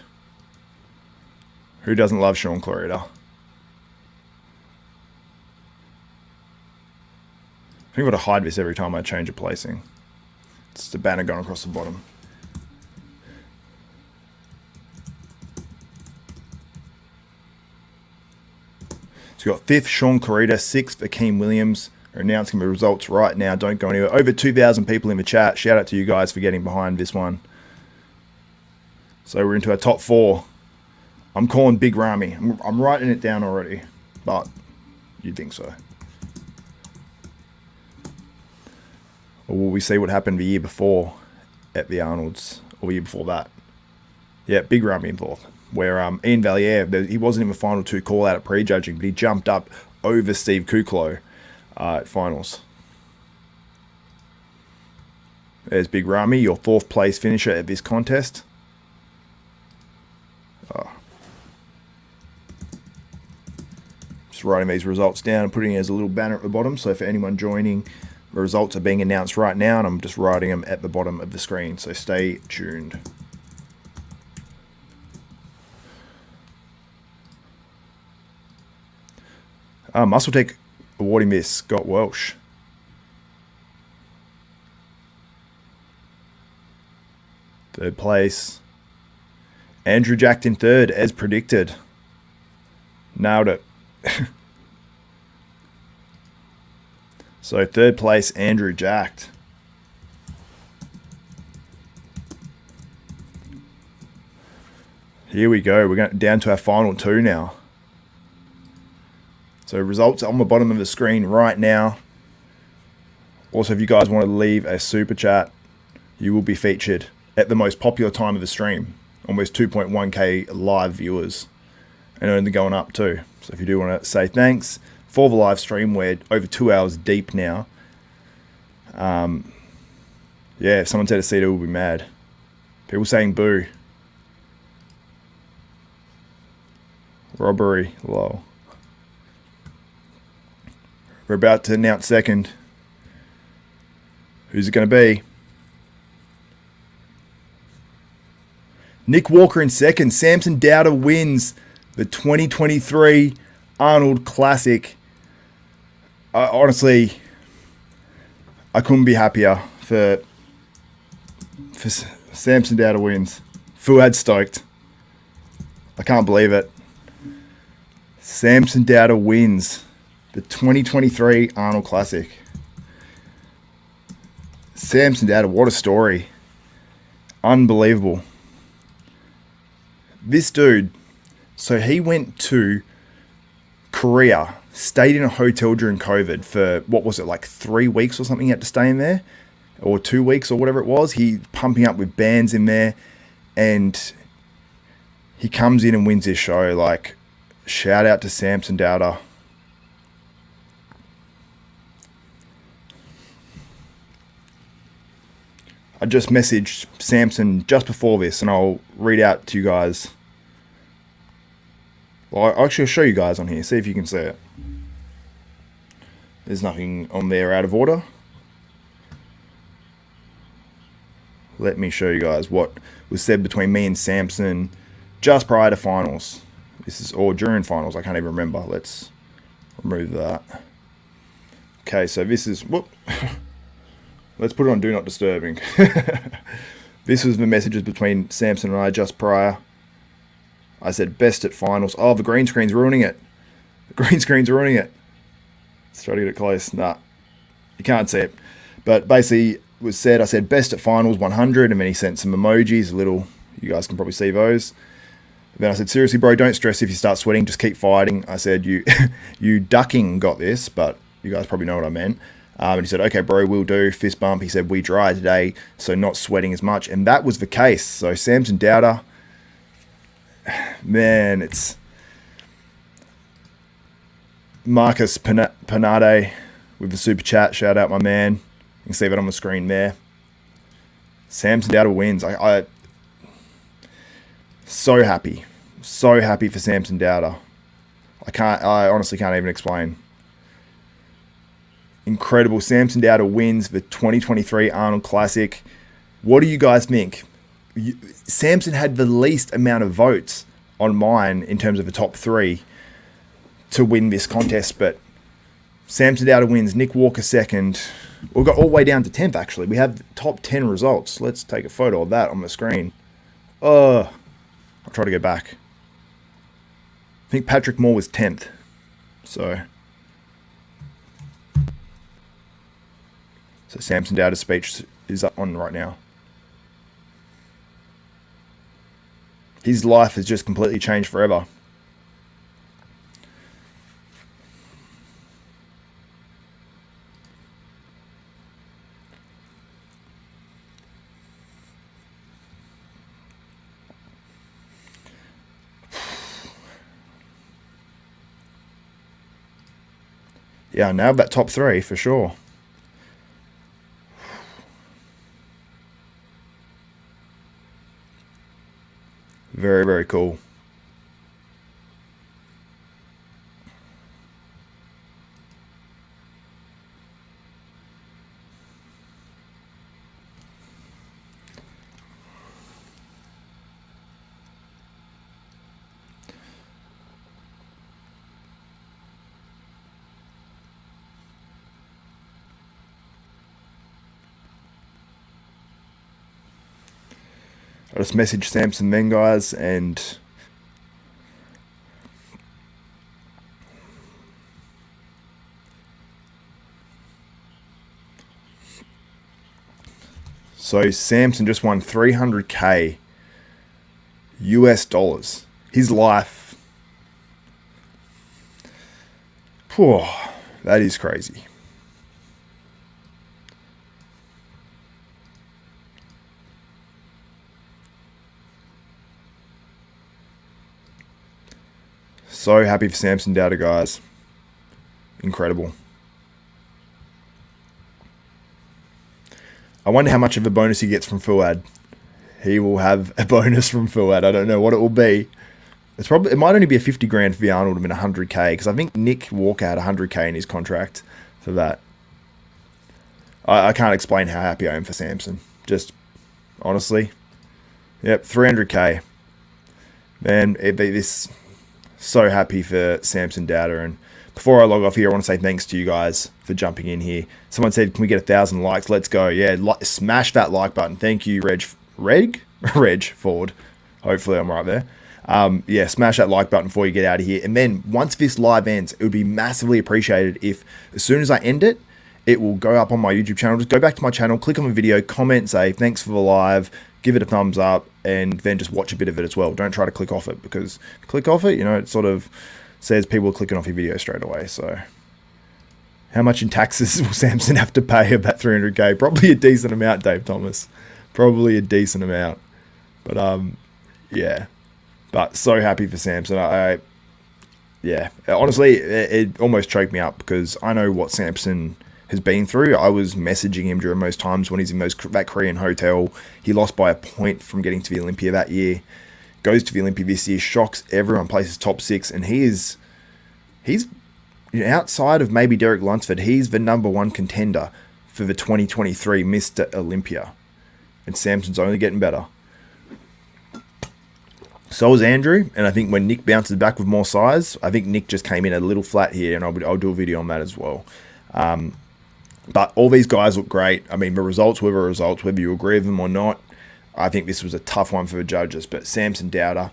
Who doesn't love Shaun Clarida? I think I've got to hide this every time I change a placing. It's the banner going across the bottom. So you've got 5th, Shaun Clarida, 6th, Akeem Williams. We're announcing the results right now. Don't go anywhere. Over 2,000 people in the chat. Shout out to you guys for getting behind this one. So we're into our top 4. I'm calling Big Ramy. I'm writing it down already. but you'd think so. Or will we see what happened the year before at the Arnolds, or the year before that? Yeah, big Ramy involved, where Ian Valliere, he wasn't in the final two call out at prejudging, but he jumped up over Steve Kuklo at finals. There's big Ramy, your 4th place finisher at this contest. Just writing these results down and putting it as a little banner at the bottom. So for anyone joining, the results are being announced right now, and I'm just writing them at the bottom of the screen. So stay tuned. Muscle Tech awarding this, Scott Welsh. Third place. Andrew Jacked in third, as predicted. Nailed it. So third place, Andrew Jacked. Here we go. We're going down to our final two now. So results on the bottom of the screen right now. Also, if you guys want to leave a super chat, you will be featured at the most popular time of the stream. Almost 2.1k live viewers, and only going up too. So if you do want to say thanks for the live stream, we're over 2 hours deep now. Yeah, if someone said a seater, we'll be mad. People saying boo. Robbery, lol. We're about to announce second. Who's it going to be? Nick Walker in second. Samson Dauda wins the 2023 Arnold Classic. Honestly, I couldn't be happier for Samson Dauda wins. Fuad stoked. I can't believe it. Samson Dauda wins the 2023 Arnold Classic. Samson Dauda, what a story. Unbelievable. This dude, so he went to Korea, stayed in a hotel during COVID for, what was it, like 3 weeks or something he had to stay in there? Or 2 weeks or whatever it was. He pumping up with bands in there, and he comes in and wins this show. Like, shout out to Samson Dauda. I just messaged Samson just before this, and I'll read out to you guys. Well, I'll actually show you guys on here. See if you can see it. There's nothing on there out of order. Let me show you guys what was said between me and Samson just prior to finals. This is, or during finals. I can't even remember. Let's remove that. Okay, so this is... Whoop. Let's put it on Do Not Disturbing. This was the messages between Samson and I just prior. I said best at finals. Oh, the green screen's ruining it. The green screen's ruining it. Let's try to get it close. Nah, you can't see it. But basically, it was said, I said best at finals 100, and then he sent some emojis, a little, you guys can probably see those. Then I said, seriously, bro, don't stress if you start sweating, just keep fighting. I said, you ducking got this, but you guys probably know what I meant. And he said, okay, bro, we'll do. Fist bump. He said, we dry today, so not sweating as much. And that was the case. So Samson Dauda, man, it's Marcus Panade with the super chat. Shout out, my man. You can see that on the screen there. Samson Dauda wins. I so happy for Samson Dauda. I honestly can't even explain. Incredible. Samson Dauda wins the 2023 Arnold Classic. What do you guys think? Samson had the least amount of votes on mine in terms of the top three to win this contest, but Samson Dauda wins. Nick Walker second. We've got all the way down to 10th, actually. We have top 10 results. Let's take a photo of that on the screen. I'll try to go back. I think Patrick Moore was 10th. So Samson Dauda's speech is up on right now. His life has just completely changed forever. Yeah, I nailed that top 3 for sure. Very, very cool. I just messaged Samson then, guys, and so Samson just won 300K US dollars. His life. Whew, that is crazy. So happy for Samson Dauda, guys. Incredible. I wonder how much of a bonus he gets from Fuad. He will have a bonus from Fuad. I don't know what it will be. It might only be a 50 grand for the Arnold and 100K, because I think Nick Walker had 100K in his contract for that. I can't explain how happy I am for Samson. Just honestly, yep, 300K. Man, this. So happy for Samson Dauda. And before I log off here, I want to say thanks to you guys for jumping in here. Someone said, can we get 1,000 likes? Let's go. Yeah, smash that like button. Thank you, Reg Ford. Hopefully I'm right there. Yeah, smash that like button before you get out of here. And then once this live ends, it would be massively appreciated if, as soon as I end it, it will go up on my YouTube channel. Just go back to my channel, click on the video, comment, say thanks for the live, give it a thumbs up, and then just watch a bit of it as well. Don't try to click off it, because if you click off it, you know, it sort of says people are clicking off your video straight away. So how much in taxes will Samson have to pay of that 300K? Probably a decent amount, Dave Thomas. Probably a decent amount. But yeah. But so happy for Samson. Yeah, honestly, it almost choked me up, because I know what Samson has been through. I was messaging him during most times when he's in that Korean hotel. He lost by a point from getting to the Olympia that year. Goes to the Olympia this year, shocks everyone, places top 6, and he's outside of maybe Derek Lunsford, he's the #1 contender for the 2023 Mr. Olympia. And Samson's only getting better. So is Andrew, and I think when Nick bounces back with more size, I think Nick just came in a little flat here, and I'll do a video on that as well. But all these guys look great. I mean, the results were the results, whether you agree with them or not. I think this was a tough one for the judges. But Samson Dauda,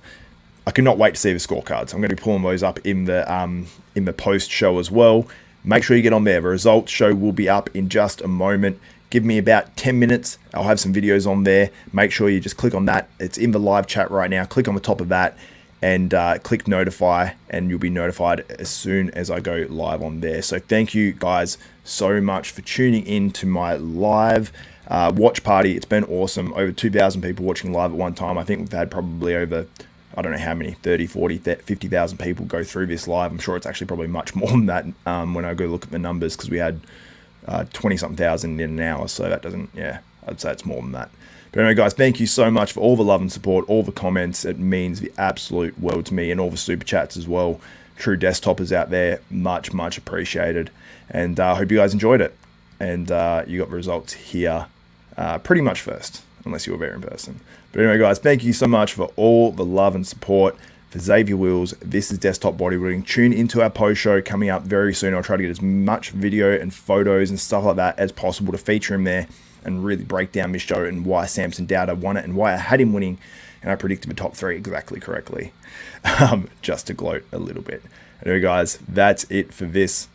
I cannot wait to see the scorecards. I'm going to be pulling those up in the post show as well. Make sure you get on there. The results show will be up in just a moment. Give me about 10 minutes. I'll have some videos on there. Make sure you just click on that. It's in the live chat right now. Click on the top of that and click notify, and you'll be notified as soon as I go live on there. So thank you guys so much for tuning in to my live watch party. It's been awesome. Over 2,000 people watching live at one time. I think we've had probably over, I don't know how many, 30, 40, 50,000 people go through this live. I'm sure it's actually probably much more than that when I go look at the numbers, because we had 20-something thousand in an hour. So that doesn't, yeah, I'd say it's more than that. But anyway, guys, thank you so much for all the love and support, all the comments. It means the absolute world to me, and all the super chats as well. True desktoppers out there, much, much appreciated. And I hope you guys enjoyed it. And you got the results here pretty much first, unless you were there in person. But anyway, guys, thank you so much for all the love and support. For Xavier Wills, this is Desktop Bodybuilding. Tune into our post show coming up very soon. I'll try to get as much video and photos and stuff like that as possible to feature him there and really break down this show and why Samson Dauda won it and why I had him winning, and I predicted the top 3 exactly correctly, just to gloat a little bit. Anyway, guys, that's it for this.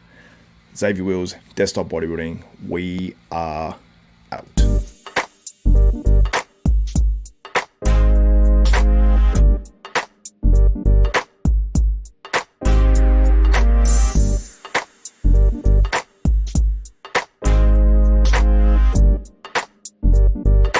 Xavier Wills, Desktop Bodybuilding. We are